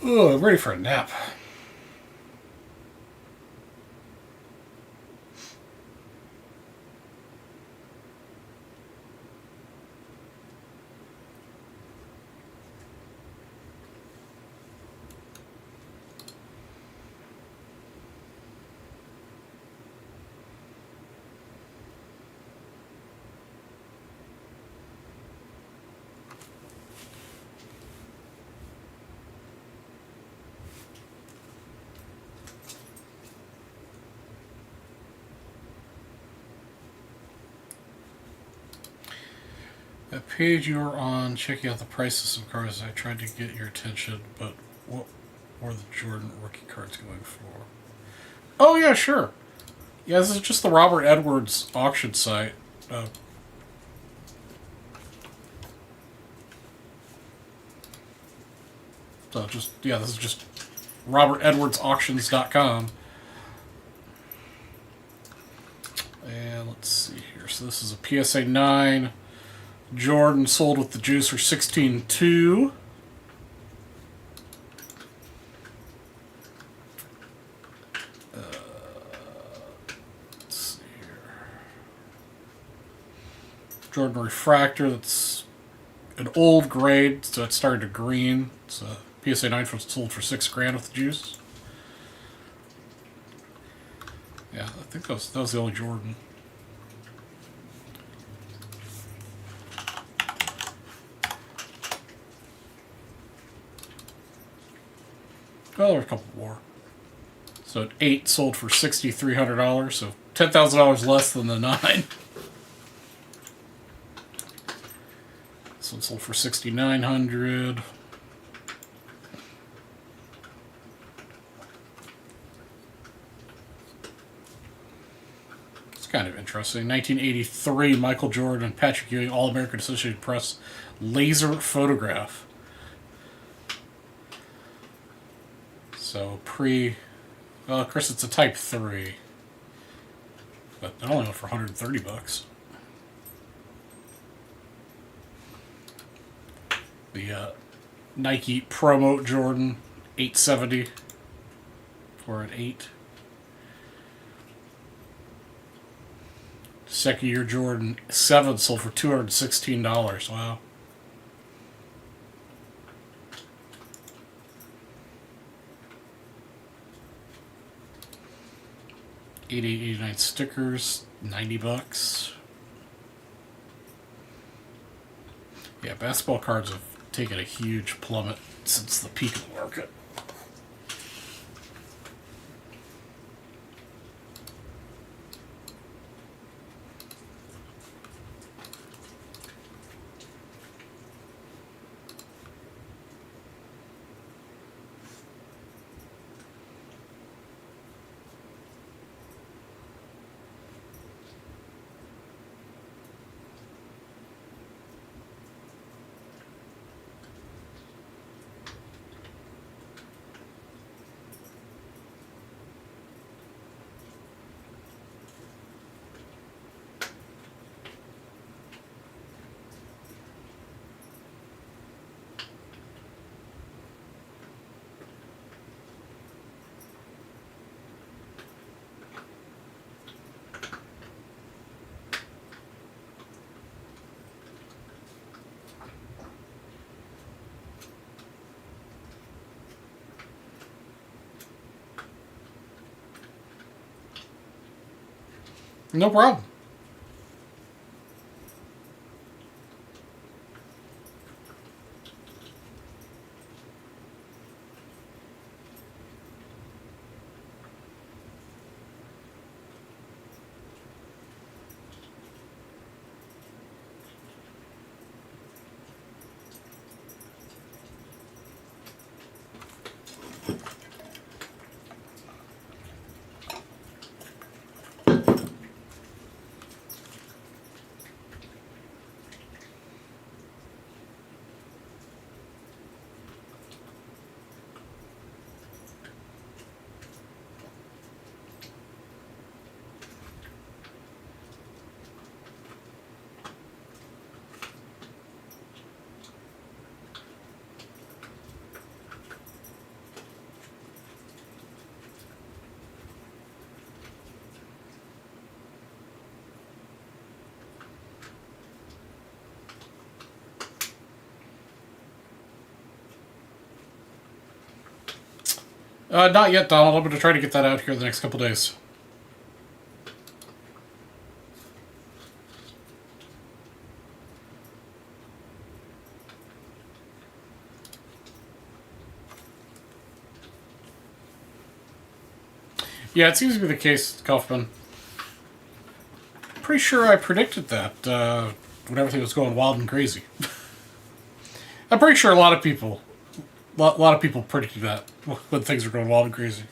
Oh, I'm ready for a nap. That page you were on, checking out the prices of cars, I tried to get your attention, but what were the Jordan rookie cards going for? Oh, yeah, sure. Yeah, this is just the Robert Edwards auction site. So just, yeah, this is just RobertEdwardsAuctions.com. And let's see here. So this is a PSA 9 Jordan sold with the juice for $16,200. Let's see here. Jordan Refractor, that's an old grade, so it started to green. It's a PSA 9 sold for $6,000 with the juice. Yeah, I think that was the only Jordan. Well, there were a couple more. So an 8 sold for $6,300, so $10,000 less than the 9. This one sold for $6,900. It's kind of interesting. 1983, Michael Jordan and Patrick Ewing, All-American Associated Press laser photograph. So well, of course it's a Type 3, but it only went for $130. The Nike Promo Jordan 870 for an 8. Second year Jordan 7 sold for $216. Wow. 8889 stickers, $90. Yeah, basketball cards have taken a huge plummet since the peak of the market. No problem. Not yet, Donald. I'm going to try to get that out here the next couple days. Yeah, it seems to be the case, Kaufman. Pretty sure I predicted that when everything was going wild and crazy. I'm pretty sure a lot of people predicted that when things were going wild and crazy.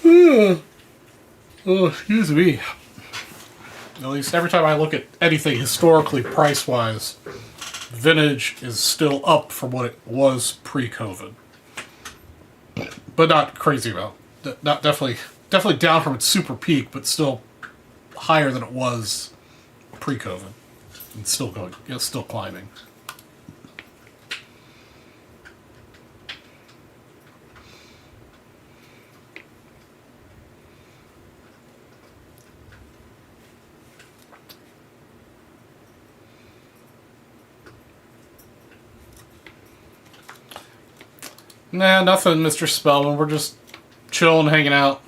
Oh, excuse me. At least every time I look at anything historically price-wise, vintage is still up from what it was pre-COVID. But not crazy about. Not definitely down from its super peak, but still higher than it was pre-COVID. And still going, still climbing. Nah, nothing, Mr. Spellman. We're just chilling, hanging out.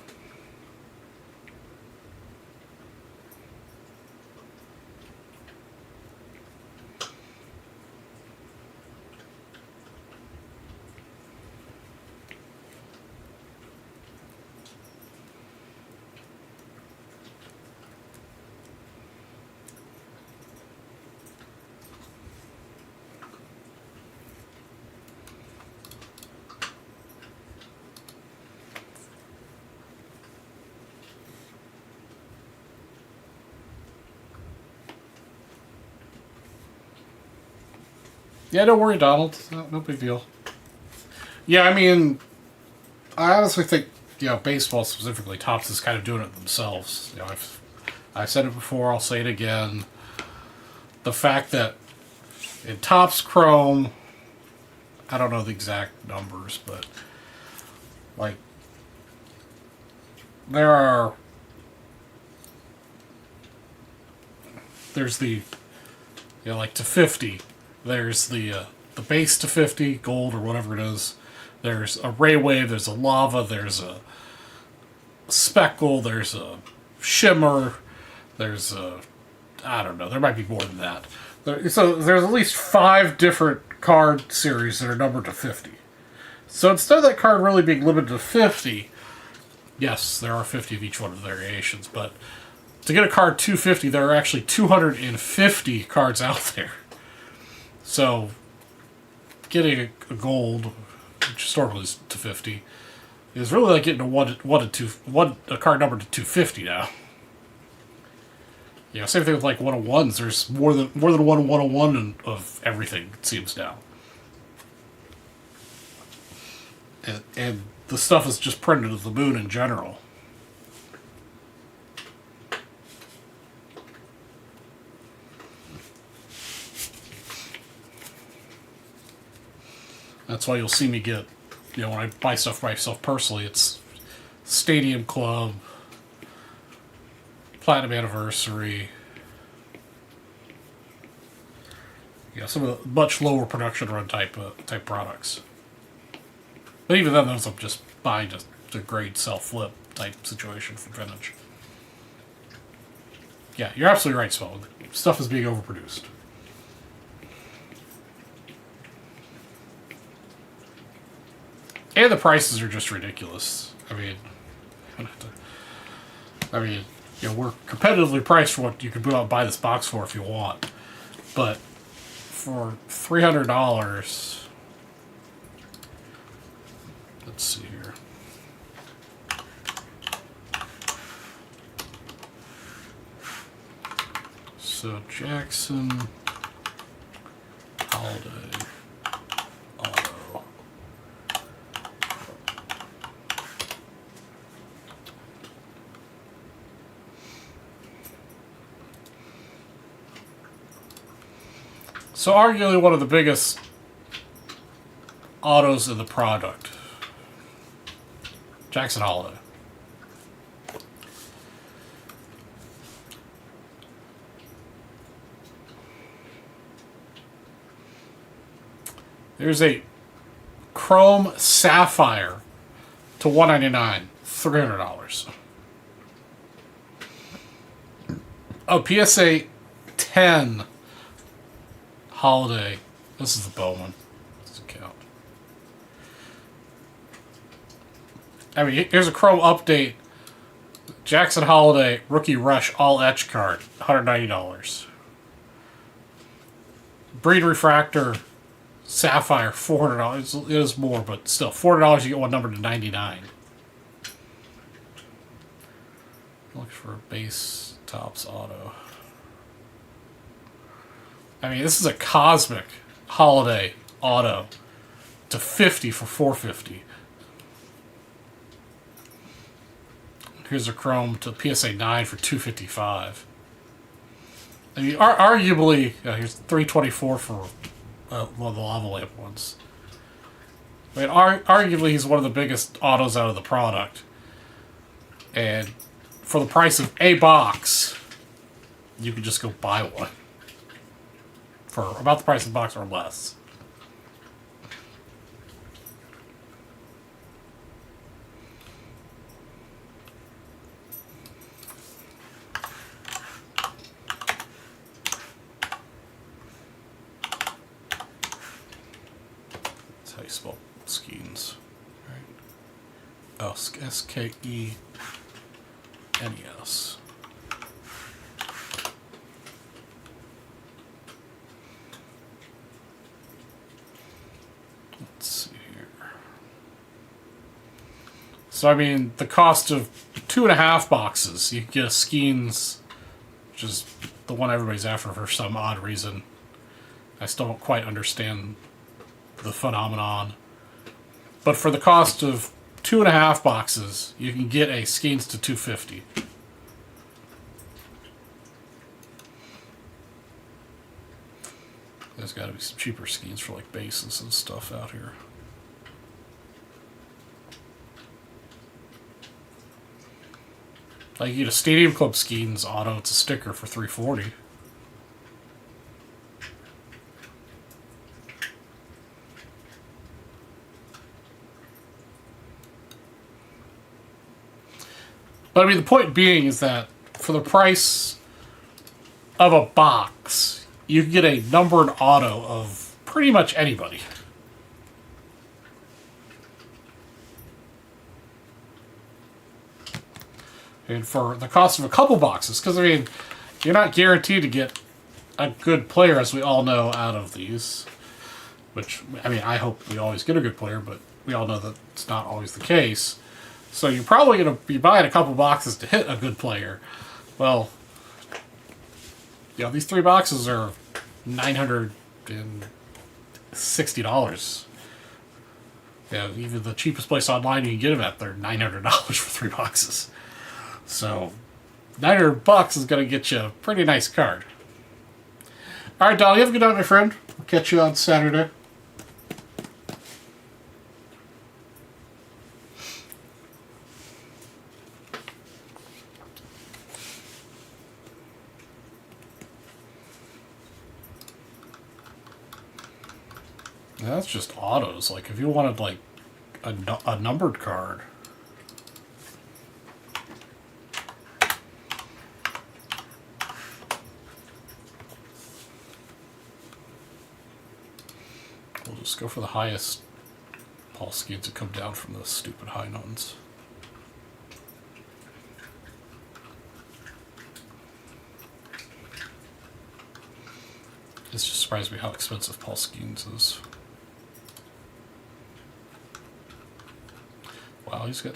Yeah, don't worry, Donald. No big deal. Yeah, I mean, I honestly think, baseball specifically, Topps is kind of doing it themselves. I've said it before, I'll say it again. The fact that in Topps Chrome, I don't know the exact numbers, but like there's the like to 50. There's the base to 50 gold or whatever it is. There's a ray wave. There's a lava. There's a speckle. There's a shimmer. There's a I don't know. There might be more than that. So there's at least 5 different card series that are numbered to 50. So instead of that card really being limited to 50, yes, there are 50 of each one of the variations, but to get a card 250, there are actually 250 cards out there. So getting a gold, which historically is to 50, is really like getting a card numbered to 250 now. Yeah, same thing with like 101s. There's more than one 101 of everything, it seems now. And the stuff is just printed to the moon in general. That's why you'll see me get, when I buy stuff for myself personally, it's Stadium Club, Platinum Anniversary. Some of the much lower production run type products. But even then, those I'm just buying to grade sell-flip type situation for vintage. Yeah, you're absolutely right, Spell. Stuff is being overproduced. And the prices are just ridiculous. I mean, we're competitively priced for what you can go out and buy this box for if you want. But for $300, let's see here. So Jackson Holiday Auto. So arguably one of the biggest autos in the product. Jackson Holiday. There's a Chrome Sapphire to $199, $300. Oh, PSA 10 Holiday. This is the Bowman. Doesn't count. I mean, here's a Chrome update. Jackson Holiday Rookie Rush All Etch card, $190. Breed Refractor Sapphire, $400. It is more, but still, $400 you get one number to 99. Look for a base Tops Auto. I mean, this is a Cosmic Holiday Auto to 50 for $450. Here's a Chrome to PSA 9 for $255. I mean, arguably, here's $324 for one of the lava lamp ones. I mean, arguably, he's one of the biggest autos out of the product. And for the price of a box, you can just go buy one. For about the price of the box or less. That's how you spell Skeens. Right? Oh, S-K-E-N-E-S. Let's see here. So, I mean, the cost of 2.5 boxes, you can get a Skeens, which is the one everybody's after for some odd reason. I still don't quite understand the phenomenon. But for the cost of 2.5 boxes, you can get a Skeens to $250. There's got to be some cheaper Skeens for like bases and stuff out here. Like you get a Stadium Club Skeens auto, it's a sticker for $340. But I mean, the point being is that for the price of a box, you can get a numbered auto of pretty much anybody. And for the cost of a couple boxes, because I mean, you're not guaranteed to get a good player, as we all know, out of these. Which, I mean, I hope we always get a good player, but we all know that it's not always the case. So you're probably going to be buying a couple boxes to hit a good player. Well, you know, these 3 boxes are $960. Yeah, even the cheapest place online you can get them at, they're $900 for 3 boxes. So, $900 is going to get you a pretty nice card. All right, Donnie, you have a good night, my friend. We'll catch you on Saturday. That's just autos. Like, if you wanted, like, a numbered card. We'll just go for the highest Paul Skeens to come down from those stupid high nuns. It's just surprised me how expensive Paul Skeens is. Wow, he's got...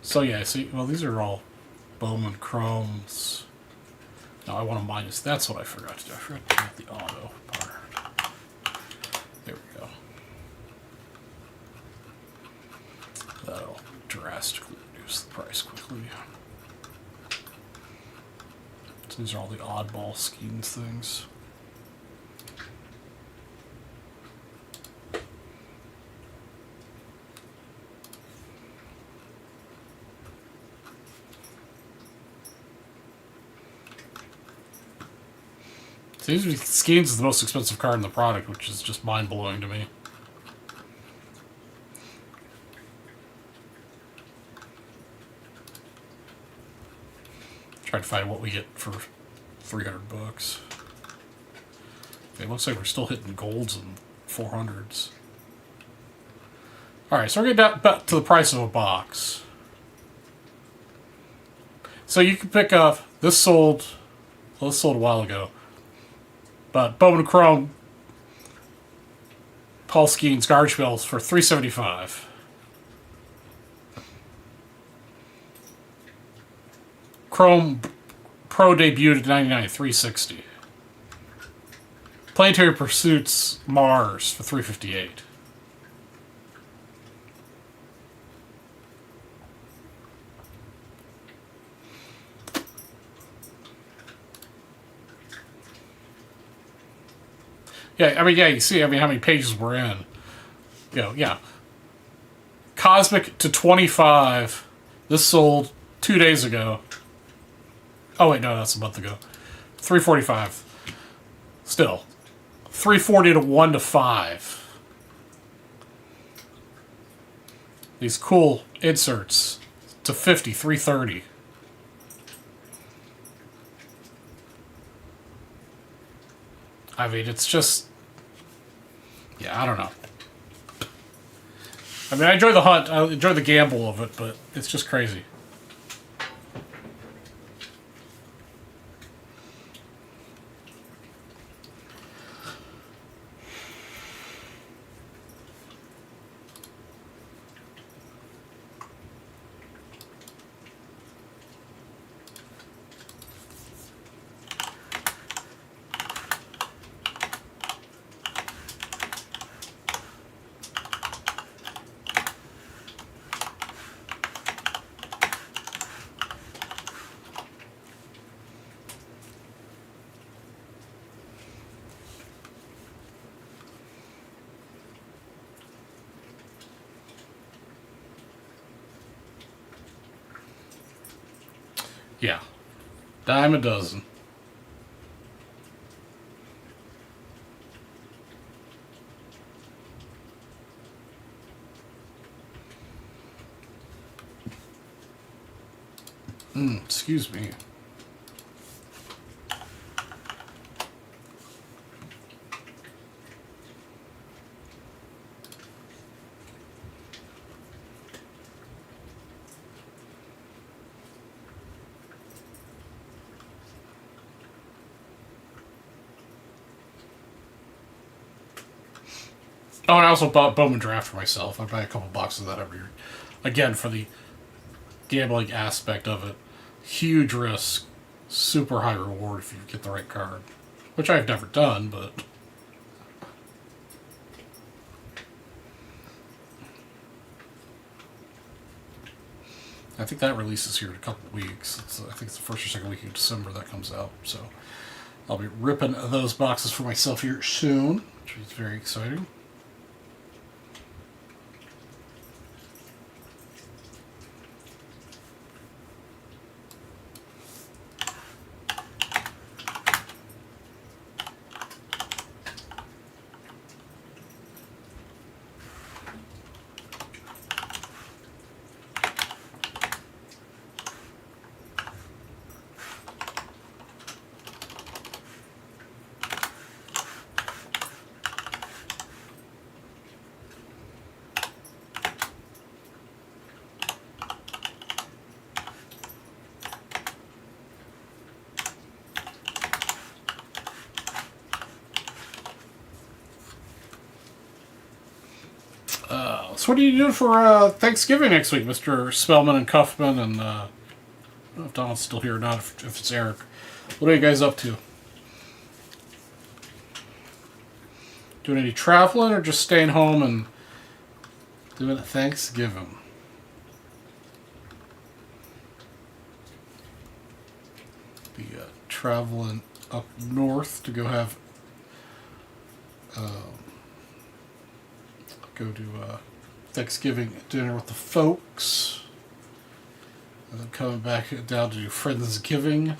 So yeah, see, well, these are all Bowman Chromes. No, I want to minus... That's what I forgot to do. I forgot to get the auto part. There we go. That'll drastically reduce the price quickly. So these are all the oddball Skeens things. Seems to be Skeens is the most expensive card in the product, which is just mind-blowing to me. Try to find what we get for $300. Okay, looks like we're still hitting golds and 400s. Alright, so we're getting back to the price of a box. So you can pick up, this sold a while ago, but Bowman Chrome Paul Skeens garbage bills for $375. Chrome Pro debuted at $99, $360. Planetary Pursuits Mars for $358. Yeah, I mean, yeah, you see, I mean, how many pages we're in. You know, yeah. Cosmic to 25. This sold 2 days ago. Oh, wait, no, that's a month ago. $345. Still. $340 to 1 to 5. These cool inserts to 50, $330. I mean, it's just... Yeah, I don't know. I mean, I enjoy the hunt. I enjoy the gamble of it, but it's just crazy. Yeah. Dime a dozen. Excuse me. Oh, and I also bought Bowman Draft for myself. I buy a couple boxes of that every year. Again, for the gambling aspect of it. Huge risk, super high reward if you get the right card. Which I've never done, but... I think that releases here in a couple of weeks. I think it's the first or second week of December that comes out. So I'll be ripping those boxes for myself here soon, which is very exciting. So what are you doing for Thanksgiving next week, Mr. Spellman and Cuffman? And I don't know if Donald's still here or not, if it's Eric. What are you guys up to? Doing any traveling or just staying home and doing Thanksgiving? Be traveling up north to go have... go to Thanksgiving dinner with the folks, and then coming back down to do Friendsgiving.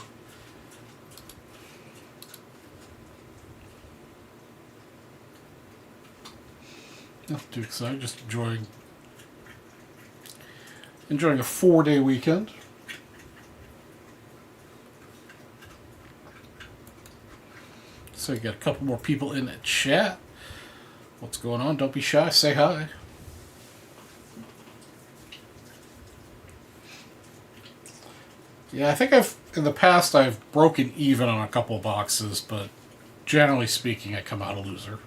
Nothing too exciting, just enjoying a 4-day weekend. So you got a couple more people in the chat. What's going on? Don't be shy. Say hi. Yeah, I think in the past I've broken even on a couple boxes, but generally speaking, I come out a loser.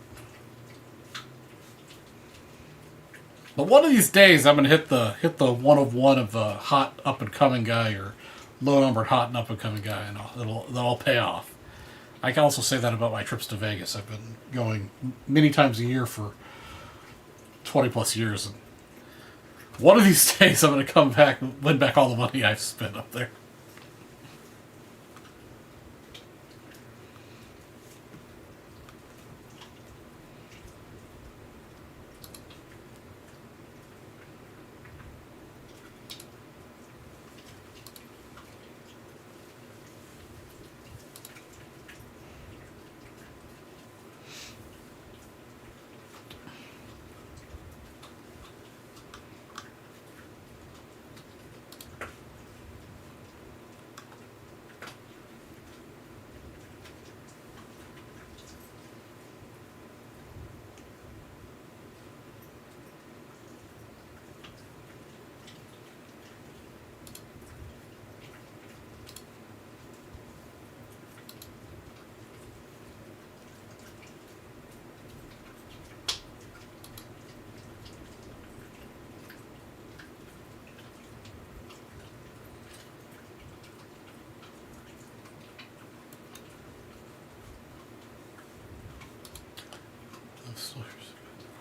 But one of these days, I'm gonna hit the 1 of the hot up and coming guy or low numbered hot and up and coming guy, and that'll pay off. I can also say that about my trips to Vegas. I've been going many times a year for 20 plus years, and one of these days I'm gonna come back and win back all the money I've spent up there.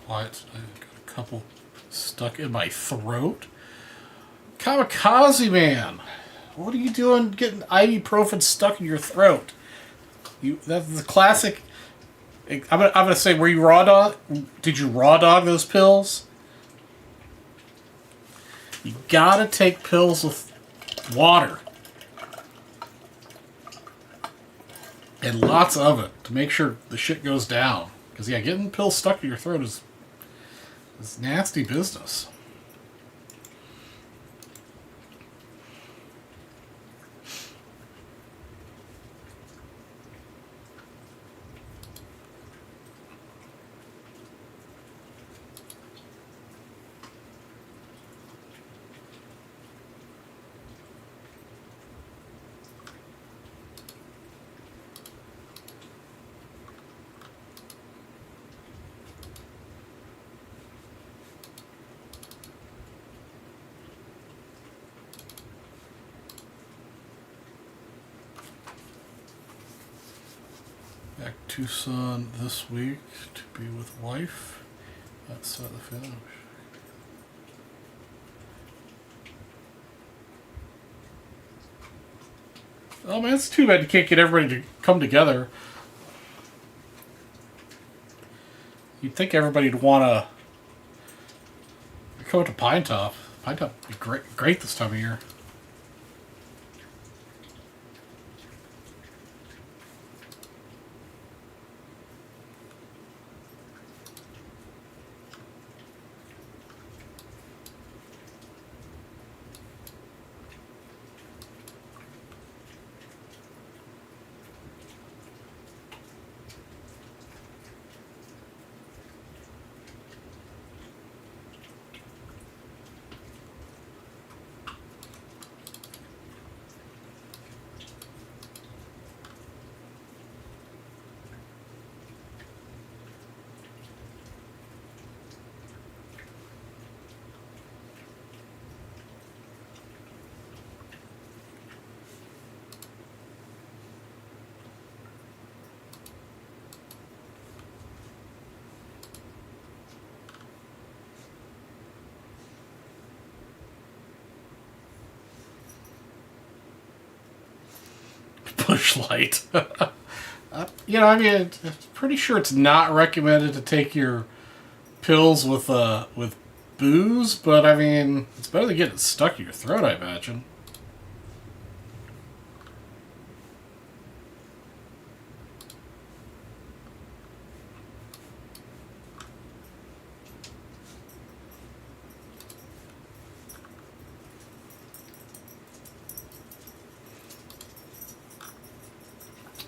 Quiet tonight. I've got a couple stuck in my throat. Kamikaze Man, what are you doing getting ibuprofen stuck in your throat? That's the classic. I'm gonna say, were you raw dog? Did you raw dog those pills? You gotta take pills with water. And lots of it to make sure the shit goes down. Because, yeah, getting pills stuck in your throat is nasty business. Back to Tucson this week to be with wife. That's the finish. Oh man, it's too bad you can't get everybody to come together. You'd think everybody'd want to go to Pine Top. Pine Top would be great this time of year. Bush Light. I mean, I'm pretty sure it's not recommended to take your pills with booze, but I mean, it's better than getting it stuck in your throat, I imagine.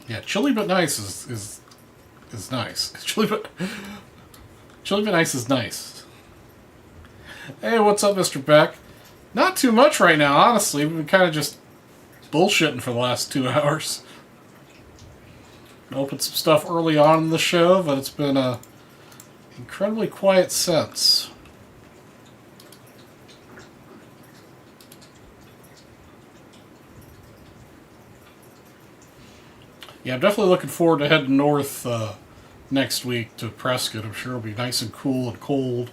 Yeah, chilly but nice is is nice. Chili but nice is nice. Hey, what's up, Mr. Beck? Not too much right now, honestly. We've been kind of just bullshitting for the last 2 hours. Opened some stuff early on in the show, but it's been incredibly quiet since. Yeah, I'm definitely looking forward to heading north next week to Prescott. I'm sure it'll be nice and cool and cold.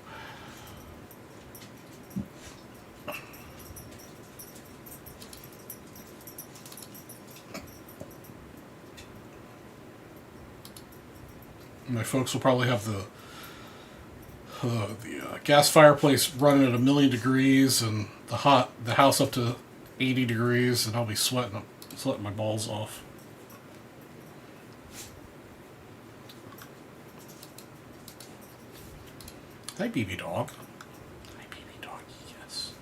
My folks will probably have the gas fireplace running at 1,000,000 degrees and the house up to 80 degrees, and I'll be sweating my balls off. Hi, BB dog. Hi, BB dog. Yes.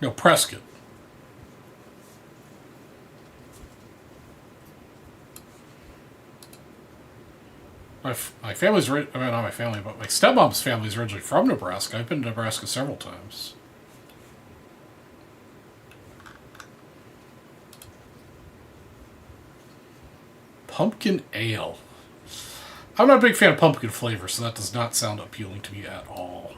No, Prescott. My family's, I mean, not my family, but my stepmom's family is originally from Nebraska. I've been to Nebraska several times. Pumpkin ale. I'm not a big fan of pumpkin flavor, so that does not sound appealing to me at all.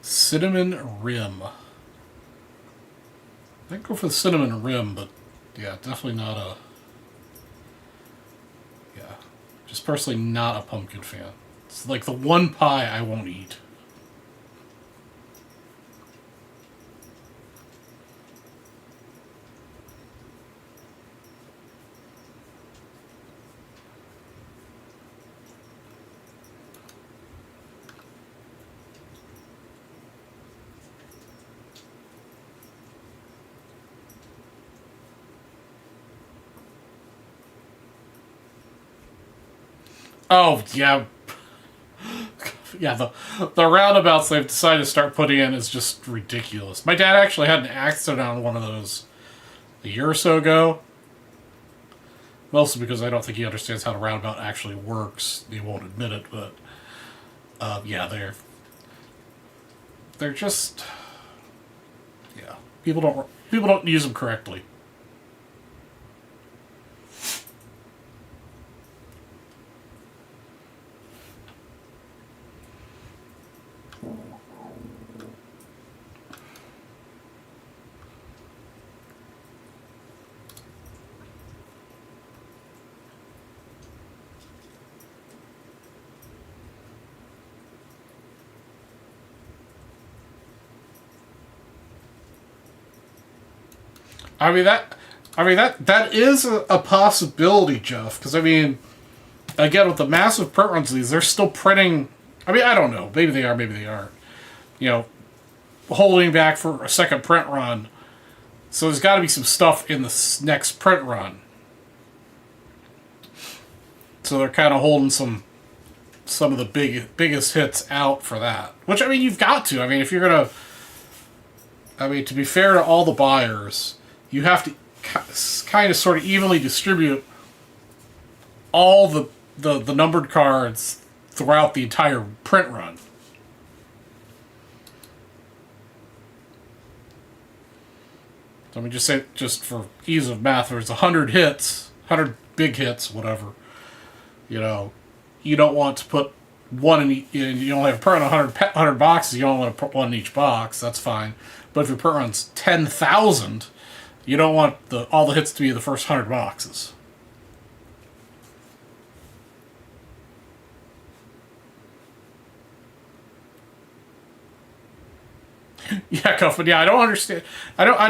Cinnamon rim. I'd go for the cinnamon rim, but yeah, definitely not a... Yeah, just personally not a pumpkin fan. It's like the one pie I won't eat. Oh, yeah. Yeah, the roundabouts they've decided to start putting in is just ridiculous. My dad actually had an accident on one of those a year or so ago. Mostly because I don't think he understands how the roundabout actually works. He won't admit it, but yeah, they're just, yeah. People don't use them correctly. That is a possibility, Jeff. Because I mean, again, with the massive print runs of these, they're still printing. I mean, I don't know. Maybe they are. Maybe they aren't. You know, holding back for a second print run. So there's got to be some stuff in the next print run. So they're kind of holding some of the biggest hits out for that. Which, I mean, you've got to. I mean, if you're gonna, I mean, to be fair to all the buyers, you have to kind of sort of evenly distribute all the numbered cards throughout the entire print run. So I mean, just for ease of math, there's 100 hits, 100 big hits, whatever. You know, you don't want to put one in you only have per run 100 boxes, you only want to put one in each box. That's fine. But if your per run's 10,000, you don't want all the hits to be the first 100 boxes. Yeah, Cuffman. Yeah, I don't understand. I don't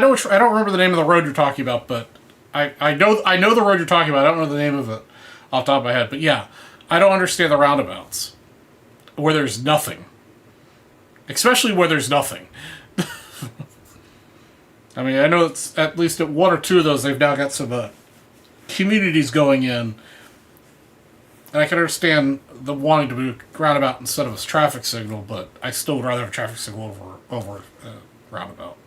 remember the name of the road you're talking about, but I know the road you're talking about. I don't know the name of it off the top of my head, but yeah, I don't understand the roundabouts where there's nothing, especially where there's nothing. I mean, I know it's at least at one or two of those they've now got some communities going in, and I can understand the wanting to be roundabout instead of a traffic signal, but I still would rather have a traffic signal over roundabout.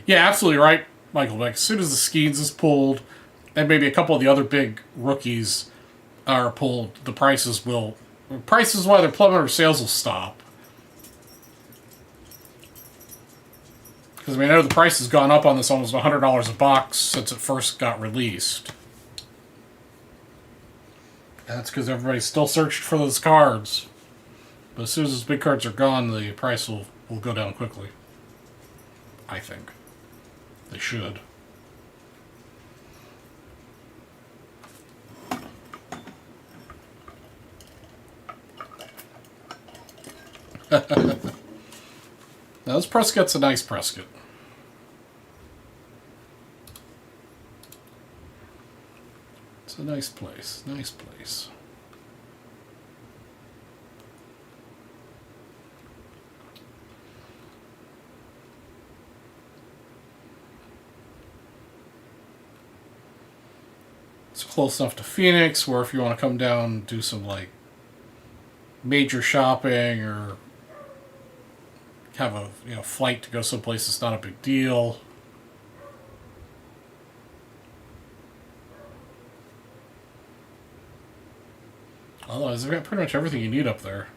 Yeah, absolutely right, Michael Beck. As soon as the Skeens is pulled, and maybe a couple of the other big rookies are pulled, the prices will... Prices, while they're plummet, or sales will stop. Because, I mean, I know the price has gone up on this almost $100 a box since it first got released. That's because everybody's still searching for those cards. But as soon as those big cards are gone, the price will go down quickly. I think. They should. Now, this Prescott's a nice Prescott. It's a nice place. Nice place. It's close enough to Phoenix where if you want to come down and do some like major shopping or have a flight to go someplace, it's not a big deal. Otherwise, they've got pretty much everything you need up there.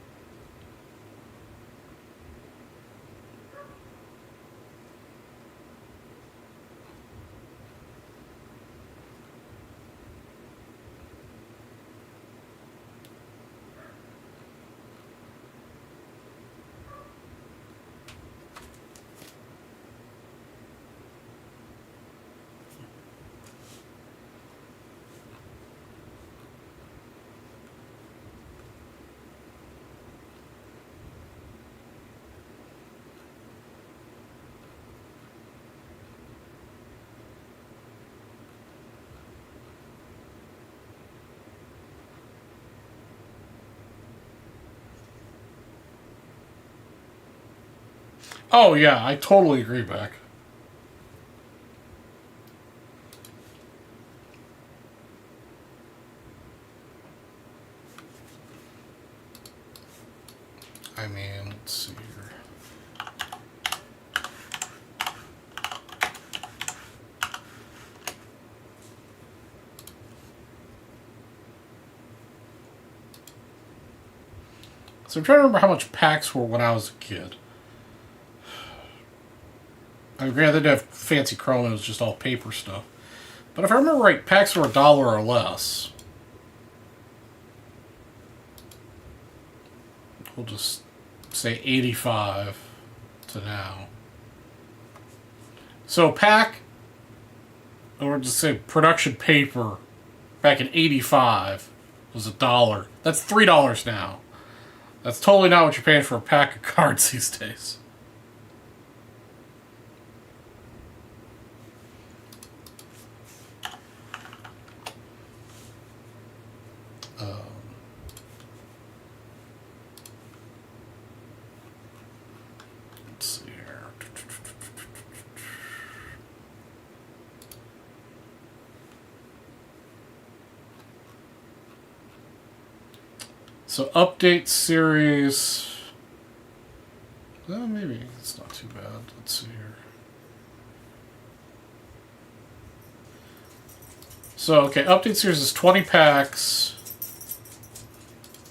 Oh yeah, I totally agree, Beck. I mean, let's see here. So I'm trying to remember how much packs were when I was a kid. I mean, granted, they didn't have fancy chrome, it was just all paper stuff. But if I remember right, packs were $1 or less. We'll just say 85 to now. So pack, or just say production paper, back in 85 was $1. That's $3 now. That's totally not what you're paying for a pack of cards these days. Let's see here. So update series. Well, maybe it's not too bad. Let's see here. So, okay, Update Series is 20 packs.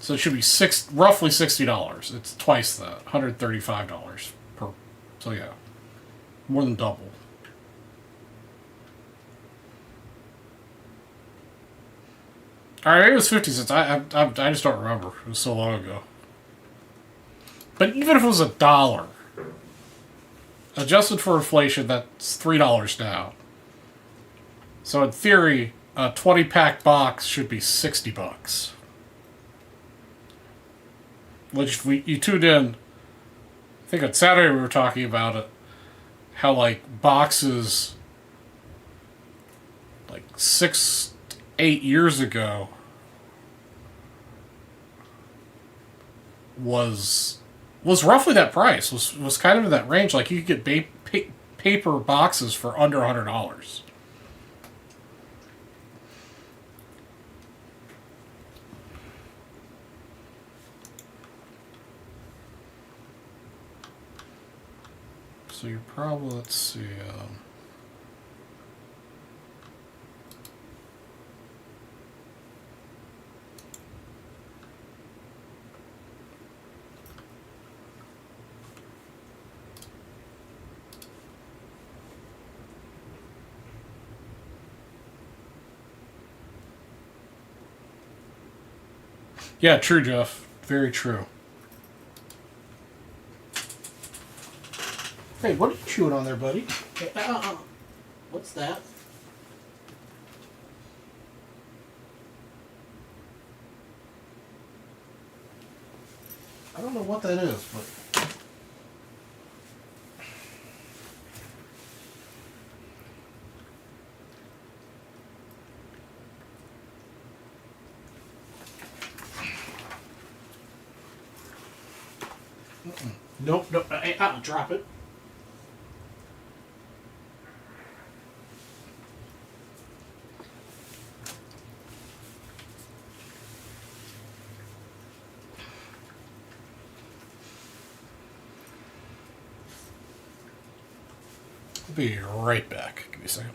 So it should be roughly $60. It's twice that, $135 per. So yeah, more than double. All right, maybe it was 50 cents. I just don't remember. It was so long ago. But even if it was $1, adjusted for inflation, that's $3 now. So in theory, a 20-pack box should be $60. Which you tuned in. I think on Saturday we were talking about it. How like boxes, like 6, 8 years ago, was roughly that price. Was kind of in that range. Like you could get paper boxes for under $100. So you're probably, let's see. Yeah, true, Jeff. Very true. Hey, what are you chewing on there, buddy? Hey, what's that? I don't know what that is, but... Nope, nope. Hey, drop it. I'll be right back. Give me a second.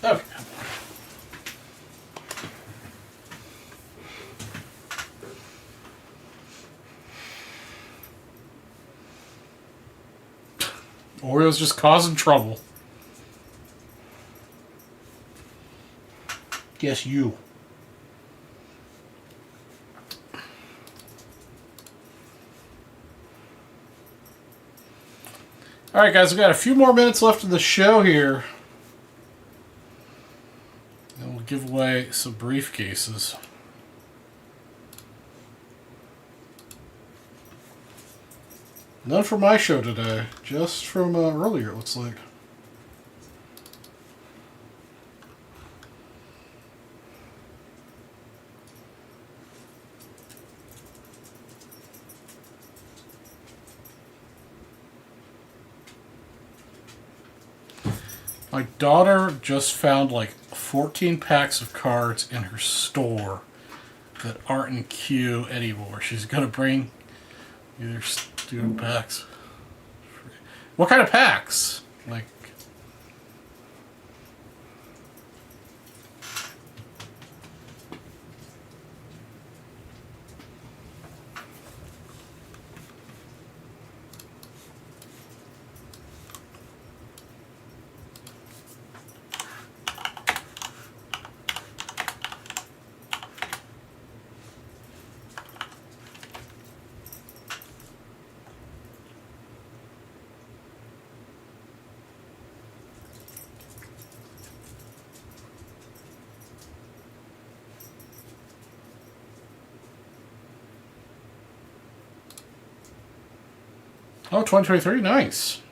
Okay. Oreo's just causing trouble. Guess you. Alright guys, we've got a few more minutes left of the show here. And we'll give away some briefcases. None from my show today, just from earlier, it looks like. My daughter just found like 14 packs of cards in her store that aren't in queue anymore. She's going to bring either student packs. What kind of packs? Like... Oh, 2023, nice.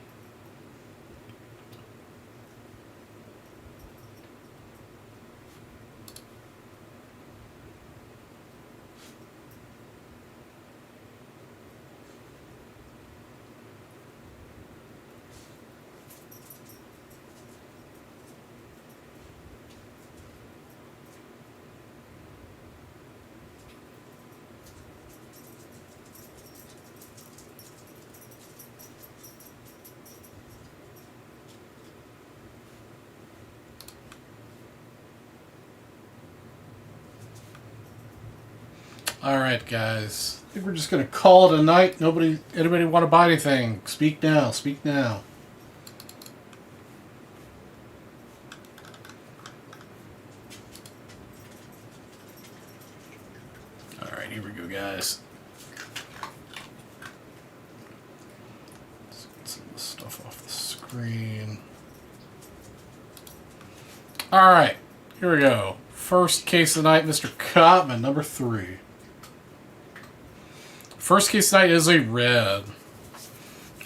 All right, guys. I think we're just gonna call it a night. Anybody want to buy anything? Speak now. Speak now. All right, here we go, guys. Let's get some of this stuff off the screen. All right, here we go. First case of the night, Mr. Cotman, number 3. First case tonight is a red.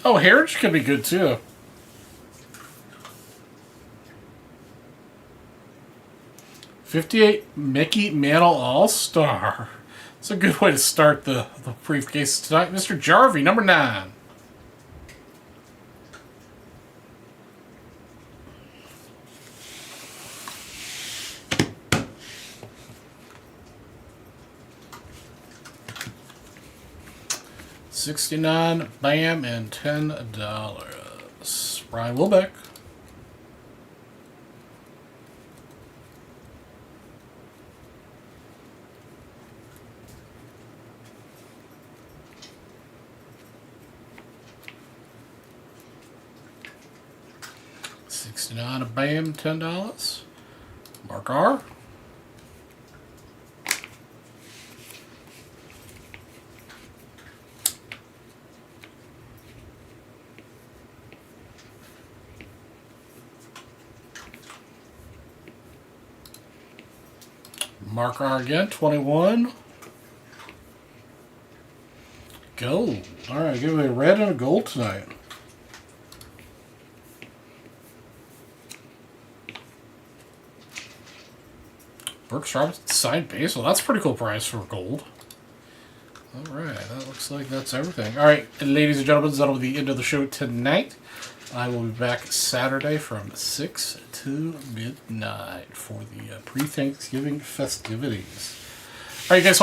Oh, Heritage could be good too. '58 Mickey Mantle All-Star. It's a good way to start the briefcase tonight. Mr. Jarvie, number 9. $69, bam, and $10. Brian Wilbeck. $69, a bam, $10. Mark R. Mark R again, 21. Gold. Alright, give me a red and a gold tonight. Brooks Robinson signed base. Well, that's a pretty cool price for gold. Alright, that looks like that's everything. Alright, ladies and gentlemen, that'll be the end of the show tonight. I will be back Saturday from 6 to midnight for the pre-Thanksgiving festivities. Alright, guys.